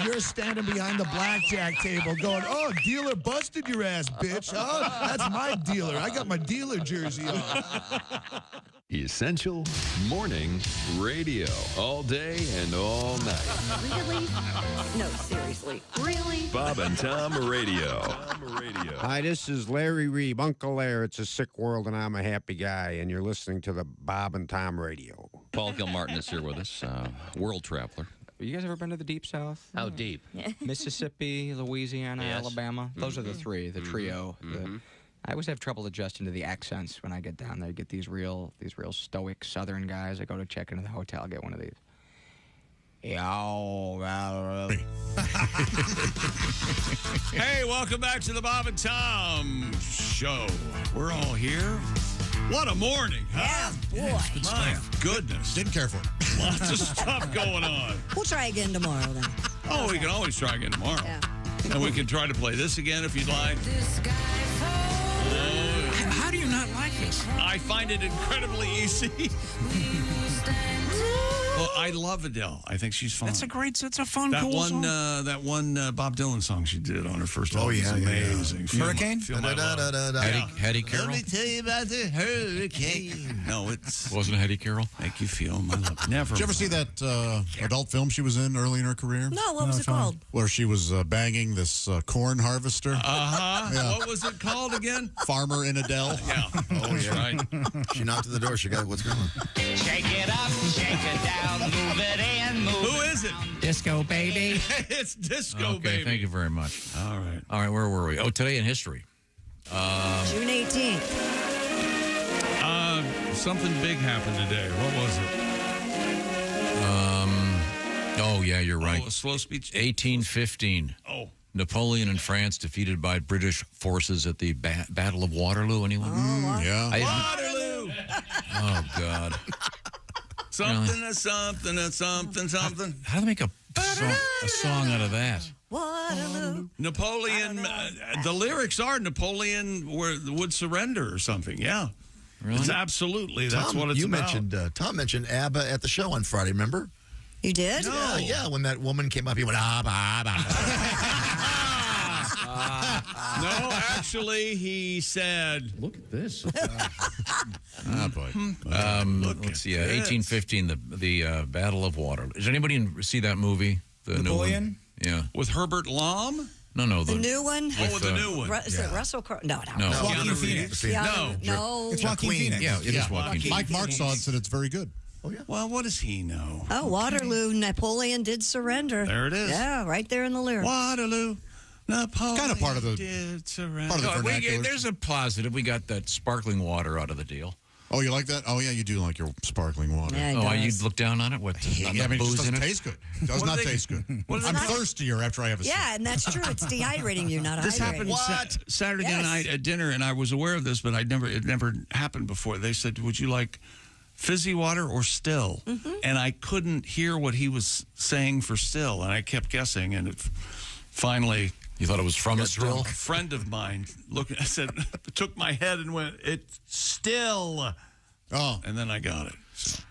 You're standing behind the blackjack table going, "Oh, dealer busted your ass, bitch. Oh, that's my dealer. I got my dealer jersey on." Essential Morning Radio. All day and all night. Really? No, seriously. Really? Bob and Tom Radio. Hi, this is Larry Reeb, Uncle Larry. It's a sick world, and I'm a happy guy, and you're listening to the Bob and Tom Radio. Paul Gilmartin is here with us, world traveler. Have you guys ever been to the Deep South? How deep? Mississippi, Louisiana, Yes. Alabama. Those are the three, the trio. I always have trouble adjusting to the accents when I get down there. You get these real stoic Southern guys. I go to check into the hotel, get one of these. Hey, welcome back to the Bob and Tom Show. We're all here. What a morning, huh? Yeah, boy. My goodness. Didn't care for it. Lots of stuff going on. We'll try again tomorrow then. Oh, we can always try again tomorrow. Yeah. And we can try to play this again if you'd like. How do you not like this? I find it incredibly easy. Well, I love Adele. I think she's fun. It's a fun, that cool one, song. that one Bob Dylan song she did on her first album. yeah, is yeah, amazing. yeah. Hurricane? Feel my love. Hattie Carroll? Let me tell you about the hurricane. No, it's Wasn't Hattie Carroll? Make You Feel My Love. Never. Did you ever see that adult film she was in early in her career? No, what was it called? Where she was banging this corn harvester. Uh-huh. Yeah. What was it called again? Farmer in Adele. Yeah. Oh, yeah. Right. She knocked at the door. She got what's going on. Shake it up, shake it down, move it in, move Who is it? Disco Baby. It's Disco Okay, Baby. thank you very much. All right. All right, where were we? Oh, today in history. June 18th. Something big happened today. What was it? Oh, yeah, you're right. Oh, a slow speech. 1815. Oh. Napoleon and France defeated by British forces at the Battle of Waterloo. Anyone? Yeah. Waterloo. Oh, God. Something, something. How do they make a song out of that? Waterloo. Napoleon. The lyrics are Napoleon would surrender or something. Yeah. Really? It's absolutely. That's what it's about. Tom mentioned ABBA at the show on Friday, remember? You did? No. Yeah, when that woman came up, he went, ABBA, ABBA. No, actually, he said, Look at this. Boy. Let's see. 1815, the Battle of Waterloo. Does anybody see that movie? The Napoleon? New one? Yeah. with Herbert Lom? No. The new one? Oh, the new one. Is it Russell Crowe? No. No. Joaquin Phoenix. No. It's Joaquin Phoenix. Yeah, it is Joaquin Phoenix. Mike Mark saw it and said it's very good. Oh, yeah. Well, what does he know? Oh, Waterloo. Napoleon did surrender. There it is. Yeah, right there in the lyrics. Waterloo. Napoleon Kind of part of the did surrender. part of the vernacular. There's a positive. We got that sparkling water out of the deal. Oh, you like that? Oh, yeah, you do like your sparkling water. Yeah, he Oh, does. you'd look down on it? What? Yeah, I mean, it just booze doesn't in it? taste good. It does not taste good. I'm thirstier after I have a sip. Yeah, and that's true. It's dehydrating you, not This hydrating. happened Saturday Yes. night at dinner, and I was aware of this, but it never happened before. They said, "Would you like fizzy water or still?" And I couldn't hear what he was saying for still, and I kept guessing, and it finally. You thought it was from a still? A friend of mine took my head and went, "It's still." Oh. And then I got it. So.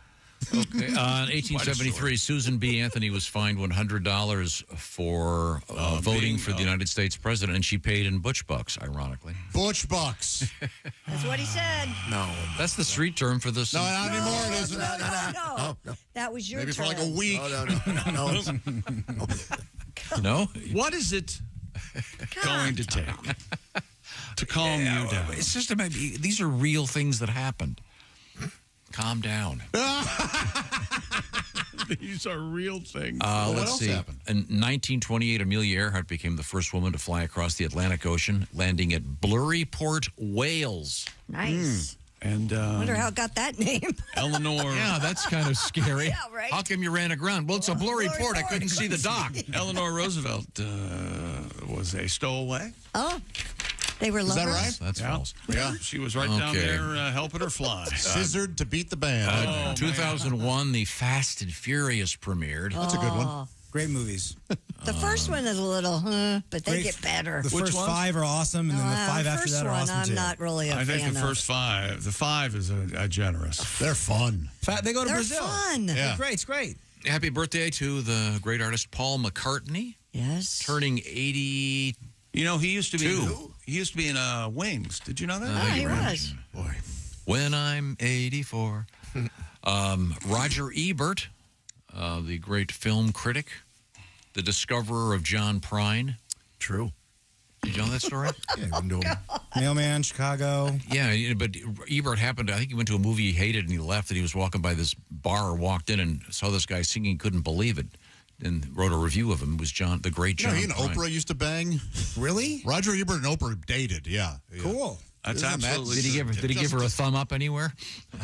Okay. In 1873, Susan B. Anthony was fined $100 for voting for the United States president, and she paid in butch bucks, ironically. Butch bucks. That's what he said. No. That's the street term for this. No, not anymore. It isn't. No. That was your Maybe for turn. like a week. No. No? What is it going to take to calm you down? It's just about, these are real things that happened. Calm down. These are real things. Let's see. happened? In 1928, Amelia Earhart became the first woman to fly across the Atlantic Ocean, landing at Blurryport, Wales. Nice. And I wonder how it got that name. Eleanor. Yeah, that's kind of scary. Yeah, right. How come you ran aground? Well, it's a blurry port. I couldn't see the dock. Eleanor Roosevelt was a stowaway. Oh, they were lovers. Is that right? That's false. Yeah, she was right down Okay. there helping her fly. Scissored to beat the band. 2001, the Fast and Furious premiered. That's a good one. Great movies. The first one is a little, but they Great. get better. The Which first ones? 5 are awesome, and then the 5 after first that are one, awesome I'm too. not really a I think fan the of. first 5. The 5 is a generous. They're fun. They go to They're Brazil. fun. They're Yeah. great. It's great. Happy birthday to the great artist Paul McCartney, Yes. turning 80. You know, he used to be Two. he used to be in Wings. Did you know that? Oh, he was. Boy. When I'm 84. Roger Ebert, the great film critic, the discoverer of John Prine. True. Did you know that story? Yeah, wouldn't do him. Mailman, Chicago. Yeah, but Ebert happened to, I think he went to a movie he hated and he left, and he was walking by this bar, walked in and saw this guy singing, couldn't believe it, and wrote a review of him. It was the great John He and Prine. Oprah used to bang. Really? Roger Ebert and Oprah dated, yeah. Cool. That's Isn't that- absolutely. Did he give her a thumb up anywhere?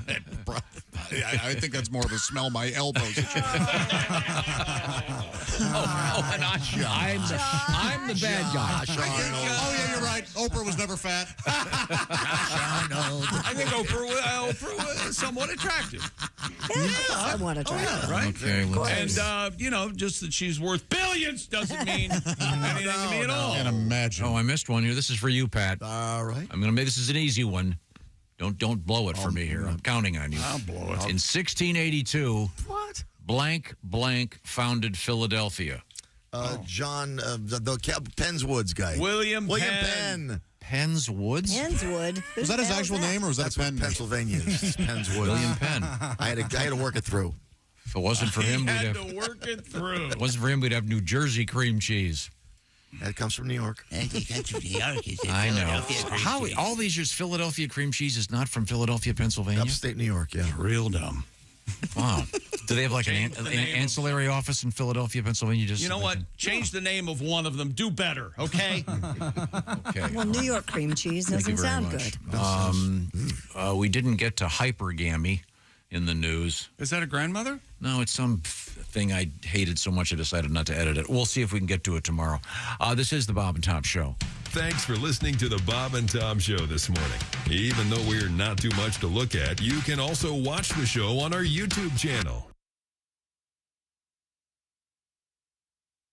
I think that's more of a smell my elbows. I'm the bad guy. Oh, yeah, you're right. Oprah was never fat. I think Oprah was somewhat attractive. Somewhat attractive. Right? Okay, let's And, just that she's worth billions doesn't mean anything to me at all. I can't imagine. Oh, I missed one here. This is for you, Pat. All right. I'm going to make this is an easy one. Don't blow it for me here. I'm counting on you. I'll blow it. In 1682, What? blank founded Philadelphia. John, the Penn's Woods guy. William Penn. Penn's Woods? Penswood. Was that his actual name, or was that That's a pen? what Pennsylvania is. It's Penn's Woods. William Penn. I had to work it through. If it wasn't for him, had to work it through. If it wasn't for him, we'd have New Jersey cream cheese. That comes from New York. I know. How all these years Philadelphia cream cheese is not from Philadelphia, Pennsylvania? Upstate New York, yeah. Real dumb. Wow. Do they have like an ancillary office in Philadelphia, Pennsylvania? Just You know what? Change the name of one of them. Do better, okay? Okay. Well, New York cream cheese Thank you doesn't very sound much. good. We didn't get to hypergamy in the news. Is that a grandmother? No, it's some thing I hated so much I decided not to edit it. We'll see if we can get to it tomorrow. This is the Bob and Tom Show. Thanks for listening to the Bob and Tom Show this morning. Even though we're not too much to look at, you can also watch the show on our YouTube channel.